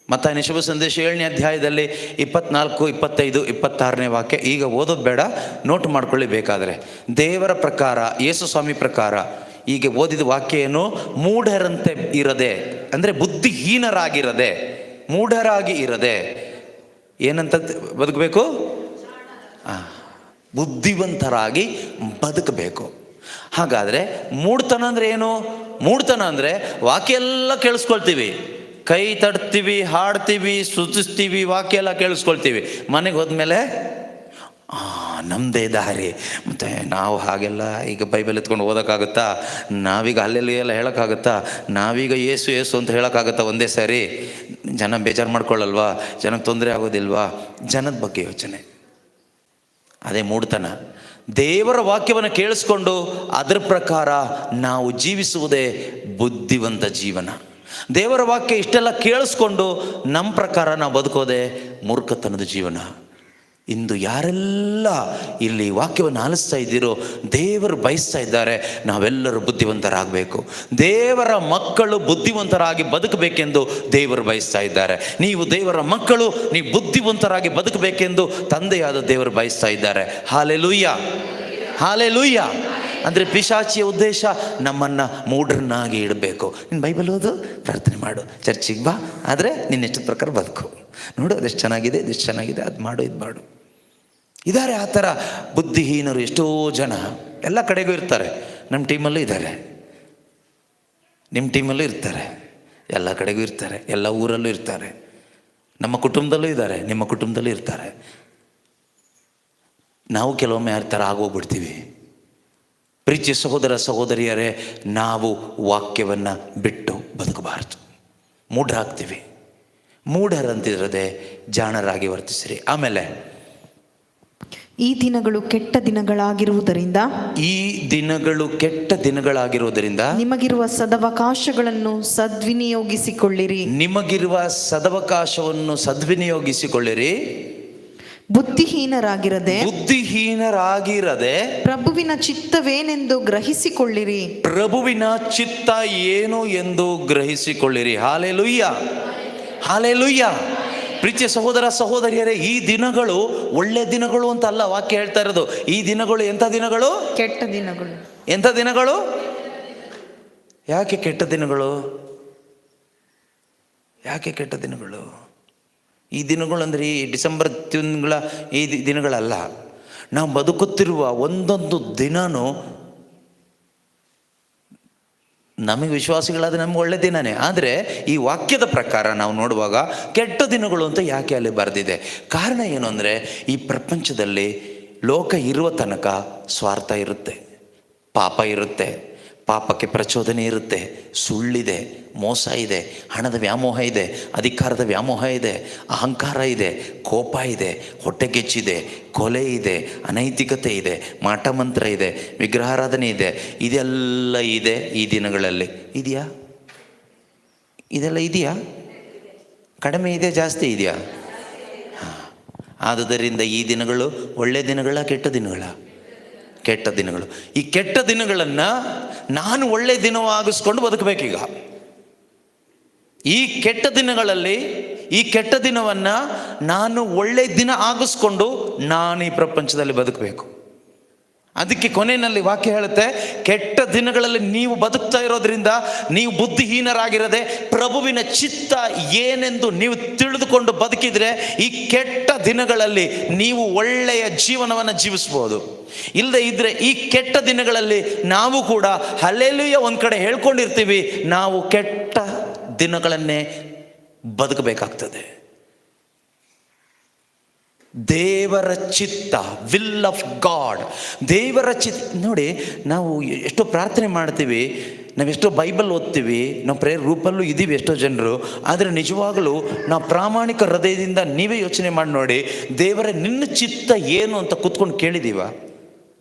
ಮತ್ತಾಯನ ಶುಭ ಸಂದೇಶ 7ನೇ ಅಧ್ಯಾಯದಲ್ಲಿ 24, 25, 26ನೇ ವಾಕ್ಯ. ಈಗ ಓದೋದು ಬೇಡ, ನೋಟ್ ಮಾಡ್ಕೊಳ್ಳಿ ಬೇಕಾದರೆ. ದೇವರ ಪ್ರಕಾರ, ಯೇಸು ಸ್ವಾಮಿ ಪ್ರಕಾರ ಈಗ ಓದಿದ ವಾಕ್ಯ ಏನು? ಮೂಢರಂತೆ ಇರದೆ ಅಂದರೆ ಬುದ್ಧಿಹೀನರಾಗಿರದೆ, ಮೂಢರಾಗಿ ಇರದೆ ಏನಂತ ಬದುಕಬೇಕು? ಬುದ್ಧಿವಂತರಾಗಿ ಬದುಕಬೇಕು. ಹಾಗಾದರೆ ಮೂಢತನ ಅಂದರೆ ಏನು? ಮೂಢತನ ಅಂದರೆ ವಾಕ್ಯ ಎಲ್ಲ ಕೇಳಿಸ್ಕೊಳ್ತೀವಿ, ಕೈ ತಡ್ತೀವಿ, ಹಾಡ್ತೀವಿ, ಸ್ತುತಿಸ್ತೀವಿ, ವಾಕ್ಯ ಎಲ್ಲ ಕೇಳಿಸ್ಕೊಳ್ತೀವಿ. ಮನೆಗೆ ಹೋದ್ಮೇಲೆ ನಮ್ಮದೇ ದಾರಿ. ಮತ್ತು ನಾವು ಹಾಗೆಲ್ಲ ಈಗ ಬೈಬಲ್ ಎತ್ಕೊಂಡು ಓದೋಕ್ಕಾಗುತ್ತಾ? ನಾವೀಗ ಅಲ್ಲೆಲ್ಲಿ ಎಲ್ಲ ಹೇಳೋಕ್ಕಾಗುತ್ತಾ? ನಾವೀಗ ಏಸು ಅಂತ ಹೇಳೋಕ್ಕಾಗುತ್ತಾ ಒಂದೇ ಸಾರಿ? ಜನ ಬೇಜಾರು ಮಾಡ್ಕೊಳ್ಳಲ್ವಾ? ಜನಕ್ಕೆ ತೊಂದರೆ ಆಗೋದಿಲ್ವಾ? ಜನದ ಬಗ್ಗೆ ಯೋಚನೆ. ಅದೇ ಮೂಢತನ. ದೇವರ ವಾಕ್ಯವನ್ನು ಕೇಳಿಸ್ಕೊಂಡು ಅದರ ಪ್ರಕಾರ ನಾವು ಜೀವಿಸುವುದೇ ಬುದ್ಧಿವಂತ ಜೀವನ. ದೇವರ ವಾಕ್ಯ ಇಷ್ಟೆಲ್ಲ ಕೇಳಿಸ್ಕೊಂಡು ನಮ್ಮ ಪ್ರಕಾರ ನಾವು ಬದುಕೋದೇ ಮೂರ್ಖತನದ ಜೀವನ. ಇಂದು ಯಾರೆಲ್ಲ ಇಲ್ಲಿ ವಾಕ್ಯವನ್ನು ಆಲಿಸ್ತಾ ಇದ್ದೀರೋ, ದೇವರು ಬಯಸ್ತಾ ಇದ್ದಾರೆ ನಾವೆಲ್ಲರೂ ಬುದ್ಧಿವಂತರಾಗಬೇಕು. ದೇವರ ಮಕ್ಕಳು ಬುದ್ಧಿವಂತರಾಗಿ ಬದುಕಬೇಕೆಂದು ದೇವರು ಬಯಸ್ತಾ ಇದ್ದಾರೆ. ನೀವು ದೇವರ ಮಕ್ಕಳು, ನೀವು ಬುದ್ಧಿವಂತರಾಗಿ ಬದುಕಬೇಕೆಂದು ತಂದೆಯಾದ ದೇವರು ಬಯಸ್ತಾ ಇದ್ದಾರೆ. Hallelujah, hallelujah. ಅಂದರೆ ಪಿಶಾಚಿಯ ಉದ್ದೇಶ ನಮ್ಮನ್ನು ಮೂಢರನ್ನಾಗಿ ಇಡಬೇಕು. ನೀನು ಬೈಬಲ್ ಓದು, ಪ್ರಾರ್ಥನೆ ಮಾಡು, ಚರ್ಚಿಗೆ ಬಾ, ಆದರೆ ನಿನ್ನ ಇಷ್ಟದ ಪ್ರಕಾರ ಬದುಕು, ನೋಡು ಅದೆಷ್ಟು ಚೆನ್ನಾಗಿದೆ, ಇದೆಷ್ಟು ಚೆನ್ನಾಗಿದೆ, ಅದು ಮಾಡು, ಇದು ಮಾಡು. ಇದ್ದಾರೆ ಆ ಥರ ಬುದ್ಧಿಹೀನರು ಎಷ್ಟೋ ಜನ, ಎಲ್ಲ ಕಡೆಗೂ ಇರ್ತಾರೆ. ನಮ್ಮ ಟೀಮಲ್ಲೂ ಇದ್ದಾರೆ, ನಿಮ್ಮ ಟೀಮಲ್ಲೂ ಇರ್ತಾರೆ, ಎಲ್ಲ ಕಡೆಗೂ ಇರ್ತಾರೆ, ಎಲ್ಲ ಊರಲ್ಲೂ ಇರ್ತಾರೆ, ನಮ್ಮ ಕುಟುಂಬದಲ್ಲೂ ಇದ್ದಾರೆ, ನಿಮ್ಮ ಕುಟುಂಬದಲ್ಲೂ ಇರ್ತಾರೆ. ನಾವು ಕೆಲವೊಮ್ಮೆ ಯಾರ ಥರ ಆಗೋಗ್ಬಿಡ್ತೀವಿ. ಪ್ರೀತಿಯ ಸಹೋದರ ಸಹೋದರಿಯರೇ, ನಾವು ವಾಕ್ಯವನ್ನು ಬಿಟ್ಟು ಬದುಕಬಾರ್ದು. ಮೂಢರಾಗ್ತೀವಿ. ಮೂಢರಂತಿರದೆ ಜಾಣರಾಗಿ ವರ್ತಿಸಿರಿ. ಆಮೇಲೆ ಈ ದಿನಗಳು ಕೆಟ್ಟ ದಿನಗಳಾಗಿರುವುದರಿಂದ, ಈ ದಿನಗಳು ಕೆಟ್ಟ ದಿನಗಳಾಗಿರುವುದರಿಂದ ನಿಮಗಿರುವ ಸದವಕಾಶಗಳನ್ನು ಸದ್ವಿನಿಯೋಗಿಸಿಕೊಳ್ಳಿರಿ. ನಿಮಗಿರುವ ಸದವಕಾಶವನ್ನು ಸದ್ವಿನಿಯೋಗಿಸಿಕೊಳ್ಳಿರಿ. ಬುದ್ಧಿಹೀನರಾಗಿರದೆ ಪ್ರಭುವಿನ ಚಿತ್ತವೇನೆಂದು ಗ್ರಹಿಸಿಕೊಳ್ಳಿರಿ. ಪ್ರಭುವಿನ ಚಿತ್ತ ಏನು ಎಂದು ಗ್ರಹಿಸಿಕೊಳ್ಳಿರಿ. Hallelujah, hallelujah. ಪ್ರೀತಿಯ ಸಹೋದರ ಸಹೋದರಿಯರೇ, ಈ ದಿನಗಳು ಒಳ್ಳೆ ದಿನಗಳು ಅಂತ ಅಲ್ಲ ವಾಕ್ಯ ಹೇಳ್ತಾ ಇರೋದು. ಈ ದಿನಗಳು ಎಂಥ ದಿನಗಳು? ಕೆಟ್ಟ ದಿನಗಳು. ಎಂಥ ದಿನಗಳು? ಯಾಕೆ ಕೆಟ್ಟ ದಿನಗಳು? ಯಾಕೆ ಕೆಟ್ಟ ದಿನಗಳು? ಈ ದಿನಗಳು ಅಂದರೆ ಈ ಡಿಸೆಂಬರ್ ತಿಂಗಳ ಈ ದಿನಗಳಲ್ಲ. ನಾವು ಬದುಕುತ್ತಿರುವ ಒಂದೊಂದು ದಿನನೂ ನಮಗೆ ವಿಶ್ವಾಸಿಗಳಾದ ನಮ್ಗೆ ಒಳ್ಳೆ ದಿನನೇ. ಆದರೆ ಈ ವಾಕ್ಯದ ಪ್ರಕಾರ ನಾವು ನೋಡುವಾಗ ಕೆಟ್ಟ ದಿನಗಳು ಅಂತ ಯಾಕೆ ಅಲ್ಲಿ ಬರೆದಿದೆ? ಕಾರಣ ಏನು ಅಂದರೆ, ಈ ಪ್ರಪಂಚದಲ್ಲಿ ಲೋಕ ಇರುವ ತನಕ ಸ್ವಾರ್ಥ ಇರುತ್ತೆ, ಪಾಪ ಇರುತ್ತೆ, ಪಾಪಕ್ಕೆ ಪ್ರಚೋದನೆ ಇರುತ್ತೆ, ಸುಳ್ಳಿದೆ, ಮೋಸ ಇದೆ, ಹಣದ ವ್ಯಾಮೋಹ ಇದೆ, ಅಧಿಕಾರದ ವ್ಯಾಮೋಹ ಇದೆ, ಅಹಂಕಾರ ಇದೆ, ಕೋಪ ಇದೆ, ಹೊಟ್ಟೆಗೆಚ್ಚಿದೆ, ಕೊಲೆ ಇದೆ, ಅನೈತಿಕತೆ ಇದೆ, ಮಾಟಮಂತ್ರ ಇದೆ, ವಿಗ್ರಹಾರಾಧನೆ ಇದೆ. ಇದೆಲ್ಲ ಇದೆ ಈ ದಿನಗಳಲ್ಲಿ. ಇದೆಯಾ? ಇದೆಲ್ಲ ಇದೆಯಾ? ಕಡಿಮೆ ಇದೆ, ಜಾಸ್ತಿ ಇದೆಯಾ? ಆದುದರಿಂದ ಈ ದಿನಗಳು ಒಳ್ಳೆ ದಿನಗಳ, ಕೆಟ್ಟ ದಿನಗಳ? ಕೆಟ್ಟ ದಿನಗಳು. ಈ ಕೆಟ್ಟ ದಿನಗಳನ್ನು ನಾನು ಒಳ್ಳೆ ದಿನವಾಗಿಸ್ಕೊಂಡು ಬದುಕಬೇಕೀಗ. ಈ ಕೆಟ್ಟ ದಿನಗಳಲ್ಲಿ ಈ ಕೆಟ್ಟ ದಿನವನ್ನು ನಾನು ಒಳ್ಳೆ ದಿನ ಆಗಿಸ್ಕೊಂಡು ನಾನು ಈ ಪ್ರಪಂಚದಲ್ಲಿ ಬದುಕಬೇಕು. ಅದಕ್ಕೆ ಕೊನೆಯಲ್ಲಿ ವಾಕ್ಯ ಹೇಳುತ್ತೆ, ಕೆಟ್ಟ ದಿನಗಳಲ್ಲಿ ನೀವು ಬದುಕ್ತಾ ಇರೋದ್ರಿಂದ ನೀವು ಬುದ್ಧಿಹೀನರಾಗಿರದೆ ಪ್ರಭುವಿನ ಚಿತ್ತ ಏನೆಂದು ನೀವು ತಿಳಿದುಕೊಂಡು ಬದುಕಿದರೆ ಈ ಕೆಟ್ಟ ದಿನಗಳಲ್ಲಿ ನೀವು ಒಳ್ಳೆಯ ಜೀವನವನ್ನು ಜೀವಿಸ್ಬೋದು. ಇಲ್ಲದೆ ಇದ್ದರೆ ಈ ಕೆಟ್ಟ ದಿನಗಳಲ್ಲಿ ನಾವು ಕೂಡ ಹಲ್ಲೆಲೂಯಾ ಒಂದು ಕಡೆ ಹೇಳ್ಕೊಂಡಿರ್ತೀವಿ, ನಾವು ಕೆಟ್ಟ ದಿನಗಳನ್ನೇ ಬದುಕಬೇಕಾಗ್ತದೆ. ದೇವರ ಚಿತ್ತ, ವಿಲ್ ಆಫ್ ಗಾಡ್, ದೇವರ ಚಿತ್ತ. ನೋಡಿ, ನಾವು ಎಷ್ಟೋ ಪ್ರಾರ್ಥನೆ ಮಾಡ್ತೀವಿ, ನಾವೆಷ್ಟೋ ಬೈಬಲ್ ಓದ್ತೀವಿ, ನಾವು ಪ್ರೇಯರ್ ಗ್ರೂಪಲ್ಲೂ ಇದ್ದೀವಿ ಎಷ್ಟೋ ಜನರು. ಆದರೆ ನಿಜವಾಗಲೂ ನಾವು ಪ್ರಾಮಾಣಿಕ ಹೃದಯದಿಂದ ನೀವೇ ಯೋಚನೆ ಮಾಡಿ ನೋಡಿ, ದೇವರೇ ನಿನ್ನ ಚಿತ್ತ ಏನು ಅಂತ ಕೂತ್ಕೊಂಡು ಕೇಳಿದ್ದೀವ?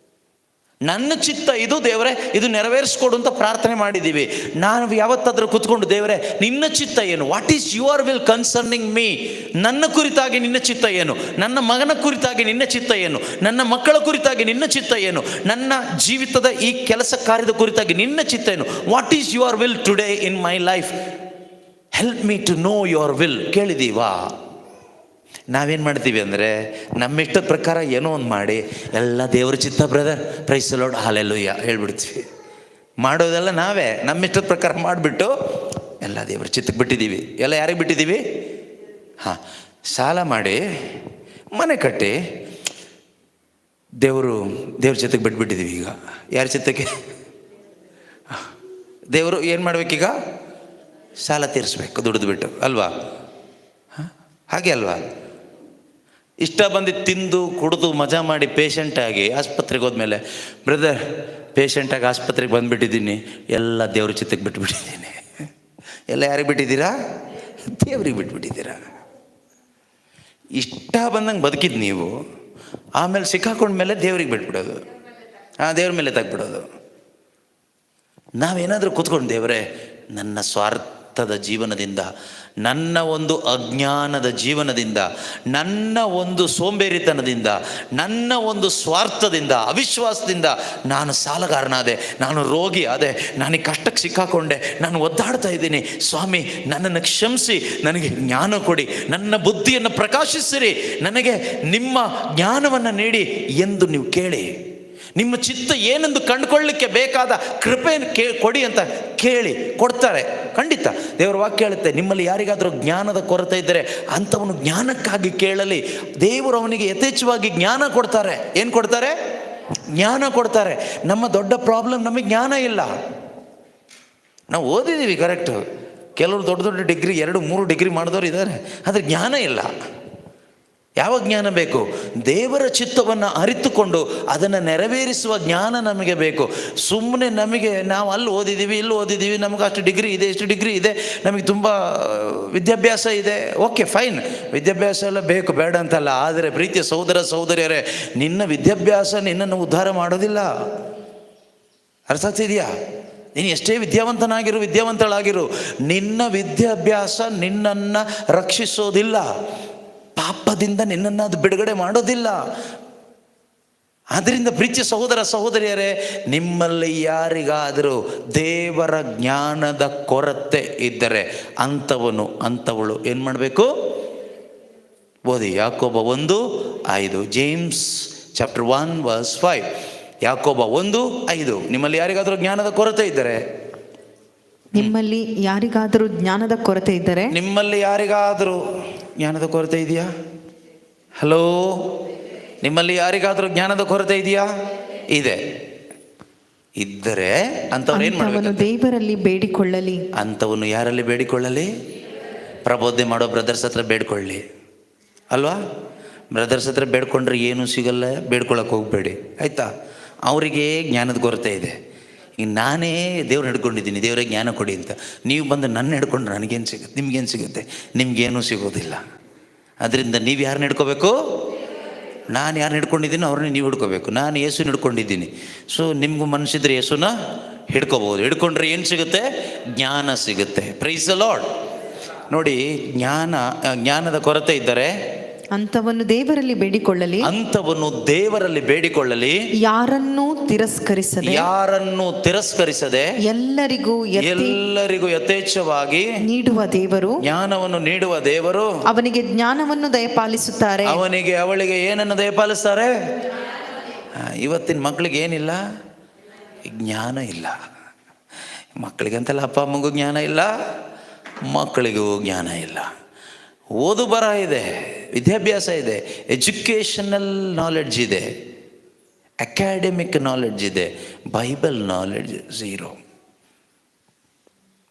ನನ್ನ ಚಿತ್ತ ಇದು ದೇವರೇ, ಇದು ನೆರವೇರಿಸ್ಕೊಡು ಅಂತ ಪ್ರಾರ್ಥನೆ ಮಾಡಿದ್ದೀವಿ. ನಾನು ಯಾವತ್ತಾದರೂ ಕೂತ್ಕೊಂಡು ದೇವರೇ ನಿನ್ನ ಚಿತ್ತ ಏನು, what is your will concerning me, ನನ್ನ ಕುರಿತಾಗಿ ನಿನ್ನ ಚಿತ್ತ ಏನು, ನನ್ನ ಮಗನ ಕುರಿತಾಗಿ ನಿನ್ನ ಚಿತ್ತ ಏನು, ನನ್ನ ಮಕ್ಕಳ ಕುರಿತಾಗಿ ನಿನ್ನ ಚಿತ್ತ ಏನು, ನನ್ನ ಜೀವಿತದ ಈ ಕೆಲಸ ಕಾರ್ಯದ ಕುರಿತಾಗಿ ನಿನ್ನ ಚಿತ್ತ ಏನು, what is your will today in my life, help me to know your will. ಕೇಳಿದ್ದೀವಾ? ನಾವೇನು ಮಾಡ್ತೀವಿ ಅಂದರೆ ನಮ್ಮಿಷ್ಟದ ಪ್ರಕಾರ ಏನೋ ಒಂದು ಮಾಡಿ ಎಲ್ಲ ದೇವ್ರ ಚಿತ್ತ brother, praise the Lord, hallelujah ಹೇಳ್ಬಿಡ್ತೀವಿ. ಮಾಡೋದೆಲ್ಲ ನಾವೇ ನಮ್ಮಿಷ್ಟದ ಪ್ರಕಾರ ಮಾಡಿಬಿಟ್ಟು ಎಲ್ಲ ದೇವ್ರ ಚಿತ್ತಕ್ಕೆ ಬಿಟ್ಟಿದ್ದೀವಿ. ಎಲ್ಲ ಯಾರಿಗೆ ಬಿಟ್ಟಿದ್ದೀವಿ? ಹಾಂ, ಸಾಲ ಮಾಡಿ ಮನೆ ಕಟ್ಟಿ ದೇವ್ರ ಚಿತ್ತಕ್ಕೆ ಬಿಟ್ಬಿಟ್ಟಿದ್ದೀವಿ. ಈಗ ಯಾರ ಚಿತ್ತಕ್ಕೆ? ದೇವರು ಏನು ಮಾಡ್ಬೇಕೀಗ? ಸಾಲ ತೀರಿಸ್ಬೇಕು ದುಡಿದು ಬಿಟ್ಟು, ಅಲ್ವಾ? ಹಾಗೆ ಅಲ್ವಾ? ಇಷ್ಟ ಬಂದು ತಿಂದು ಕುಡಿದು ಮಜಾ ಮಾಡಿ ಪೇಷಂಟಾಗಿ ಆಸ್ಪತ್ರೆಗೆ ಹೋದ್ಮೇಲೆ, ಬ್ರದರ್ ಪೇಷಂಟಾಗಿ ಆಸ್ಪತ್ರೆಗೆ ಬಂದುಬಿಟ್ಟಿದ್ದೀನಿ, ಎಲ್ಲ ದೇವ್ರ ಚಿತ್ತಕ್ಕೆ ಬಿಟ್ಬಿಟ್ಟಿದ್ದೀನಿ. ಎಲ್ಲ ಯಾರಿಗೆ ಬಿಟ್ಟಿದ್ದೀರಾ? ದೇವ್ರಿಗೆ ಬಿಟ್ಬಿಟ್ಟಿದ್ದೀರಾ. ಇಷ್ಟ ಬಂದಂಗೆ ಬದುಕಿದ್ದು ನೀವು, ಆಮೇಲೆ ಸಿಕ್ಕಾಕೊಂಡ್ಮೇಲೆ ದೇವ್ರಿಗೆ ಬಿಟ್ಬಿಡೋದು, ದೇವ್ರ ಮೇಲೆ ತಗ್ಬಿಡೋದು. ನಾವೇನಾದರೂ ಕೂತ್ಕೊಂಡು ದೇವರೇ ನನ್ನ ಸ್ವಾರ್ಥದ ಜೀವನದಿಂದ, ನನ್ನ ಒಂದು ಅಜ್ಞಾನದ ಜೀವನದಿಂದ, ನನ್ನ ಒಂದು ಸೋಂಬೇರಿತನದಿಂದ, ನನ್ನ ಒಂದು ಸ್ವಾರ್ಥದಿಂದ, ಅವಿಶ್ವಾಸದಿಂದ ನಾನು ಸಾಲಗಾರನಾದೆ, ನಾನು ರೋಗಿ ಆದೆ, ನಾನು ಕಷ್ಟಕ್ಕೆ ಸಿಕ್ಕಾಕೊಂಡೆ, ನಾನು ಒದ್ದಾಡ್ತಾ ಇದ್ದೀನಿ. ಸ್ವಾಮಿ ನನ್ನನ್ನು ಕ್ಷಮಿಸಿ, ನನಗೆ ಜ್ಞಾನ ಕೊಡಿ, ನನ್ನ ಬುದ್ಧಿಯನ್ನು ಪ್ರಕಾಶಿಸಿರಿ, ನನಗೆ ನಿಮ್ಮ ಜ್ಞಾನವನ್ನು ನೀಡಿ ಎಂದು ನೀವು ಕೇಳಿ. ನಿಮ್ಮ ಚಿತ್ತ ಏನೆಂದು ಕಂಡುಕೊಳ್ಳಲಿಕ್ಕೆ ಬೇಕಾದ ಕೃಪೆ ಕೊಡಿ ಅಂತ ಕೇಳಿ ಕೊಡ್ತಾರೆ. ಖಂಡಿತ ದೇವರ ವಾಕ್ಯ ಹೇಳುತ್ತೆ, ನಿಮ್ಮಲ್ಲಿ ಯಾರಿಗಾದರೂ ಜ್ಞಾನದ ಕೊರತೆ ಇದ್ದರೆ ಅಂಥವನು ಜ್ಞಾನಕ್ಕಾಗಿ ಕೇಳಲಿ. ದೇವರು ಅವನಿಗೆ ಯಥೇಚ್ಛವಾಗಿ ಜ್ಞಾನ ಕೊಡ್ತಾರೆ. ಏನು ಕೊಡ್ತಾರೆ? ಜ್ಞಾನ ಕೊಡ್ತಾರೆ. ನಮ್ಮ ದೊಡ್ಡ ಪ್ರಾಬ್ಲಮ್, ನಮಗೆ ಜ್ಞಾನ ಇಲ್ಲ. ನಾವು ಓದಿದ್ದೀವಿ ಕರೆಕ್ಟು, ಕೆಲವರು ದೊಡ್ಡ ದೊಡ್ಡ ಡಿಗ್ರಿ 2-3 ಡಿಗ್ರಿ ಮಾಡಿದವರು ಇದ್ದಾರೆ, ಆದರೆ ಜ್ಞಾನ ಇಲ್ಲ. ಯಾವ ಜ್ಞಾನ ಬೇಕು? ದೇವರ ಚಿತ್ತವನ್ನು ಅರಿತುಕೊಂಡು ಅದನ್ನು ನೆರವೇರಿಸುವ ಜ್ಞಾನ ನಮಗೆ ಬೇಕು. ಸುಮ್ಮನೆ ನಮಗೆ ನಾವು ಅಲ್ಲಿ ಓದಿದ್ದೀವಿ, ಇಲ್ಲಿ ಓದಿದ್ದೀವಿ, ನಮಗೆ ಅಷ್ಟು ಡಿಗ್ರಿ ಇದೆ, ಇಷ್ಟು ಡಿಗ್ರಿ ಇದೆ, ನಮಗೆ ತುಂಬ ವಿದ್ಯಾಭ್ಯಾಸ ಇದೆ, ಓಕೆ ಫೈನ್, ವಿದ್ಯಾಭ್ಯಾಸ ಎಲ್ಲ ಬೇಕು, ಬೇಡ ಅಂತಲ್ಲ. ಆದರೆ ಪ್ರೀತಿಯ ಸಹೋದರ ಸಹೋದರಿಯರೇ, ನಿನ್ನ ವಿದ್ಯಾಭ್ಯಾಸ ನಿನ್ನನ್ನು ಉದ್ಧಾರ ಮಾಡೋದಿಲ್ಲ. ಅರ್ಥ ಆಗ್ತಿದೆಯಾ? ನೀನು ಎಷ್ಟೇ ವಿದ್ಯಾವಂತಳಾಗಿರು, ನಿನ್ನ ವಿದ್ಯಾಭ್ಯಾಸ ನಿನ್ನನ್ನು ರಕ್ಷಿಸೋದಿಲ್ಲ. ಪಾಪದಿಂದ ನಿನ್ನನ್ನು ಅದು ಬಿಡುಗಡೆ ಮಾಡೋದಿಲ್ಲ. ಆದ್ದರಿಂದ ಪ್ರೀತಿಯ ಸಹೋದರ ಸಹೋದರಿಯರೇ, ನಿಮ್ಮಲ್ಲಿ ಯಾರಿಗಾದರೂ ದೇವರ ಜ್ಞಾನದ ಕೊರತೆ ಇದ್ದರೆ ಅಂಥವಳು ಏನು ಮಾಡಬೇಕು? ಓದಿ ಯಾಕೋಬ 1:5, ಜೇಮ್ಸ್ ಚಾಪ್ಟರ್ 1 ವರ್ಸ್ 5. ಯಾಕೋಬ 1:5. ನಿಮ್ಮಲ್ಲಿ ಯಾರಿಗಾದರೂ ಜ್ಞಾನದ ಕೊರತೆ ಇದ್ದರೆ, ನಿಮ್ಮಲ್ಲಿ ಯಾರಿಗಾದರೂ ಜ್ಞಾನದ ಕೊರತೆ ಇದ್ದರೆ, ನಿಮ್ಮಲ್ಲಿ ಯಾರಿಗಾದರೂ ಜ್ಞಾನದ ಕೊರತೆ ಇದೆಯಾ? ಹಲೋ, ನಿಮ್ಮಲ್ಲಿ ಯಾರಿಗಾದರೂ ಜ್ಞಾನದ ಕೊರತೆ ಇದೆಯಾ? ಇದೆ. ಇದ್ದರೆ ಅಂಥವ್ರು ಏನು ಮಾಡಬೇಕು? ದೇವರಲ್ಲಿ ಬೇಡಿಕೊಳ್ಳಲಿ. ಅಂಥವನು ಯಾರಲ್ಲಿ ಬೇಡಿಕೊಳ್ಳಲಿ? ಪ್ರಬೋಧನೆ ಮಾಡೋ ಬ್ರದರ್ಸ್ ಹತ್ರ ಬೇಡ್ಕೊಳ್ಳಿ ಅಲ್ವಾ? ಬ್ರದರ್ಸ್ ಹತ್ರ ಬೇಡ್ಕೊಂಡ್ರೆ ಏನೂ ಸಿಗಲ್ಲ, ಬೇಡ್ಕೊಳಕ್ಕೆ ಹೋಗಬೇಡಿ ಆಯಿತಾ? ಅವರಿಗೆ ಜ್ಞಾನದ ಕೊರತೆ ಇದೆ. ಈಗ ನಾನೇ ದೇವ್ರು ಹಿಡ್ಕೊಂಡಿದ್ದೀನಿ, ದೇವರೇ ಜ್ಞಾನ ಕೊಡಿ ಅಂತ. ನೀವು ಬಂದು ನನ್ನ ಹಿಡ್ಕೊಂಡ್ರೆ ನನಗೇನು ಸಿಗುತ್ತೆ? ನಿಮ್ಗೇನು ಸಿಗುತ್ತೆ? ನಿಮ್ಗೇನೂ ಸಿಗೋದಿಲ್ಲ. ಅದರಿಂದ ನೀವು ಯಾರನ್ನ ಹಿಡ್ಕೋಬೇಕು? ನಾನು ಯಾರನ್ನ ಹಿಡ್ಕೊಂಡಿದ್ದೀನೋ ಅವ್ರನ್ನ ನೀವು ಹಿಡ್ಕೋಬೇಕು. ನಾನು ಯೇಸುನ ಹಿಡ್ಕೊಂಡಿದ್ದೀನಿ. ಸೊ ನಿಮಗೂ ಮನಸ್ಸಿದ್ರೆ ಯೇಸುನ ಹಿಡ್ಕೋಬೋದು. ಹಿಡ್ಕೊಂಡ್ರೆ ಏನು ಸಿಗುತ್ತೆ? ಜ್ಞಾನ ಸಿಗುತ್ತೆ. Praise the lord. ನೋಡಿ, ಜ್ಞಾನದ ಕೊರತೆ ಇದ್ದರೆ ಅಂಥವನ್ನು ದೇವರಲ್ಲಿ ಬೇಡಿಕೊಳ್ಳಲಿ. ಅಂಥವನ್ನು ದೇವರಲ್ಲಿ ಬೇಡಿಕೊಳ್ಳಲಿ. ಯಾರನ್ನೂ ತಿರಸ್ಕರಿಸದೆ ಎಲ್ಲರಿಗೂ ಯಥೇಚ್ಛವಾಗಿ ನೀಡುವ ದೇವರು, ಜ್ಞಾನವನ್ನು ನೀಡುವ ದೇವರು ಅವನಿಗೆ ಜ್ಞಾನವನ್ನು ದಯಪಾಲಿಸುತ್ತಾರೆ. ಅವಳಿಗೆ ಏನನ್ನು ದಯಪಾಲಿಸ್ತಾರೆ? ಇವತ್ತಿನ ಮಕ್ಕಳಿಗೆ ಏನಿಲ್ಲ? ಜ್ಞಾನ ಇಲ್ಲ. ಮಕ್ಕಳಿಗಂತಲ್ಲ, ಅಪ್ಪ ಅಮ್ಮಗೂ ಜ್ಞಾನ ಇಲ್ಲ, ಮಕ್ಕಳಿಗೂ ಜ್ಞಾನ ಇಲ್ಲ. ಓದು ಬರಹ ಇದೆ, ವಿದ್ಯಾಭ್ಯಾಸ ಇದೆ, ಎಜುಕೇಷನಲ್ ನಾಲೆಡ್ಜ್ ಇದೆ, ಅಕಾಡೆಮಿಕ್ ನಾಲೆಡ್ಜ್ ಇದೆ, ಬೈಬಲ್ ನಾಲೆಡ್ಜ್ 0.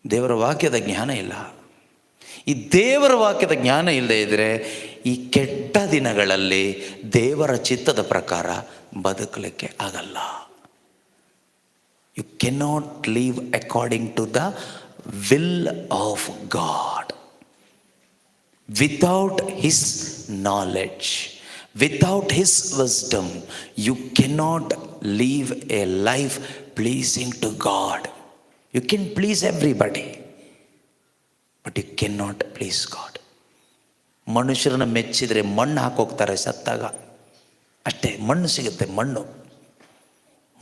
ದೇವರ ವಾಕ್ಯದ ಜ್ಞಾನ ಇಲ್ಲ. ಈ ದೇವರ ವಾಕ್ಯದ ಜ್ಞಾನ ಇಲ್ಲದೆ ಇದ್ದರೆ ಈ ಕೆಟ್ಟ ದಿನಗಳಲ್ಲಿ ದೇವರ ಚಿತ್ತದ ಪ್ರಕಾರ ಬದುಕಲಿಕ್ಕೆ ಆಗಲ್ಲ. You cannot live according to the will of God. Without His knowledge, without His wisdom, you cannot live a life pleasing to God. You can please everybody, but you cannot please God. ಮನುಷ್ಯರನ್ನ ಮೆಚ್ಚಿದರೆ ಮಣ್ಣು ಹಾಕೋಗ್ತಾರೆ ಸತ್ತಾಗ, ಅಷ್ಟೇ. ಮಣ್ಣು ಸಿಗುತ್ತೆ, ಮಣ್ಣು.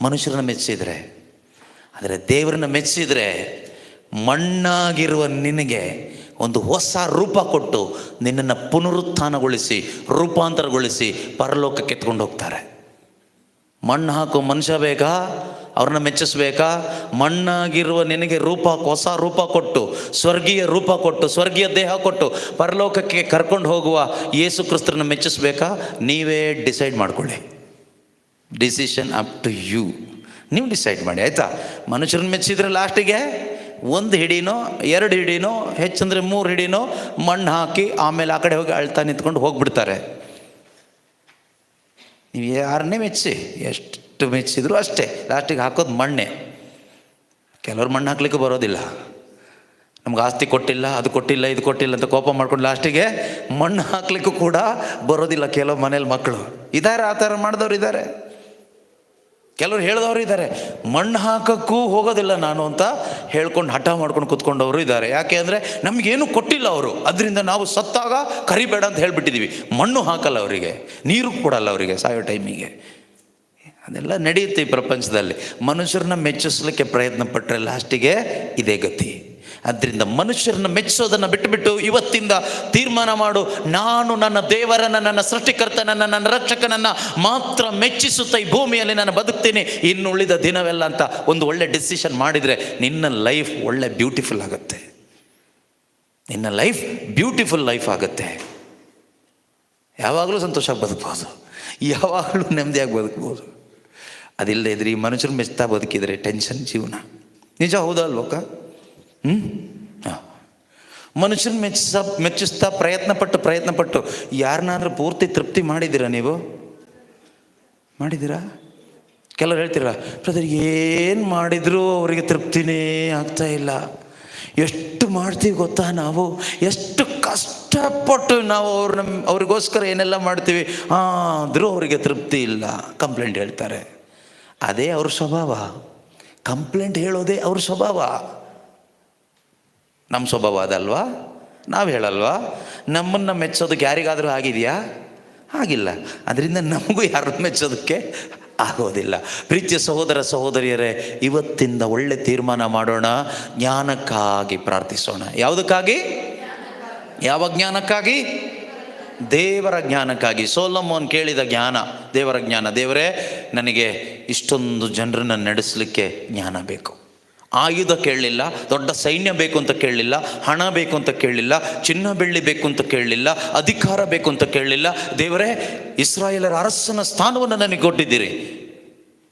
ಮನುಷ್ಯರನ್ನ ಮೆಚ್ಚಿದರೆ. ಆದರೆ ದೇವರನ್ನ ಮೆಚ್ಚಿದರೆ ಮಣ್ಣಾಗಿರುವ ನಿನಗೆ ಒಂದು ಹೊಸ ರೂಪ ಕೊಟ್ಟು ನಿನ್ನನ್ನು ಪುನರುತ್ಥಾನಗೊಳಿಸಿ ರೂಪಾಂತರಗೊಳಿಸಿ ಪರಲೋಕಕ್ಕೆ ಎತ್ಕೊಂಡು ಹೋಗ್ತಾರೆ. ಮಣ್ಣು ಹಾಕೋ ಮನುಷ್ಯ ಬೇಕಾ? ಅವ್ರನ್ನ ಮೆಚ್ಚಿಸ್ಬೇಕಾ? ಮಣ್ಣಾಗಿರುವ ನಿನಗೆ ಹೊಸ ರೂಪ ಕೊಟ್ಟು, ಸ್ವರ್ಗೀಯ ರೂಪ ಕೊಟ್ಟು, ಸ್ವರ್ಗೀಯ ದೇಹ ಕೊಟ್ಟು ಪರಲೋಕಕ್ಕೆ ಕರ್ಕೊಂಡು ಹೋಗುವ ಯೇಸು ಕ್ರಿಸ್ತರನ್ನ ಮೆಚ್ಚಿಸ್ಬೇಕಾ? ನೀವೇ ಡಿಸೈಡ್ ಮಾಡ್ಕೊಳ್ಳಿ. Decision up to you. ನೀವು ಡಿಸೈಡ್ ಮಾಡಿ ಆಯಿತಾ? ಮನುಷ್ಯರನ್ನ ಮೆಚ್ಚಿದ್ರೆ ಲಾಸ್ಟಿಗೆ 1 ಹಿಡಿನೋ 2 ಹಿಡಿನೋ, ಹೆಚ್ಚಂದರೆ 3 ಹಿಡಿನೋ ಮಣ್ಣು ಹಾಕಿ ಆಮೇಲೆ ಆ ಕಡೆ ಹೋಗಿ ಅಳ್ತಾ ನಿಂತ್ಕೊಂಡು ಹೋಗ್ಬಿಡ್ತಾರೆ. ನೀವು ಯಾರನ್ನೇ ಮೆಚ್ಚಿಸಿ, ಎಷ್ಟು ಮೆಚ್ಚಿದ್ರು ಅಷ್ಟೇ, ಲಾಸ್ಟಿಗೆ ಹಾಕೋದು ಮಣ್ಣೆ. ಕೆಲವ್ರು ಮಣ್ಣು ಹಾಕ್ಲಿಕ್ಕೆ ಬರೋದಿಲ್ಲ. ನಮ್ಗೆ ಆಸ್ತಿ ಕೊಟ್ಟಿಲ್ಲ, ಅದು ಕೊಟ್ಟಿಲ್ಲ, ಇದು ಕೊಟ್ಟಿಲ್ಲ ಅಂತ ಕೋಪ ಮಾಡ್ಕೊಂಡು ಲಾಸ್ಟಿಗೆ ಮಣ್ಣು ಹಾಕ್ಲಿಕ್ಕೂ ಕೂಡ ಬರೋದಿಲ್ಲ. ಕೆಲವು ಮನೇಲಿ ಮಕ್ಕಳು ಇದ್ದಾರೆ, ಆ ಥರ ಮಾಡಿದವ್ರು ಇದ್ದಾರೆ. ಕೆಲವರು ಹೇಳಿದವರು ಇದ್ದಾರೆ, ಮಣ್ಣು ಹಾಕಕ್ಕೂ ಹೋಗೋದಿಲ್ಲ ನಾನು ಅಂತ ಹೇಳ್ಕೊಂಡು ಹಠ ಮಾಡ್ಕೊಂಡು ಕೂತ್ಕೊಂಡವರು ಇದ್ದಾರೆ. ಯಾಕೆ ಅಂದರೆ ನಮಗೇನು ಕೊಟ್ಟಿಲ್ಲ ಅವರು, ಅದರಿಂದ ನಾವು ಸತ್ತಾಗ ಕರಿಬೇಡ ಅಂತ ಹೇಳಿಬಿಟ್ಟಿದ್ದೀವಿ. ಮಣ್ಣು ಹಾಕಲ್ಲ ಅವರಿಗೆ, ನೀರು ಕೊಡಲ್ಲ ಅವರಿಗೆ ಸಾಯೋ ಟೈಮಿಗೆ. ಅದೆಲ್ಲ ನಡೆಯುತ್ತೆ ಈ ಪ್ರಪಂಚದಲ್ಲಿ. ಮನುಷ್ಯರನ್ನ ಮೆಚ್ಚಿಸ್ಲಿಕ್ಕೆ ಪ್ರಯತ್ನ ಪಟ್ಟರೆ ಲಾಸ್ಟಿಗೆ ಇದೇ ಗತಿ. ಅದರಿಂದ ಮನುಷ್ಯರನ್ನ ಮೆಚ್ಚಿಸೋದನ್ನು ಬಿಟ್ಟುಬಿಟ್ಟು ಇವತ್ತಿಂದ ತೀರ್ಮಾನ ಮಾಡು, ನಾನು ನನ್ನ ದೇವರನ್ನು, ನನ್ನ ಸೃಷ್ಟಿಕರ್ತನನ್ನು, ನನ್ನ ರಕ್ಷಕನನ್ನು ಮಾತ್ರ ಮೆಚ್ಚಿಸುತ್ತಾ ಈ ಭೂಮಿಯಲ್ಲಿ ನಾನು ಬದುಕ್ತೀನಿ ಇನ್ನು ಉಳಿದ ದಿನವೆಲ್ಲ ಅಂತ ಒಂದು ಒಳ್ಳೆ ಡಿಸಿಷನ್ ಮಾಡಿದರೆ ನಿನ್ನ ಲೈಫ್ ಒಳ್ಳೆ ಬ್ಯೂಟಿಫುಲ್ ಆಗುತ್ತೆ. ನಿನ್ನ ಲೈಫ್ ಬ್ಯೂಟಿಫುಲ್ ಲೈಫ್ ಆಗುತ್ತೆ. ಯಾವಾಗಲೂ ಸಂತೋಷವಾಗಿ ಬದುಕ್ಬೋದು, ಯಾವಾಗಲೂ ನೆಮ್ಮದಿಯಾಗಿ ಬದುಕ್ಬೋದು. ಅದಿಲ್ಲದೆ ಇದ್ರೆ ಈ ಮನುಷ್ಯರು ಮೆಚ್ತಾ ಬದುಕಿದರೆ ಟೆನ್ಷನ್ ಜೀವನ. ನಿಜ ಹೌದಾ ಅಲ್ವಕ್ಕ? ಮನುಷ್ಯನ ಮೆಚ್ಚಿಸ್ತಾ ಪ್ರಯತ್ನಪಟ್ಟು ಯಾರನ್ನಾದ್ರೂ ಪೂರ್ತಿ ತೃಪ್ತಿ ಮಾಡಿದ್ದೀರಾ ನೀವು? ಮಾಡಿದ್ದೀರಾ? ಕೆಲವ್ರು ಹೇಳ್ತೀರಾ, ಬ್ರದರ್ ಏನು ಮಾಡಿದರೂ ಅವರಿಗೆ ತೃಪ್ತಿನೇ ಆಗ್ತಾ ಇಲ್ಲ. ಎಷ್ಟು ಮಾಡ್ತೀವಿ ಗೊತ್ತಾ, ನಾವು ಎಷ್ಟು ಕಷ್ಟಪಟ್ಟು ನಾವು ಅವ್ರಿಗೋಸ್ಕರ ಏನೆಲ್ಲ ಮಾಡ್ತೀವಿ, ಆದರೂ ಅವರಿಗೆ ತೃಪ್ತಿ ಇಲ್ಲ, ಕಂಪ್ಲೇಂಟ್ ಹೇಳ್ತಾರೆ. ಅದೇ ಅವ್ರ ಸ್ವಭಾವ. ಕಂಪ್ಲೇಂಟ್ ಹೇಳೋದೇ ಅವ್ರ ಸ್ವಭಾವ. ನಮ್ಮ ಸ್ವಭಾವ ಅದಲ್ವಾ? ನಾವು ಹೇಳಲ್ವಾ? ನಮ್ಮನ್ನು ಮೆಚ್ಚೋದಕ್ಕೆ ಯಾರಿಗಾದರೂ ಆಗಿದೆಯಾ? ಆಗಿಲ್ಲ. ಅದರಿಂದ ನಮಗೂ ಯಾರು ಮೆಚ್ಚೋದಕ್ಕೆ ಆಗೋದಿಲ್ಲ. ಪ್ರೀತಿಯ ಸಹೋದರ ಸಹೋದರಿಯರೇ, ಇವತ್ತಿಂದ ಒಳ್ಳೆ ತೀರ್ಮಾನ ಮಾಡೋಣ. ಜ್ಞಾನಕ್ಕಾಗಿ ಪ್ರಾರ್ಥಿಸೋಣ. ಯಾವುದಕ್ಕಾಗಿ? ಯಾವ ಜ್ಞಾನಕ್ಕಾಗಿ? ದೇವರ ಜ್ಞಾನಕ್ಕಾಗಿ. ಸೊಲೊಮೋನ್ ಕೇಳಿದ ಜ್ಞಾನ, ದೇವರ ಜ್ಞಾನ. ದೇವರೇ, ನನಗೆ ಇಷ್ಟೊಂದು ಜನರನ್ನು ನಡೆಸಲಿಕ್ಕೆ ಜ್ಞಾನ ಬೇಕು. ಆಯುಧ ಕೇಳಲಿಲ್ಲ, ದೊಡ್ಡ ಸೈನ್ಯ ಬೇಕು ಅಂತ ಕೇಳಲಿಲ್ಲ, ಹಣ ಬೇಕು ಅಂತ ಕೇಳಲಿಲ್ಲ, ಚಿನ್ನ ಬೆಳ್ಳಿ ಬೇಕು ಅಂತ ಕೇಳಲಿಲ್ಲ, ಅಧಿಕಾರ ಬೇಕು ಅಂತ ಕೇಳಲಿಲ್ಲ. ದೇವರೇ, ಇಸ್ರಾಯೇಲರ ಅರಸನ ಸ್ಥಾನವನ್ನು ನನಗೆ ಕೊಟ್ಟಿದ್ದೀರಿ,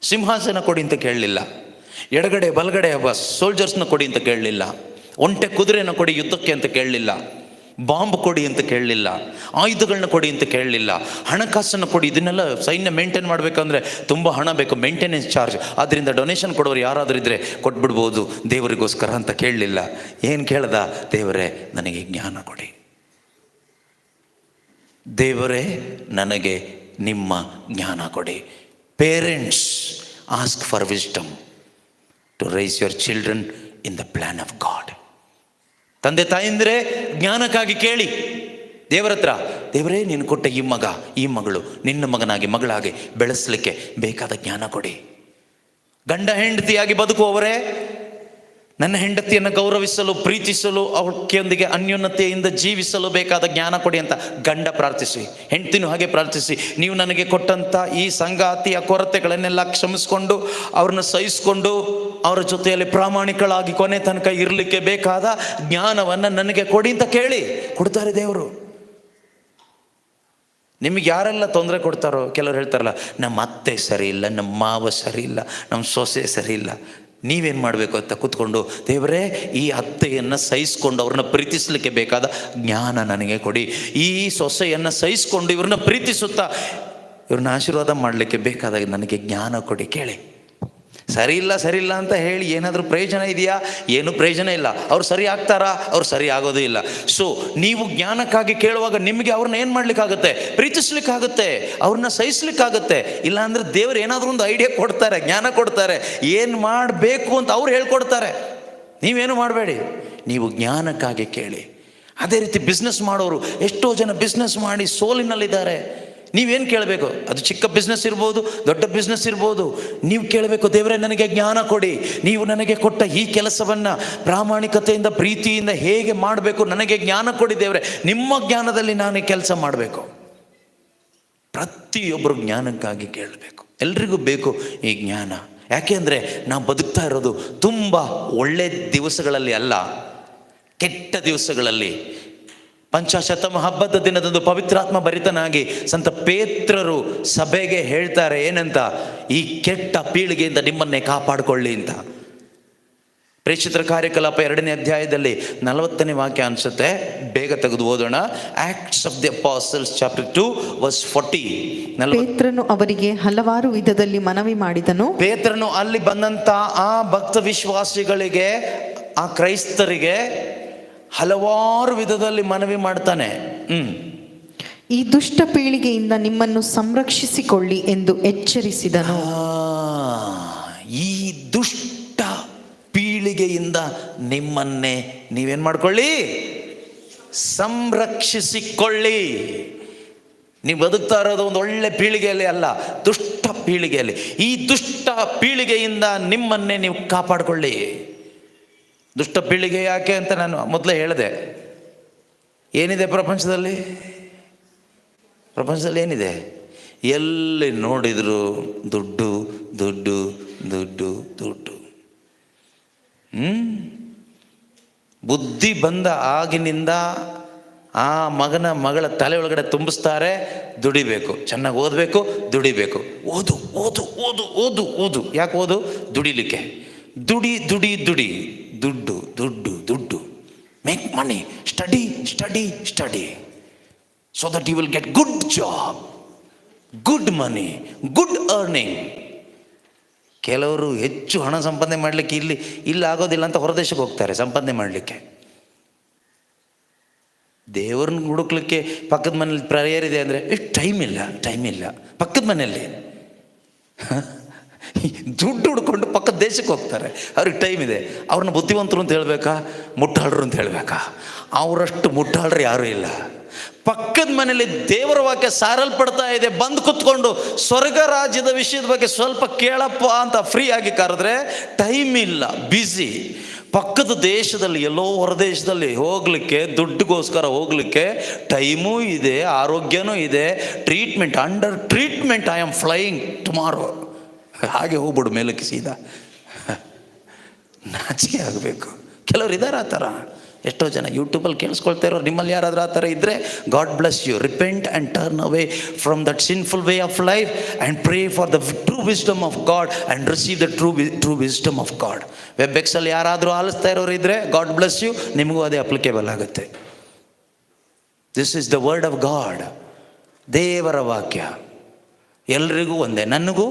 ಸಿಂಹಾಸನ ಕೊಡಿ ಅಂತ ಕೇಳಲಿಲ್ಲ. ಎಡಗಡೆ ಬಲಗಡೆ ಸೋಲ್ಜರ್ಸ್ನ ಕೊಡಿ ಅಂತ ಕೇಳಲಿಲ್ಲ. ಒಂಟೆ ಕುದುರೆನ ಕೊಡಿ ಯುದ್ಧಕ್ಕೆ ಅಂತ ಕೇಳಲಿಲ್ಲ. ಬಾಂಬ್ ಕೊಡಿ ಅಂತ ಕೇಳಲಿಲ್ಲ. ಆಯುಧಗಳನ್ನ ಕೊಡಿ ಅಂತ ಕೇಳಲಿಲ್ಲ. ಹಣಕಾಸನ್ನು ಕೊಡಿ, ಇದನ್ನೆಲ್ಲ ಸೈನ್ಯ ಮೇಂಟೈನ್ ಮಾಡಬೇಕಂದ್ರೆ ತುಂಬ ಹಣ ಬೇಕು, ಮೇಂಟೆನೆನ್ಸ್ ಚಾರ್ಜ್, ಆದ್ದರಿಂದ ಡೊನೇಷನ್ ಕೊಡೋರು ಯಾರಾದರೂ ಇದ್ದರೆ ಕೊಟ್ಬಿಡ್ಬೋದು ದೇವರಿಗೋಸ್ಕರ ಅಂತ ಕೇಳಲಿಲ್ಲ. ಏನು ಕೇಳ್ದ? ದೇವರೇ, ನನಗೆ ಜ್ಞಾನ ಕೊಡಿ. ದೇವರೇ, ನನಗೆ ನಿಮ್ಮ ಜ್ಞಾನ ಕೊಡಿ. Parents ask for wisdom to raise your children in the plan of God. ತಂದೆ ತಾಯಿಂದ್ರೆ ಜ್ಞಾನಕ್ಕಾಗಿ ಕೇಳಿ ದೇವರ ಹತ್ರ. ದೇವರೇ, ನೀನು ಕೊಟ್ಟ ಈ ಮಗ, ಈ ಮಗಳು ನಿನ್ನ ಮಗನಾಗಿ ಮಗಳಾಗಿ ಬೆಳೆಸಲಿಕ್ಕೆ ಬೇಕಾದ ಜ್ಞಾನ ಕೊಡಿ. ಗಂಡ ಹೆಂಡತಿಯಾಗಿ ಬದುಕುವವರೇ, ನನ್ನ ಹೆಂಡತಿಯನ್ನು ಗೌರವಿಸಲು, ಪ್ರೀತಿಸಲು, ಅವಳೊಂದಿಗೆ ಅನ್ಯೋನ್ಯತೆಯಿಂದ ಜೀವಿಸಲು ಬೇಕಾದ ಜ್ಞಾನ ಕೊಡಿ ಅಂತ ಗಂಡ ಪ್ರಾರ್ಥಿಸಿ. ಹೆಂಡತಿನೂ ಹಾಗೆ ಪ್ರಾರ್ಥಿಸಿ. ನೀವು ನನಗೆ ಕೊಟ್ಟಂಥ ಈ ಸಂಗಾತಿಯ ಕೊರತೆಗಳನ್ನೆಲ್ಲ ಕ್ಷಮಿಸ್ಕೊಂಡು, ಅವ್ರನ್ನ ಸಹಿಸ್ಕೊಂಡು, ಅವರ ಜೊತೆಯಲ್ಲಿ ಪ್ರಾಮಾಣಿಕಳಾಗಿ ಕೊನೆ ತನಕ ಇರಲಿಕ್ಕೆ ಬೇಕಾದ ಜ್ಞಾನವನ್ನು ನನಗೆ ಕೊಡಿ ಅಂತ ಕೇಳಿ. ಕೊಡ್ತಾರೆ ದೇವರು. ನಿಮಗೆ ಯಾರೆಲ್ಲ ತೊಂದರೆ ಕೊಡ್ತಾರೋ, ಕೆಲವರು ಹೇಳ್ತಾರಲ್ಲ, ನಮ್ಮ ಅತ್ತೆ ಸರಿ ಇಲ್ಲ, ನಮ್ಮ ಮಾವ ಸರಿ ಇಲ್ಲ, ನಮ್ಮ ಸೊಸೆ ಸರಿ ಇಲ್ಲ. ನೀವೇನು ಮಾಡಬೇಕು ಅಂತ ಕೂತ್ಕೊಂಡು, ದೇವರೇ, ಈ ಅತ್ತೆಯನ್ನು ಸಹಿಸ್ಕೊಂಡು ಅವ್ರನ್ನ ಪ್ರೀತಿಸಲಿಕ್ಕೆ ಬೇಕಾದ ಜ್ಞಾನ ನನಗೆ ಕೊಡಿ. ಈ ಸೊಸೆಯನ್ನು ಸಹಿಸ್ಕೊಂಡು ಇವ್ರನ್ನ ಪ್ರೀತಿಸುತ್ತಾ ಇವ್ರನ್ನ ಆಶೀರ್ವಾದ ಮಾಡಲಿಕ್ಕೆ ಬೇಕಾದಾಗ ನನಗೆ ಜ್ಞಾನ ಕೊಡಿ. ಕೇಳಿ. ಸರಿ ಇಲ್ಲ ಅಂತ ಹೇಳಿ ಏನಾದರೂ ಪ್ರಯೋಜನ ಇದೆಯಾ? ಏನು ಪ್ರಯೋಜನ ಇಲ್ಲ. ಅವ್ರು ಸರಿ ಆಗ್ತಾರಾ? ಅವ್ರು ಸರಿ ಆಗೋದೇ ಇಲ್ಲ. ಸೊ ನೀವು ಜ್ಞಾನಕ್ಕಾಗಿ ಕೇಳುವಾಗ ನಿಮಗೆ ಅವ್ರನ್ನ ಏನು ಮಾಡ್ಲಿಕ್ಕಾಗುತ್ತೆ? ಪ್ರೀತಿಸ್ಲಿಕ್ಕಾಗುತ್ತೆ, ಅವ್ರನ್ನ ಸಹಿಸ್ಲಿಕ್ಕಾಗುತ್ತೆ. ಇಲ್ಲಾಂದ್ರೆ ದೇವರು ಏನಾದರೂ ಒಂದು ಐಡಿಯಾ ಕೊಡ್ತಾರೆ, ಜ್ಞಾನ ಕೊಡ್ತಾರೆ, ಏನು ಮಾಡಬೇಕು ಅಂತ ಅವ್ರು ಹೇಳ್ಕೊಡ್ತಾರೆ. ನೀವೇನು ಮಾಡಬೇಡಿ, ನೀವು ಜ್ಞಾನಕ್ಕಾಗಿ ಕೇಳಿ. ಅದೇ ರೀತಿ ಬಿಸ್ನೆಸ್ ಮಾಡೋರು, ಎಷ್ಟೋ ಜನ ಬಿಸ್ನೆಸ್ ಮಾಡಿ ಸೋಲಿನಲ್ಲಿದ್ದಾರೆ. ನೀವೇನು ಕೇಳಬೇಕು? ಅದು ಚಿಕ್ಕ ಬಿಸ್ನೆಸ್ ಇರ್ಬೋದು, ದೊಡ್ಡ ಬಿಸ್ನೆಸ್ ಇರ್ಬೋದು. ನೀವು ಕೇಳಬೇಕು, ದೇವರೇ, ನನಗೆ ಜ್ಞಾನ ಕೊಡಿ. ನೀವು ನನಗೆ ಕೊಟ್ಟ ಈ ಕೆಲಸವನ್ನು ಪ್ರಾಮಾಣಿಕತೆಯಿಂದ, ಪ್ರೀತಿಯಿಂದ ಹೇಗೆ ಮಾಡಬೇಕು ನನಗೆ ಜ್ಞಾನ ಕೊಡಿ ದೇವರೇ. ನಿಮ್ಮ ಜ್ಞಾನದಲ್ಲಿ ನಾನು ಕೆಲಸ ಮಾಡಬೇಕು. ಪ್ರತಿಯೊಬ್ಬರು ಜ್ಞಾನಕ್ಕಾಗಿ ಕೇಳಬೇಕು. ಎಲ್ರಿಗೂ ಬೇಕು ಈ ಜ್ಞಾನ. ಯಾಕೆಂದರೆ ನಾವು ಬದುಕ್ತಾ ಇರೋದು ತುಂಬ ಒಳ್ಳೆ ದಿವಸಗಳಲ್ಲಿ ಅಲ್ಲ, ಕೆಟ್ಟ ದಿವಸಗಳಲ್ಲಿ. ಪಂಚಾಶತಮ ಹಬ್ಬದ ದಿನದಂದು ಪವಿತ್ರಾತ್ಮ ಭರಿತನಾಗಿ ಸಂತ ಪೇತ್ರರು ಸಭೆಗೆ ಹೇಳ್ತಾರೆ ಏನಂತ? ಈ ಕೆಟ್ಟ ಪೀಳಿಗೆಯಿಂದ ನಿಮ್ಮನ್ನೇ ಕಾಪಾಡಿಕೊಳ್ಳಿ ಅಂತ. ಪ್ರೇಷಿತರ ಕಾರ್ಯಕಲಾಪ 2ನೇ ಅಧ್ಯಾಯದಲ್ಲಿ 40ನೇ ವಾಕ್ಯ ಅನ್ಸುತ್ತೆ, ಬೇಗ ತೆಗೆದು ಓದೋಣ. Acts of the Apostles chapter 2 verse 40. ಪೇತ್ರನು ಅವರಿಗೆ ಹಲವಾರು ವಿಧದಲ್ಲಿ ಮನವಿ ಮಾಡಿದನು. ಪೇತ್ರನು ಅಲ್ಲಿ ಬಂದಂತ ಆ ಭಕ್ತ ವಿಶ್ವಾಸಿಗಳಿಗೆ, ಆ ಕ್ರೈಸ್ತರಿಗೆ ಹಲವಾರು ವಿಧದಲ್ಲಿ ಮನವಿ ಮಾಡ್ತಾನೆ. ಈ ದುಷ್ಟ ಪೀಳಿಗೆಯಿಂದ ನಿಮ್ಮನ್ನು ಸಂರಕ್ಷಿಸಿಕೊಳ್ಳಿ ಎಂದು ಎಚ್ಚರಿಸಿದನು. ಈ ದುಷ್ಟ ಪೀಳಿಗೆಯಿಂದ ನಿಮ್ಮನ್ನೇ ನೀವೇನ್ ಮಾಡ್ಕೊಳ್ಳಿ? ಸಂರಕ್ಷಿಸಿಕೊಳ್ಳಿ. ನೀವು ಬದುಕ್ತಾ ಇರೋದು ಒಂದು ಒಳ್ಳೆ ಪೀಳಿಗೆಯಲ್ಲಿ ಅಲ್ಲ, ದುಷ್ಟ ಪೀಳಿಗೆಯಲ್ಲಿ. ಈ ದುಷ್ಟ ಪೀಳಿಗೆಯಿಂದ ನಿಮ್ಮನ್ನೇ ನೀವು ಕಾಪಾಡಿಕೊಳ್ಳಿ. ದುಷ್ಟ ಪೀಳಿಗೆ ಯಾಕೆ ಅಂತ ನಾನು ಮೊದಲೇ ಹೇಳಿದೆ. ಏನಿದೆ ಪ್ರಪಂಚದಲ್ಲಿ ಏನಿದೆ? ಎಲ್ಲಿ ನೋಡಿದ್ರು ದುಡ್ಡು ದುಡ್ಡು ದುಡ್ಡು ದುಡ್ಡು. ಬುದ್ಧಿ ಬಂದ ಆಗಿನಿಂದ ಆ ಮಗಳ ತಲೆ ಒಳಗಡೆ ತುಂಬಿಸ್ತಾರೆ, ದುಡಿಬೇಕು, ಚೆನ್ನಾಗಿ ಓದಬೇಕು, ದುಡಿಬೇಕು. ಓದು ಓದು ಓದು ಓದು ಓದು. ಯಾಕೆ ಓದು? ದುಡಿಲಿಕ್ಕೆ. ದುಡಿ ದುಡಿ ದುಡಿ, ದುಡ್ಡು ದುಡ್ಡು ದುಡ್ಡು. Make money, study study study, so that you will get good job, good money, good earning. ಕೆಲವರು ಹೆಚ್ಚು ಹಣ ಸಂಪಾದನೆ ಮಾಡಲಿಕ್ಕೆ ಇಲ್ಲಿ ಆಗೋದಿಲ್ಲ ಅಂತ ಹೊರದೇಶಕ್ಕೆ ಹೋಗ್ತಾರೆ ಸಂಪಾದನೆ ಮಾಡಲಿಕ್ಕೆ. ದೇವ್ರನ್ನ ಹುಡುಕ್ಲಿಕ್ಕೆ ಪಕ್ಕದ ಮನೇಲಿ ಪ್ರೇಯರ್ ಇದೆ ಅಂದರೆ ಟೈಮ್ ಇಲ್ಲ. ಪಕ್ಕದ ಮನೆಯಲ್ಲಿ ದುಡ್ಡು ಹುಡ್ಕೊಂಡು ಪಕ್ಕದ ದೇಶಕ್ಕೆ ಹೋಗ್ತಾರೆ. ಅವ್ರಿಗೆ ಟೈಮ್ ಇದೆ. ಅವ್ರನ್ನ ಬುದ್ಧಿವಂತರು ಅಂತ ಹೇಳಬೇಕಾ, ಮುಟ್ಟಾಳ್ರು ಅಂತ ಹೇಳಬೇಕಾ? ಅವರಷ್ಟು ಮುಟ್ಟಾಳ್ರು ಯಾರೂ ಇಲ್ಲ. ಪಕ್ಕದ ಮನೇಲಿ ದೇವರ ವಾಕ್ಯ ಸಾರಲ್ಪಡ್ತಾ ಇದೆ, ಬಂದು ಕುತ್ಕೊಂಡು ಸ್ವರ್ಗ ರಾಜ್ಯದ ವಿಷಯದ ಬಗ್ಗೆ ಸ್ವಲ್ಪ ಕೇಳಪ್ಪ ಅಂತ ಫ್ರೀ ಆಗಿ ಕರೆದ್ರೆ ಟೈಮ್ ಇಲ್ಲ, ಬ್ಯುಸಿ. ಪಕ್ಕದ ದೇಶದಲ್ಲಿ ಎಲ್ಲೋ ಹೊರದೇಶದಲ್ಲಿ ಹೋಗಲಿಕ್ಕೆ, ದುಡ್ಡಿಗೋಸ್ಕರ ಹೋಗಲಿಕ್ಕೆ ಟೈಮೂ ಇದೆ, ಆರೋಗ್ಯನೂ ಇದೆ, treatment, under treatment. I am flying tomorrow. ಹಾಗೆ ಹೋಗ್ಬಿಡು ಮೇಲಕ್ಕೆ ಸೀದಾ. ನಾಚಿಕೆ ಆಗಬೇಕು. ಕೆಲವ್ರು ಇದ್ದಾರೆ ಆ ಥರ. ಎಷ್ಟೋ ಜನ ಯೂಟ್ಯೂಬಲ್ಲಿ ಕೇಳಿಸ್ಕೊಳ್ತಾ ಇರೋರು. ನಿಮ್ಮಲ್ಲಿ ಯಾರಾದರೂ ಆ ಥರ ಇದ್ದರೆ, God bless you. Repent and turn away from that sinful way of life and pray for the true wisdom of God and receive the true wisdom of God. ವೆಬ್ಎಕ್ಸಲ್ಲಿ ಯಾರಾದರೂ ಆಲಿಸ್ತಾ ಇರೋರು ಇದ್ದರೆ, ಗಾಡ್ ಬ್ಲೆಸ್ ಯು. ನಿಮಗೂ ಅದೇ applicable ಆಗುತ್ತೆ. This is the word of god. ದೇವರ ವಾಕ್ಯ ಎಲ್ರಿಗೂ ಒಂದೇ, ನನಗೂ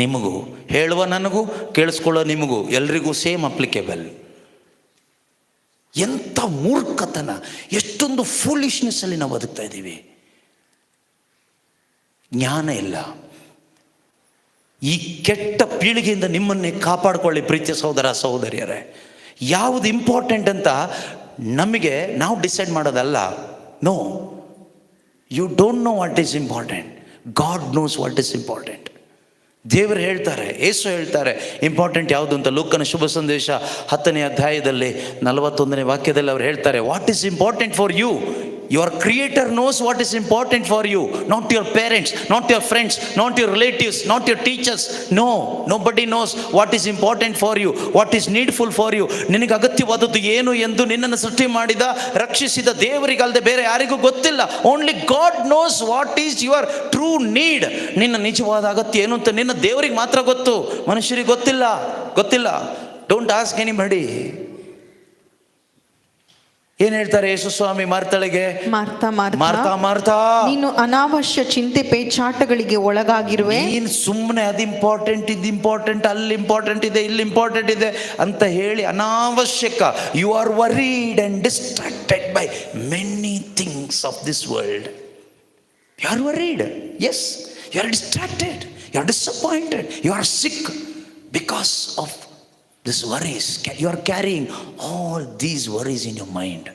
ನಿಮಗೂ, ಹೇಳುವ ನನಗೂ ಕೇಳಿಸ್ಕೊಳ್ಳೋ ನಿಮಗೂ, ಎಲ್ರಿಗೂ ಸೇಮ್ ಅಪ್ಲಿಕೇಬಲ್. ಎಂಥ ಮೂರ್ಖತನ, ಎಷ್ಟೊಂದು ಫೂಲಿಶ್ನೆಸ್ಸಲ್ಲಿ ನಾವು ಬದುಕ್ತಾ ಇದ್ದೀವಿ. ಜ್ಞಾನ ಇಲ್ಲ. ಈ ಕೆಟ್ಟ ಪೀಳಿಗೆಯಿಂದ ನಿಮ್ಮನ್ನೇ ಕಾಪಾಡಿಕೊಳ್ಳಿ ಪ್ರೀತಿಯ ಸಹೋದರ ಸಹೋದರಿಯರೇ. ಯಾವುದು ಇಂಪಾರ್ಟೆಂಟ್ ಅಂತ ನಮಗೆ ನಾವು ಡಿಸೈಡ್ ಮಾಡೋದಲ್ಲ. No, you don't know what is important. God knows what is important. ದೇವರು ಹೇಳ್ತಾರೆ, ಯೇಸು ಹೇಳ್ತಾರೆ ಇಂಪಾರ್ಟೆಂಟ್ ಯಾವುದು ಅಂತ. ಲೂಕನ ಶುಭ ಸಂದೇಶ 10ನೇ ಅಧ್ಯಾಯದಲ್ಲಿ 41ನೇ ವಾಕ್ಯದಲ್ಲಿ ಅವರು ಹೇಳ್ತಾರೆ, what is important for you? Your creator knows what is important for you, not your parents, not your friends, not your relatives, not your teachers. Nobody knows what is important for you, what is needful for you. ನಿನಗೆ ಅಗತ್ಯವಾದದ್ದು ಏನು ಎಂದು ನಿನ್ನನ್ನು ಸೃಷ್ಟಿ ಮಾಡಿದ, ರಕ್ಷಿಸಿದ ದೇವರಿಗಲ್ಲದೆ ಬೇರೆ ಯಾರಿಗೂ ಗೊತ್ತಿಲ್ಲ. Only god knows what is your true need. ನಿನ್ನ ನಿಜವಾದ ಅಗತ್ಯ ಏನು ಅಂತ ನಿನ್ನ ದೇವರಿಗೆ ಮಾತ್ರ ಗೊತ್ತು, ಮನುಷ್ಯರಿಗೆ ಗೊತ್ತಿಲ್ಲ. Don't ask anybody. ಏನ್ ಹೇಳ್ತಾರೆ ಯೇಸು ಸ್ವಾಮಿ ಮಾರ್ತಳಿಗೆ? ಮಾರ್ತಾ, ನೀನು ಅನಾವಶ್ಯ ಚಿಂತೆ ಪೇಚಾಟಗಳಿಗೆ ಒಳಗಾಗಿರುವೆ. ನೀನು ಸುಮ್ಮನೆ ಅದು ಇಂಪಾರ್ಟೆಂಟ್, ಇದು ಇಂಪಾರ್ಟೆಂಟ್, ಅಲ್ಲಿ ಇಂಪಾರ್ಟೆಂಟ್ ಇದೆ, ಇಲ್ಲಿ ಇಂಪಾರ್ಟೆಂಟ್ ಇದೆ ಅಂತ ಹೇಳಿ ಅನಾವಶ್ಯಕ. You are worried and distracted by many things of this world. You are worried, yes, you are distracted, you are disappointed, you are sick because of this worries. You are carrying all these worries in your mind.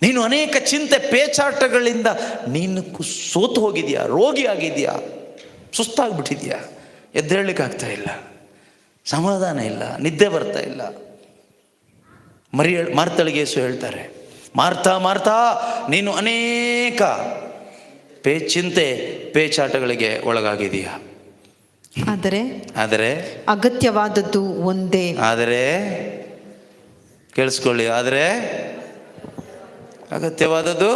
ನೀನು ಅನೇಕ ಚಿಂತೆ ಪೇಚಾಟಗಳಿಂದ ನೀನು ಸೋತು ಹೋಗಿದ್ಯಾ, ರೋಗಿ ಆಗಿದೆಯಾ, ಸುಸ್ತಾಗ್ಬಿಟ್ಟಿದ್ಯಾ, ಎದ್ದೇಳಲಿಕ್ಕೆ ಆಗ್ತಾ ಇಲ್ಲ, ಸಮಾಧಾನ ಇಲ್ಲ, ನಿದ್ದೆ ಬರ್ತಾ ಇಲ್ಲ. ಮಾರ್ತಳಿಗೆ ಯೇಸು ಹೇಳ್ತಾರೆ, ಮಾರ್ತಾ, ನೀನು ಅನೇಕ ಚಿಂತೆ ಪೇಚಾಟಗಳಿಗೆ ಒಳಗಾಗಿದೆಯಾ. ಆದರೆ ಅಗತ್ಯವಾದದ್ದು ಒಂದೇ. ಆದರೆ ಕೇಳಿಸ್ಕೊಳ್ಳಿ, ಆದರೆ ಅಗತ್ಯವಾದದ್ದು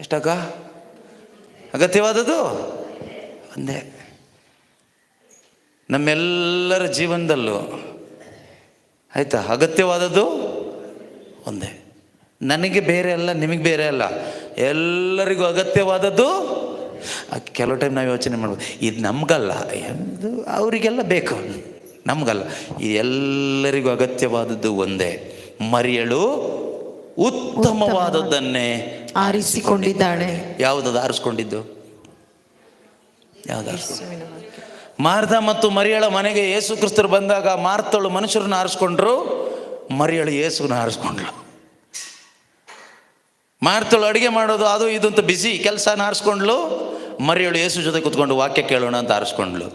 ಎಷ್ಟಕ್ಕ? ಅಗತ್ಯವಾದದ್ದು ಒಂದೇ. ನಮ್ಮೆಲ್ಲರ ಜೀವನದಲ್ಲೂ ಆಯ್ತಾ, ಅಗತ್ಯವಾದದ್ದು ಒಂದೇ. ನನಗೆ ಬೇರೆ ಅಲ್ಲ, ನಿಮಗೆ ಬೇರೆ ಅಲ್ಲ, ಎಲ್ಲರಿಗೂ ಅಗತ್ಯವಾದದ್ದು. ಕೆಲವು ಟೈಮ್ ನಾವು ಯೋಚನೆ ಮಾಡ್ಬೋದು, ಇದು ನಮಗಲ್ಲ, ಎಂದು ಅವರಿಗೆಲ್ಲ ಬೇಕು, ನಮಗಲ್ಲ. ಎಲ್ಲರಿಗೂ ಅಗತ್ಯವಾದದ್ದು ಒಂದೇ. ಮರಿಯಳು ಉತ್ತಮವಾದದ್ದನ್ನೇ ಆರಿಸಿಕೊಂಡಿದ್ದಾಳೆ. ಯಾವುದದು ಆರಿಸ್ಕೊಂಡಿದ್ದು? ಮಾರ್ಥ ಮತ್ತು ಮರಿಯಳ ಮನೆಗೆ ಯೇಸು ಕ್ರಿಸ್ತರು ಬಂದಾಗ ಮಾರ್ತಳು ಮನುಷ್ಯರನ್ನ ಆರಿಸ್ಕೊಂಡ್ರು, ಮರಿಯಳು ಯೇಸುನ ಆರಿಸ್ಕೊಂಡ್ಳು. ಮಾರ್ತಳು ಅಡುಗೆ ಮಾಡೋದು ಅದು ಇದು ಅಂತ ಬಿಸಿ ಕೆಲಸನ ಆರಿಸ್ಕೊಂಡ್ಲು, ಮರಿಯಳು ಯೇಸು ಜೊತೆ ಕೂತ್ಕೊಂಡು ವಾಕ್ಯ ಕೇಳೋಣ ಅಂತ ಆರಿಸ್ಕೊಂಡ್ಲು.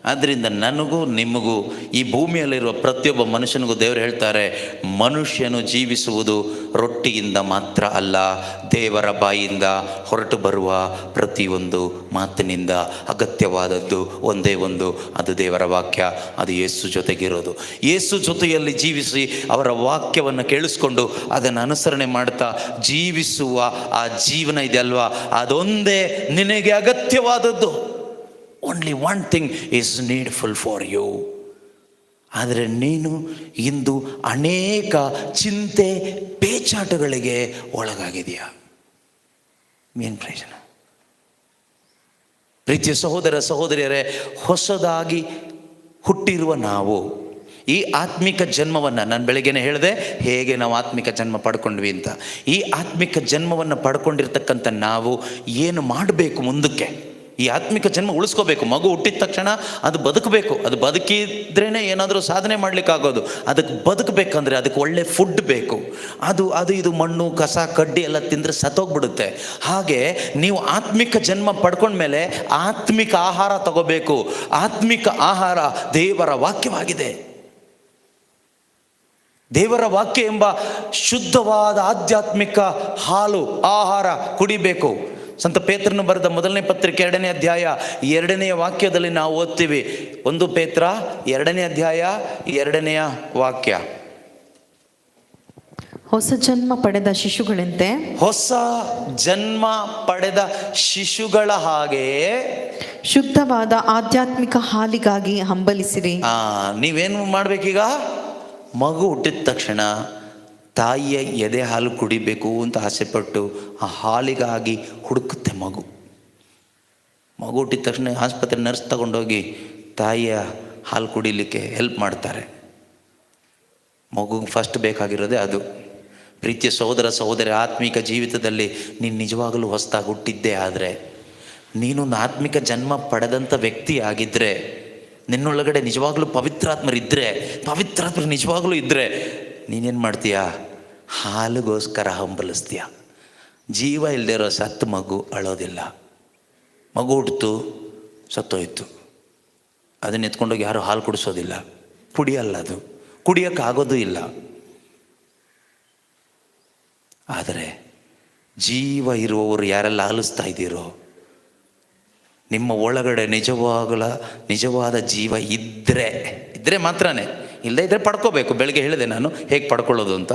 ಆದ್ದರಿಂದ ನನಗೂ ನಿಮಗೂ ಈ ಭೂಮಿಯಲ್ಲಿರುವ ಪ್ರತಿಯೊಬ್ಬ ಮನುಷ್ಯನಿಗೂ ದೇವರು ಹೇಳ್ತಾರೆ, ಮನುಷ್ಯನು ಜೀವಿಸುವುದು ರೊಟ್ಟಿಯಿಂದ ಮಾತ್ರ ಅಲ್ಲ, ದೇವರ ಬಾಯಿಯಿಂದ ಹೊರಟು ಬರುವ ಪ್ರತಿಯೊಂದು ಮಾತಿನಿಂದ. ಅಗತ್ಯವಾದದ್ದು ಒಂದೇ ಒಂದು, ಅದು ದೇವರ ವಾಕ್ಯ, ಅದು ಯೇಸು ಜೊತೆಗಿರೋದು. ಯೇಸು ಜೊತೆಯಲ್ಲಿ ಜೀವಿಸಿ ಅವರ ವಾಕ್ಯವನ್ನು ಕೇಳಿಸ್ಕೊಂಡು ಅದನ್ನು ಅನುಸರಣೆ ಮಾಡ್ತಾ ಜೀವಿಸುವ ಆ ಜೀವನ ಇದೆ ಅಲ್ವಾ, ಅದೊಂದೇ ನಿನಗೆ ಅಗತ್ಯವಾದದ್ದು. Only one thing is needful for you. ಆದರೆ ನೀನು ಇಂದು ಅನೇಕ ಚಿಂತೆ ಪೇಚಾಟಗಳಿಗೆ ಒಳಗಾಗಿದೆಯಾ? ಏನು ಪ್ರಯೋಜನ? ಪ್ರೀತಿಯ ಸಹೋದರ ಸಹೋದರಿಯರೇ, ಹೊಸದಾಗಿ ಹುಟ್ಟಿರುವ ನಾವು ಈ ಆತ್ಮಿಕ ಜನ್ಮವನ್ನು, ನಾನು ಬೆಳಗ್ಗೆನೇ ಹೇಳಿದೆ ಹೇಗೆ ನಾವು ಆತ್ಮಿಕ ಜನ್ಮ ಪಡ್ಕೊಂಡ್ವಿ ಅಂತ. ಈ ಆತ್ಮಿಕ ಜನ್ಮವನ್ನು ಪಡ್ಕೊಂಡಿರ್ತಕ್ಕಂಥ ನಾವು ಏನು ಮಾಡಬೇಕು ಮುಂದಕ್ಕೆ? ಈ ಆತ್ಮಿಕ ಜನ್ಮ ಉಳಿಸ್ಕೋಬೇಕು. ಮಗು ಹುಟ್ಟಿದ ತಕ್ಷಣ ಅದು ಬದುಕಬೇಕು. ಅದು ಬದುಕಿದ್ರೇ ಏನಾದರೂ ಸಾಧನೆ ಮಾಡಲಿಕ್ಕಾಗೋದು. ಅದಕ್ಕೆ ಬದುಕಬೇಕಂದ್ರೆ ಅದಕ್ಕೆ ಒಳ್ಳೆ ಫುಡ್ ಬೇಕು. ಅದು ಇದು ಮಣ್ಣು ಕಸ ಕಡ್ಡಿ ಎಲ್ಲ ತಿಂದರೆ ಸತ್ತೋಗ್ಬಿಡುತ್ತೆ. ಹಾಗೆ ನೀವು ಆತ್ಮಿಕ ಜನ್ಮ ಪಡ್ಕೊಂಡ್ಮೇಲೆ ಆತ್ಮಿಕ ಆಹಾರ ತಗೋಬೇಕು. ಆತ್ಮಿಕ ಆಹಾರ ದೇವರ ವಾಕ್ಯವಾಗಿದೆ. ದೇವರ ವಾಕ್ಯ ಎಂಬ ಶುದ್ಧವಾದ ಆಧ್ಯಾತ್ಮಿಕ ಹಾಲು ಆಹಾರ ಕುಡಿಬೇಕು. ಸಂತ ಪೇತ್ರನು ಬರೆದ ಮೊದಲನೇ ಪತ್ರಿಕೆ 2ನೇ ಅಧ್ಯಾಯ 2ನೇ ವಾಕ್ಯದಲ್ಲಿ ನಾವು ಓದ್ತೀವಿ. 1 ಪೇತ್ರ 2ನೇ ಅಧ್ಯಾಯ 2ನೇ ವಾಕ್ಯ. ಹೊಸ ಜನ್ಮ ಪಡೆದ ಶಿಶುಗಳಂತೆ, ಹೊಸ ಜನ್ಮ ಪಡೆದ ಶಿಶುಗಳ ಹಾಗೆ ಶುದ್ಧವಾದ ಆಧ್ಯಾತ್ಮಿಕ ಹಾಲಿಗಾಗಿ ಹಂಬಲಿಸಿರಿ. ನೀವೇನು ಮಾಡ್ಬೇಕೀಗ? ಮಗು ಹುಟ್ಟಿದ ತಕ್ಷಣ ತಾಯಿಯ ಎದೆ ಹಾಲು ಕುಡಿಬೇಕು ಅಂತ ಆಸೆಪಟ್ಟು ಆ ಹಾಲಿಗಾಗಿ ಹುಡುಕುತ್ತೆ ಮಗು. ಹುಟ್ಟಿದ ತಕ್ಷಣ ಆಸ್ಪತ್ರೆ ನರ್ಸ್ ತಗೊಂಡೋಗಿ ತಾಯಿಯ ಹಾಲು ಕುಡಿಲಿಕ್ಕೆ ಹೆಲ್ಪ್ ಮಾಡ್ತಾರೆ. ಮಗುಗೆ ಫಸ್ಟ್ ಬೇಕಾಗಿರೋದೇ ಅದು. ಪ್ರೀತಿಯ ಸಹೋದರ ಸಹೋದರಿ, ಆತ್ಮಿಕ ಜೀವಿತದಲ್ಲಿ ನೀನು ನಿಜವಾಗಲೂ ಹೊಸದಾಗಿ ಹುಟ್ಟಿದ್ದೇ ಆದರೆ, ನೀನೊಂದು ಆತ್ಮಿಕ ಜನ್ಮ ಪಡೆದಂಥ ವ್ಯಕ್ತಿ ಆಗಿದ್ದರೆ, ನಿನ್ನೊಳಗಡೆ ನಿಜವಾಗ್ಲೂ ಪವಿತ್ರಾತ್ಮರು ನಿಜವಾಗ್ಲೂ ಇದ್ದರೆ, ನೀನೇನು ಮಾಡ್ತೀಯ? ಹಾಲಿಗೋಸ್ಕರ ಹಂಬಲಿಸ್ತೀಯ. ಜೀವ ಇಲ್ಲದೆ ಇರೋ ಸತ್ತು ಮಗು ಅಳೋದಿಲ್ಲ. ಮಗು ಹುಟ್ಟಿತು, ಸತ್ತೋಯ್ತು, ಅದನ್ನ ಎತ್ಕೊಂಡೋಗಿ ಯಾರು ಹಾಲು ಕುಡಿಸೋದಿಲ್ಲ. ಕುಡಿಯಲ್ಲ, ಅದು ಕುಡಿಯೋಕ್ಕಾಗೋದು ಇಲ್ಲ. ಆದರೆ ಜೀವ ಇರುವವರು ಯಾರೆಲ್ಲ ಆಲಿಸ್ತಾ ಇದ್ದೀರೋ, ನಿಮ್ಮ ಒಳಗಡೆ ನಿಜವಾದ ಜೀವ ಇದ್ದರೆ ಮಾತ್ರನೇ. ಇಲ್ಲದೇ ಇದ್ದರೆ ಪಡ್ಕೋಬೇಕು. ಬೆಳಗ್ಗೆ ಹೇಳಿದೆ ನಾನು ಹೇಗೆ ಪಡ್ಕೊಳ್ಳೋದು ಅಂತ.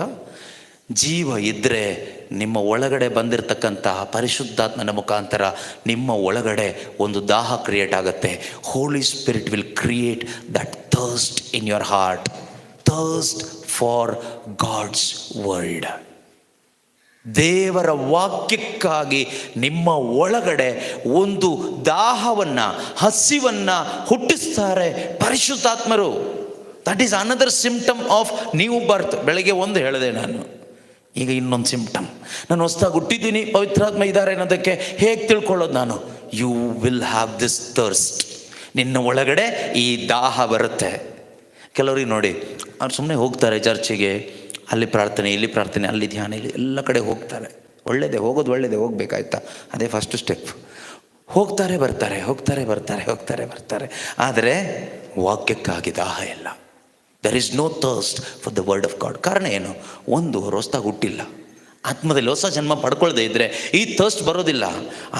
ಜೀವ ಇದ್ದರೆ ನಿಮ್ಮ ಒಳಗಡೆ ಬಂದಿರತಕ್ಕಂತಹ ಪರಿಶುದ್ಧಾತ್ಮನ ಮುಖಾಂತರ ನಿಮ್ಮ ಒಳಗಡೆ ಒಂದು ದಾಹ ಕ್ರಿಯೇಟ್ ಆಗುತ್ತೆ. Holy Spirit will create that thirst in your heart, thirst for God's world. ದೇವರ ವಾಕ್ಯಕ್ಕಾಗಿ ನಿಮ್ಮ ಒಳಗಡೆ ಒಂದು ದಾಹವನ್ನು, ಹಸಿವನ್ನು ಹುಟ್ಟಿಸ್ತಾರೆ ಪರಿಶುದ್ಧಾತ್ಮರು. That is another symptom of new birth. ಬೆಳಗ್ಗೆ ಒಂದು ಹೇಳಿದೆ ನಾನು, ಈಗ ಇನ್ನೊಂದು ಸಿಂಪ್ಟಮ್. ನಾನು ಹೊಸದಾಗಿ ಹುಟ್ಟಿದ್ದೀನಿ, ಪವಿತ್ರಾತ್ಮ ಇದ್ದಾರೆ ಅನ್ನೋದಕ್ಕೆ ಹೇಗೆ ತಿಳ್ಕೊಳ್ಳೋದು ನಾನು? You will have this thirst. ನಿನ್ನ ಒಳಗಡೆ ಈ ದಾಹ ಬರುತ್ತೆ. ಕೆಲವರಿಗೆ ನೋಡಿ, ಅವ್ರು ಸುಮ್ಮನೆ ಹೋಗ್ತಾರೆ ಚರ್ಚಿಗೆ, ಅಲ್ಲಿ ಪ್ರಾರ್ಥನೆ, ಇಲ್ಲಿ ಪ್ರಾರ್ಥನೆ, ಅಲ್ಲಿ ಧ್ಯಾನ, ಇಲ್ಲಿ ಎಲ್ಲ ಕಡೆ ಹೋಗ್ತಾರೆ. ಒಳ್ಳೆಯದೇ, ಹೋಗೋದು ಒಳ್ಳೆಯದೇ, ಹೋಗ್ಬೇಕಾಯ್ತಾ? ಅದೇ ಫಸ್ಟ್ ಸ್ಟೆಪ್. ಹೋಗ್ತಾರೆ ಬರ್ತಾರೆ. ಆದರೆ ವಾಕ್ಯಕ್ಕಾಗಿ ದಾಹ ಇಲ್ಲ. There is no thirst for the word of God. ಕಾರಣ ಏನು? ಒಂದು, ಹೊಸದಾಗಿ ಹುಟ್ಟಿಲ್ಲ. ಆತ್ಮದಲ್ಲಿ ಹೊಸ ಜನ್ಮ ಪಡ್ಕೊಳ್ಳದೆ ಇದ್ದರೆ ಈ ಥರ್ಸ್ಟ್ ಬರೋದಿಲ್ಲ.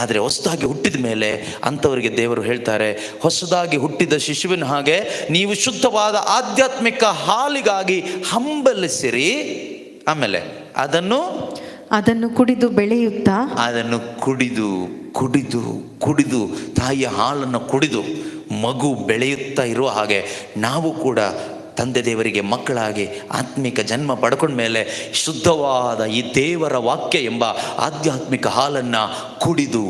ಆದರೆ ಹೊಸದಾಗಿ ಹುಟ್ಟಿದ ಮೇಲೆ ಅಂಥವರಿಗೆ ದೇವರು ಹೇಳ್ತಾರೆ, ಹೊಸದಾಗಿ ಹುಟ್ಟಿದ ಶಿಶುವಿನ ಹಾಗೆ ನೀವು ಶುದ್ಧವಾದ ಆಧ್ಯಾತ್ಮಿಕ ಹಾಲಿಗಾಗಿ ಹಂಬಲಿಸಿರಿ. ಆಮೇಲೆ ಅದನ್ನು ಕುಡಿದು ಬೆಳೆಯುತ್ತಾ, ಅದನ್ನು ಕುಡಿದು ತಾಯಿಯ ಹಾಲನ್ನು ಕುಡಿದು ಮಗು ಬೆಳೆಯುತ್ತಾ ಇರುವ ಹಾಗೆ ನಾವು ಕೂಡ ತಂದೆ ದೇವರಿಗೆ ಮಕ್ಕಳಾಗಿ ಆತ್ಮಿಕ ಜನ್ಮ ಪಡ್ಕೊಂಡ ಮೇಲೆ ಶುದ್ಧವಾದ ಈ ದೇವರ ವಾಕ್ಯ ಎಂಬ ಆಧ್ಯಾತ್ಮಿಕ ಹಾಲನ್ನು ಕುಡಿದು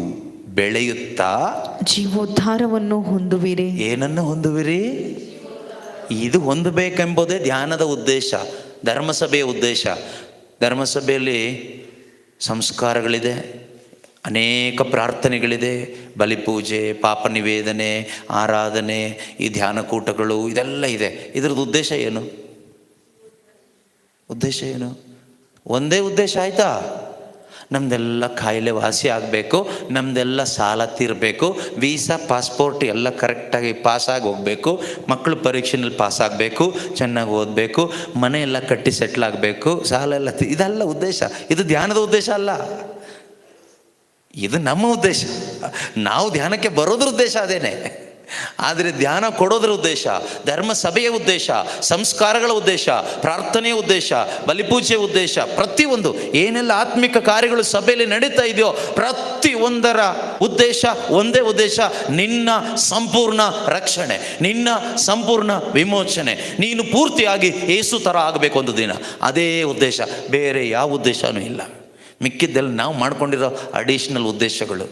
ಬೆಳೆಯುತ್ತಾ ಜೀವೋದ್ಧಾರವನ್ನು ಹೊಂದುವಿರಿ. ಏನನ್ನು ಹೊಂದುವಿರಿ? ಇದು ಹೊಂದಬೇಕೆಂಬುದೇ ಧ್ಯಾನದ ಉದ್ದೇಶ, ಧರ್ಮಸಭೆಯ ಉದ್ದೇಶ. ಧರ್ಮಸಭೆಯಲ್ಲಿ ಸಂಸ್ಕಾರಗಳಿದೆ, ಅನೇಕ ಪ್ರಾರ್ಥನೆಗಳಿದೆ, ಬಲಿಪೂಜೆ, ಪಾಪ ನಿವೇದನೆ, ಆರಾಧನೆ, ಈ ಧ್ಯಾನಕೂಟಗಳು, ಇದೆಲ್ಲ ಇದೆ. ಇದರದ್ದು ಉದ್ದೇಶ ಏನು? ಒಂದೇ ಉದ್ದೇಶ ಆಯ್ತಾ? ನಮ್ಮದೆಲ್ಲ ಕಾಯಿಲೆ ವಾಸಿ ಆಗಬೇಕು, ನಮ್ಮದೆಲ್ಲ ಸಾಲ ತೀರಬೇಕು, ವೀಸಾ ಪಾಸ್ಪೋರ್ಟ್ ಎಲ್ಲ ಕರೆಕ್ಟಾಗಿ ಪಾಸಾಗಿ ಹೋಗಬೇಕು, ಮಕ್ಕಳು ಪರೀಕ್ಷೆನಲ್ಲಿ ಪಾಸಾಗಬೇಕು, ಚೆನ್ನಾಗಿ ಓದಬೇಕು, ಮನೆ ಎಲ್ಲ ಕಟ್ಟಿ ಸೆಟ್ಲ್ ಆಗಬೇಕು, ಸಾಲ ಎಲ್ಲ ಇದೆಲ್ಲ ಉದ್ದೇಶ. ಇದು ಧ್ಯಾನದ ಉದ್ದೇಶ ಅಲ್ಲ, ಇದು ನಮ್ಮ ಉದ್ದೇಶ. ನಾವು ಧ್ಯಾನಕ್ಕೆ ಬರೋದ್ರ ಉದ್ದೇಶ ಅದೇನೆ. ಆದರೆ ಧ್ಯಾನ ಕೊಡೋದ್ರ ಉದ್ದೇಶ, ಧರ್ಮ ಸಭೆಯ ಉದ್ದೇಶ, ಸಂಸ್ಕಾರಗಳ ಉದ್ದೇಶ, ಪ್ರಾರ್ಥನೆಯ ಉದ್ದೇಶ, ಬಲಿಪೂಜೆಯ ಉದ್ದೇಶ, ಪ್ರತಿಯೊಂದು ಏನೆಲ್ಲ ಆತ್ಮಿಕ ಕಾರ್ಯಗಳು ಸಭೆಯಲ್ಲಿ ನಡೀತಾ ಇದೆಯೋ ಪ್ರತಿಯೊಂದರ ಉದ್ದೇಶ ಒಂದೇ ಉದ್ದೇಶ: ನಿನ್ನ ಸಂಪೂರ್ಣ ರಕ್ಷಣೆ, ನಿನ್ನ ಸಂಪೂರ್ಣ ವಿಮೋಚನೆ, ನೀನು ಪೂರ್ತಿಯಾಗಿ ಯೇಸು ಥರ ಆಗಬೇಕು ಒಂದು ದಿನ. ಅದೇ ಉದ್ದೇಶ, ಬೇರೆ ಯಾವ ಉದ್ದೇಶನೂ ಇಲ್ಲ. ಮಿಕ್ಕಿದ್ದೆಲ್ಲ ನಾವು ಮಾಡ್ಕೊಂಡಿರೋ ಅಡಿಷನಲ್ ಉದ್ದೇಶಗಳು.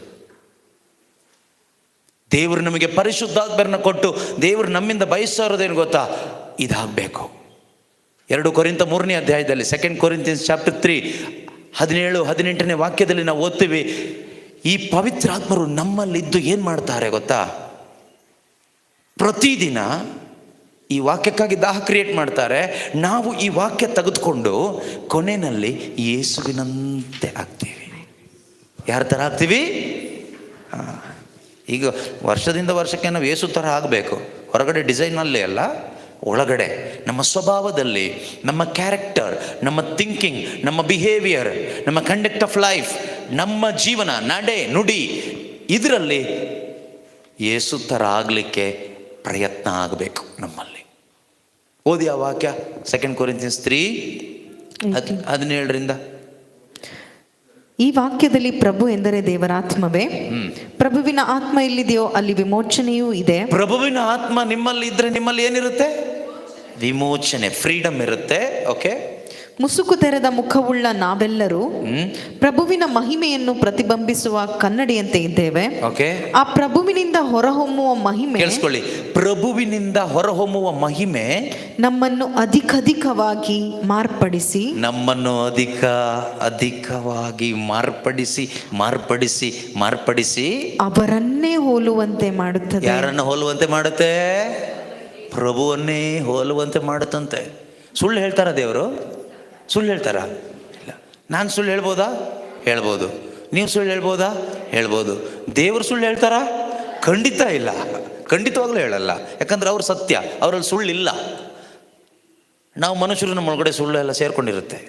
ದೇವರು ನಮಗೆ ಪರಿಶುದ್ಧಾತ್ಮರನ್ನ ಕೊಟ್ಟು ದೇವರು ನಮ್ಮಿಂದ ಬಯಸೋದೇನು ಗೊತ್ತಾ? ಇದಾಗಬೇಕು. 2 ಕೊರಿಂಥ 3ನೇ ಅಧ್ಯಾಯದಲ್ಲಿ, 2 Corinthians chapter 3 17-18ನೇ ವಾಕ್ಯದಲ್ಲಿ ನಾವು ಓದ್ತೀವಿ, ಈ ಪವಿತ್ರಾತ್ಮರು ನಮ್ಮಲ್ಲಿದ್ದು ಏನು ಮಾಡ್ತಾರೆ ಗೊತ್ತಾ? ಪ್ರತಿದಿನ ಈ ವಾಕ್ಯಕ್ಕಾಗಿ ದಾಹ ಕ್ರಿಯೇಟ್ ಮಾಡ್ತಾರೆ. ನಾವು ಈ ವಾಕ್ಯ ತೆಗೆದುಕೊಂಡು ಕೊನೆಯಲ್ಲಿ ಯೇಸುವಿನಂತೆ ಆಗ್ತೀವಿ. ಯಾರ ಥರ ಆಗ್ತೀವಿ? ಈಗ ವರ್ಷದಿಂದ ವರ್ಷಕ್ಕೆ ನಾವು ಯೇಸು ಥರ ಆಗಬೇಕು. ಹೊರಗಡೆ ಡಿಸೈನಲ್ಲಿ ಅಲ್ಲ, ಒಳಗಡೆ ನಮ್ಮ ಸ್ವಭಾವದಲ್ಲಿ, ನಮ್ಮ ಕ್ಯಾರೆಕ್ಟರ್, ನಮ್ಮ ಥಿಂಕಿಂಗ್, ನಮ್ಮ ಬಿಹೇವಿಯರ್, ನಮ್ಮ ಕಂಡಕ್ಟ್ ಆಫ್ ಲೈಫ್, ನಮ್ಮ ಜೀವನ, ನಡೆ, ನುಡಿ, ಇದರಲ್ಲಿ ಯೇಸು ಥರ ಆಗಲಿಕ್ಕೆ ಪ್ರಯತ್ನ ಆಗಬೇಕು ನಮ್ಮಲ್ಲಿ. ಓದಿ ಆ ವಾಕ್ಯ, 2 Corinthians 3:17. ಈ ವಾಕ್ಯದಲ್ಲಿ ಪ್ರಭು ಎಂದರೆ ದೇವರಾತ್ಮವೇ. ಪ್ರಭುವಿನ ಆತ್ಮ ಎಲ್ಲಿದೆಯೋ ಅಲ್ಲಿ ವಿಮೋಚನೆಯೂ ಇದೆ. ಪ್ರಭುವಿನ ಆತ್ಮ ನಿಮ್ಮಲ್ಲಿ ಇದ್ರೆ ನಿಮ್ಮಲ್ಲಿ ಏನಿರುತ್ತೆ? ವಿಮೋಚನೆ, ಫ್ರೀಡಮ್ ಇರುತ್ತೆ. ಓಕೆ. ಮುಸುಕು ತೆರೆದ ಮುಖವುಳ್ಳ ನಾವೆಲ್ಲರೂ ಪ್ರಭುವಿನ ಮಹಿಮೆಯನ್ನು ಪ್ರತಿಬಿಂಬಿಸುವ ಕನ್ನಡಿಯಂತೆ ಇದ್ದೇವೆ. ಓಕೆ. ಆ ಪ್ರಭುವಿನಿಂದ ಹೊರಹೊಮ್ಮುವ ಮಹಿಮೆ, ಕೇಳಿಸ್ಕೊಳ್ಳಿ, ಪ್ರಭುವಿನಿಂದ ಹೊರಹೊಮ್ಮುವ ಮಹಿಮೆ ನಮ್ಮನ್ನು ಅಧಿಕವಾಗಿ ಮಾರ್ಪಡಿಸಿ, ನಮ್ಮನ್ನು ಅಧಿಕವಾಗಿ ಮಾರ್ಪಡಿಸಿ ಅವರನ್ನೇ ಹೋಲುವಂತೆ ಮಾಡುತ್ತದೆ. ಯಾರನ್ನು ಹೋಲುವಂತೆ ಮಾಡುತ್ತೆ? ಪ್ರಭುವನ್ನೇ ಹೋಲುವಂತೆ ಮಾಡುತ್ತಂತೆ. ಸುಳ್ಳು ಹೇಳ್ತಾರ ದೇವರು? ಸುಳ್ಳು ಹೇಳ್ತಾರ? ಇಲ್ಲ. ನಾನು ಸುಳ್ಳು ಹೇಳ್ಬೋದಾ? ಹೇಳ್ಬೋದು. ನೀವು ಸುಳ್ಳು ಹೇಳ್ಬೋದಾ? ಹೇಳ್ಬೋದು. ದೇವರು ಸುಳ್ಳು ಹೇಳ್ತಾರ? ಖಂಡಿತ ಇಲ್ಲ, ಖಂಡಿತವಾಗ್ಲೂ ಹೇಳಲ್ಲ. ಯಾಕಂದ್ರೆ ಅವ್ರು ಸತ್ಯ, ಅವರಲ್ಲಿ ಸುಳ್ಳಿಲ್ಲ. ನಾವು ಮನುಷ್ಯರು ನಮ್ಮ ಒಳಗಡೆ ಸುಳ್ಳು ಎಲ್ಲ ಸೇರ್ಕೊಂಡಿರುತ್ತೆ.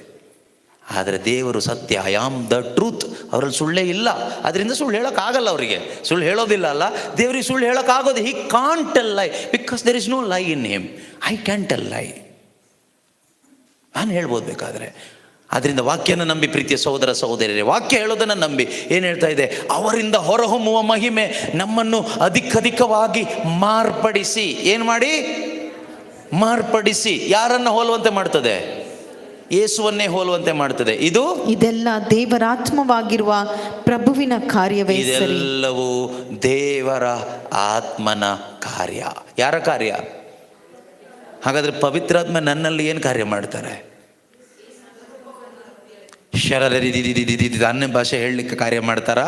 ಆದರೆ ದೇವರು ಸತ್ಯ, ಐ ಆಮ್ ದ ಟ್ರೂತ್, ಅವರಲ್ಲಿ ಸುಳ್ಳೇ ಇಲ್ಲ. ಅದರಿಂದ ಸುಳ್ಳು ಹೇಳೋಕ್ಕಾಗಲ್ಲ. ಅವರಿಗೆ ಸುಳ್ಳು ಹೇಳೋದಿಲ್ಲ ಅಲ್ಲ, ದೇವರಿಗೆ ಸುಳ್ಳು ಹೇಳೋಕ್ಕಾಗೋದು. ಹಿ ಕಾಂಟ್ ಟೆಲ್ ಲೈ ಬಿಕಾಸ್ ದೇರ್ ಇಸ್ ನೋ ಲೈ in him. I can tell ಲೈ. ನಾನು ಹೇಳ್ಬೋದು ಬೇಕಾದರೆ. ಅದರಿಂದ ವಾಕ್ಯನ ನಂಬಿ ಪ್ರೀತಿಯ ಸಹೋದರ ಸಹೋದರಿಯರೇ, ವಾಕ್ಯ ಹೇಳೋದನ್ನು ನಂಬಿ ಏನು ಹೇಳ್ತಾ ಇದೆ? ಅವರಿಂದ ಹೊರಹೊಮ್ಮುವ ಮಹಿಮೆ ನಮ್ಮನ್ನು ಅಧಿಕವಾಗಿ ಮಾರ್ಪಡಿಸಿ, ಏನು ಮಾಡಿ? ಮಾರ್ಪಡಿಸಿ. ಯಾರನ್ನು ಹೋಲುವಂತೆ ಮಾಡ್ತದೆ? ಯೇಸುವನ್ನೇ ಹೋಲುವಂತೆ ಮಾಡ್ತದೆ. ಇದೆಲ್ಲ ದೇವರಾತ್ಮವಾಗಿರುವ ಪ್ರಭುವಿನ ಕಾರ್ಯವೇ. ಇದೆಲ್ಲವೂ ದೇವರ ಆತ್ಮನ ಕಾರ್ಯ. ಯಾರ ಕಾರ್ಯ? ಹಾಗಾದ್ರೆ ಪವಿತ್ರಾತ್ಮ ನನ್ನಲ್ಲಿ ಏನು ಕಾರ್ಯ ಮಾಡ್ತಾರೆ? ಅನ್ಯ ಭಾಷೆ ಹೇಳಲಿಕ್ಕೆ ಕಾರ್ಯ ಮಾಡ್ತಾರಾ?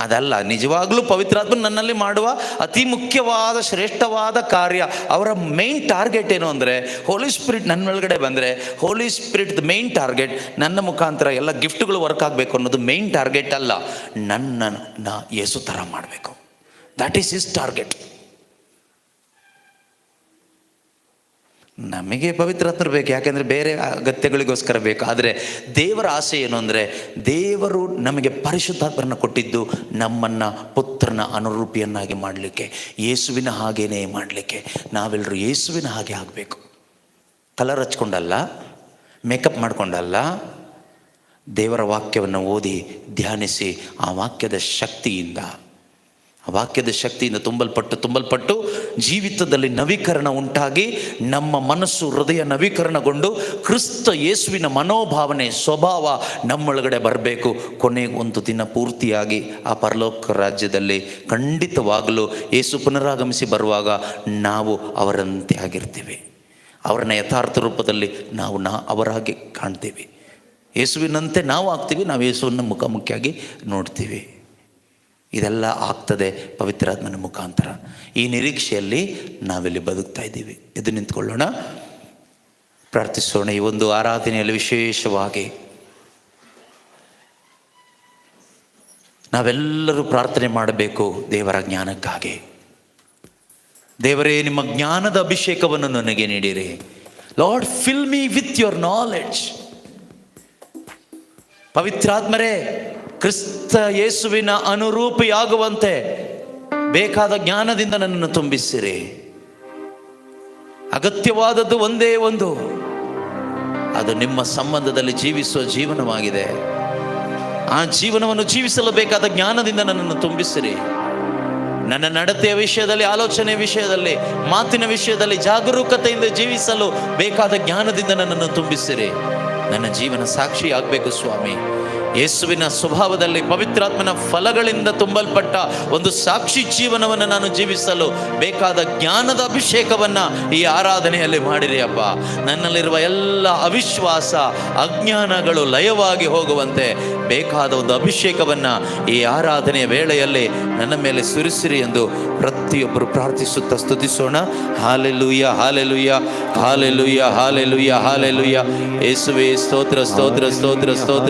ಅದಲ್ಲ. ನಿಜವಾಗ್ಲೂ ಪವಿತ್ರಾತ್ಮ ನನ್ನಲ್ಲಿ ಮಾಡುವ ಅತಿ ಮುಖ್ಯವಾದ ಶ್ರೇಷ್ಠವಾದ ಕಾರ್ಯ, ಅವರ ಮೇನ್ ಟಾರ್ಗೆಟ್ ಏನು ಅಂದರೆ, ಹೋಲಿ ಸ್ಪಿರಿಟ್ ನನ್ನೊಳಗಡೆ ಬಂದರೆ, ಹೋಲಿ ಸ್ಪಿರಿಟ್ ಮೇನ್ ಟಾರ್ಗೆಟ್ ನನ್ನ ಮುಖಾಂತರ ಎಲ್ಲ ಗಿಫ್ಟ್ಗಳು ವರ್ಕ್ ಆಗಬೇಕು ಅನ್ನೋದು ಮೇನ್ ಟಾರ್ಗೆಟ್ ಅಲ್ಲ. ನನ್ನನ್ನು ಯೇಸು ಥರ ಮಾಡಬೇಕು. That is his target. ನಮಗೆ ಪವಿತ್ರಾತ್ಮರು ಬೇಕು, ಯಾಕೆಂದರೆ ಬೇರೆ ಅಗತ್ಯಗಳಿಗೋಸ್ಕರ ಬೇಕು. ಆದರೆ ದೇವರ ಆಸೆ ಏನು ಅಂದರೆ, ದೇವರು ನಮಗೆ ಪರಿಶುದ್ಧಾತ್ಮರನ್ನ ಕೊಟ್ಟಿದ್ದು ನಮ್ಮನ್ನು ಪುತ್ರನ ಅನುರೂಪಿಯನ್ನಾಗಿ ಮಾಡಲಿಕ್ಕೆ, ಯೇಸುವಿನ ಹಾಗೇನೇ ಮಾಡಲಿಕ್ಕೆ. ನಾವೆಲ್ಲರೂ ಯೇಸುವಿನ ಹಾಗೆ ಆಗಬೇಕು. ಕಲರ್ ಹಚ್ಕೊಂಡಲ್ಲ, ಮೇಕಪ್ ಮಾಡಿಕೊಂಡಲ್ಲ, ದೇವರ ವಾಕ್ಯವನ್ನು ಓದಿ ಧ್ಯಾನಿಸಿ ಆ ವಾಕ್ಯದ ಶಕ್ತಿಯಿಂದ ತುಂಬಲ್ಪಟ್ಟು ಜೀವಿತದಲ್ಲಿ ನವೀಕರಣ ಉಂಟಾಗಿ ನಮ್ಮ ಮನಸ್ಸು ಹೃದಯ ನವೀಕರಣಗೊಂಡು ಕ್ರಿಸ್ತ ಯೇಸುವಿನ ಮನೋಭಾವನೆ ಸ್ವಭಾವ ನಮ್ಮೊಳಗಡೆ ಬರಬೇಕು. ಕೊನೆಗೆ ಒಂದು ದಿನ ಪೂರ್ತಿಯಾಗಿ ಆ ಪರಲೋಕ ರಾಜ್ಯದಲ್ಲಿ ಖಂಡಿತವಾಗಲೂ ಯೇಸು ಪುನರಾಗಮಿಸಿ ಬರುವಾಗ ನಾವು ಅವರಂತೆ ಆಗಿರ್ತೀವಿ. ಅವರನ್ನ ಯಥಾರ್ಥ ರೂಪದಲ್ಲಿ ನಾವು ಅವರಾಗಿ ಕಾಣ್ತೀವಿ. ಯೇಸುವಿನಂತೆ ನಾವು ಆಗ್ತೀವಿ. ನಾವು ಯೇಸುವನ್ನು ಮುಖಾಮುಖಿಯಾಗಿ ನೋಡ್ತೀವಿ. ಇದೆಲ್ಲ ಆಗ್ತದೆ ಪವಿತ್ರಾತ್ಮನ ಮುಖಾಂತರ. ಈ ನಿರೀಕ್ಷೆಯಲ್ಲಿ ನಾವಿಲ್ಲಿ ಬದುಕ್ತಾ ಇದ್ದೀವಿ. ಎದ್ದು ನಿಂತ್ಕೊಳ್ಳೋಣ, ಪ್ರಾರ್ಥಿಸೋಣ. ಈ ಒಂದು ಆರಾಧನೆಯಲ್ಲಿ ವಿಶೇಷವಾಗಿ ನಾವೆಲ್ಲರೂ ಪ್ರಾರ್ಥನೆ ಮಾಡಬೇಕು ದೇವರ ಜ್ಞಾನಕ್ಕಾಗಿ. ದೇವರೇ, ನಿಮ್ಮ ಜ್ಞಾನದ ಅಭಿಷೇಕವನ್ನು ನನಗೆ ನೀಡಿರಿ. Lord, fill me with your knowledge. ಪವಿತ್ರಾತ್ಮರೇ, ಕ್ರಿಸ್ತ ಯೇಸುವಿನ ಅನುರೂಪಿಯಾಗುವಂತೆ ಬೇಕಾದ ಜ್ಞಾನದಿಂದ ನನ್ನನ್ನು ತುಂಬಿಸಿರಿ. ಅಗತ್ಯವಾದದ್ದು ಒಂದೇ ಒಂದು, ಅದು ನಿಮ್ಮ ಸಂಬಂಧದಲ್ಲಿ ಜೀವಿಸುವ ಜೀವನವಾಗಿದೆ. ಆ ಜೀವನವನ್ನು ಜೀವಿಸಲು ಬೇಕಾದ ಜ್ಞಾನದಿಂದ ನನ್ನನ್ನು ತುಂಬಿಸಿರಿ. ನನ್ನ ನಡತೆಯ ವಿಷಯದಲ್ಲಿ, ಆಲೋಚನೆ ವಿಷಯದಲ್ಲಿ, ಮಾತಿನ ವಿಷಯದಲ್ಲಿ ಜಾಗರೂಕತೆಯಿಂದ ಜೀವಿಸಲು ಬೇಕಾದ ಜ್ಞಾನದಿಂದ ನನ್ನನ್ನು ತುಂಬಿಸಿರಿ. ನನ್ನ ಜೀವನ ಸಾಕ್ಷಿ ಆಗಬೇಕು ಸ್ವಾಮಿ. ಯೇಸುವಿನ ಸ್ವಭಾವದಲ್ಲಿ ಪವಿತ್ರಾತ್ಮನ ಫಲಗಳಿಂದ ತುಂಬಲ್ಪಟ್ಟ ಒಂದು ಸಾಕ್ಷಿ ಜೀವನವನ್ನು ನಾನು ಜೀವಿಸಲು ಬೇಕಾದ ಜ್ಞಾನದ ಅಭಿಷೇಕವನ್ನು ಈ ಆರಾಧನೆಯಲ್ಲಿ ಮಾಡಿರಿ ಅಪ್ಪ. ನನ್ನಲ್ಲಿರುವ ಎಲ್ಲ ಅವಿಶ್ವಾಸ, ಅಜ್ಞಾನಗಳು ಲಯವಾಗಿ ಹೋಗುವಂತೆ ಬೇಕಾದ ಒಂದು ಅಭಿಷೇಕವನ್ನು ಈ ಆರಾಧನೆಯ ವೇಳೆಯಲ್ಲಿ ನನ್ನ ಮೇಲೆ ಸುರಿಸಿರಿ ಎಂದು ಪ್ರತಿಯೊಬ್ಬರು ಪ್ರಾರ್ಥಿಸುತ್ತಾ ಸ್ತುತಿಸೋಣ. Hallelujah, hallelujah, hallelujah, hallelujah, hallelujah. ಯೇಸುವೇ ಸ್ತೋತ್ರ, ಸ್ತೋತ್ರ, ಸ್ತೋತ್ರ, ಸ್ತೋತ್ರ.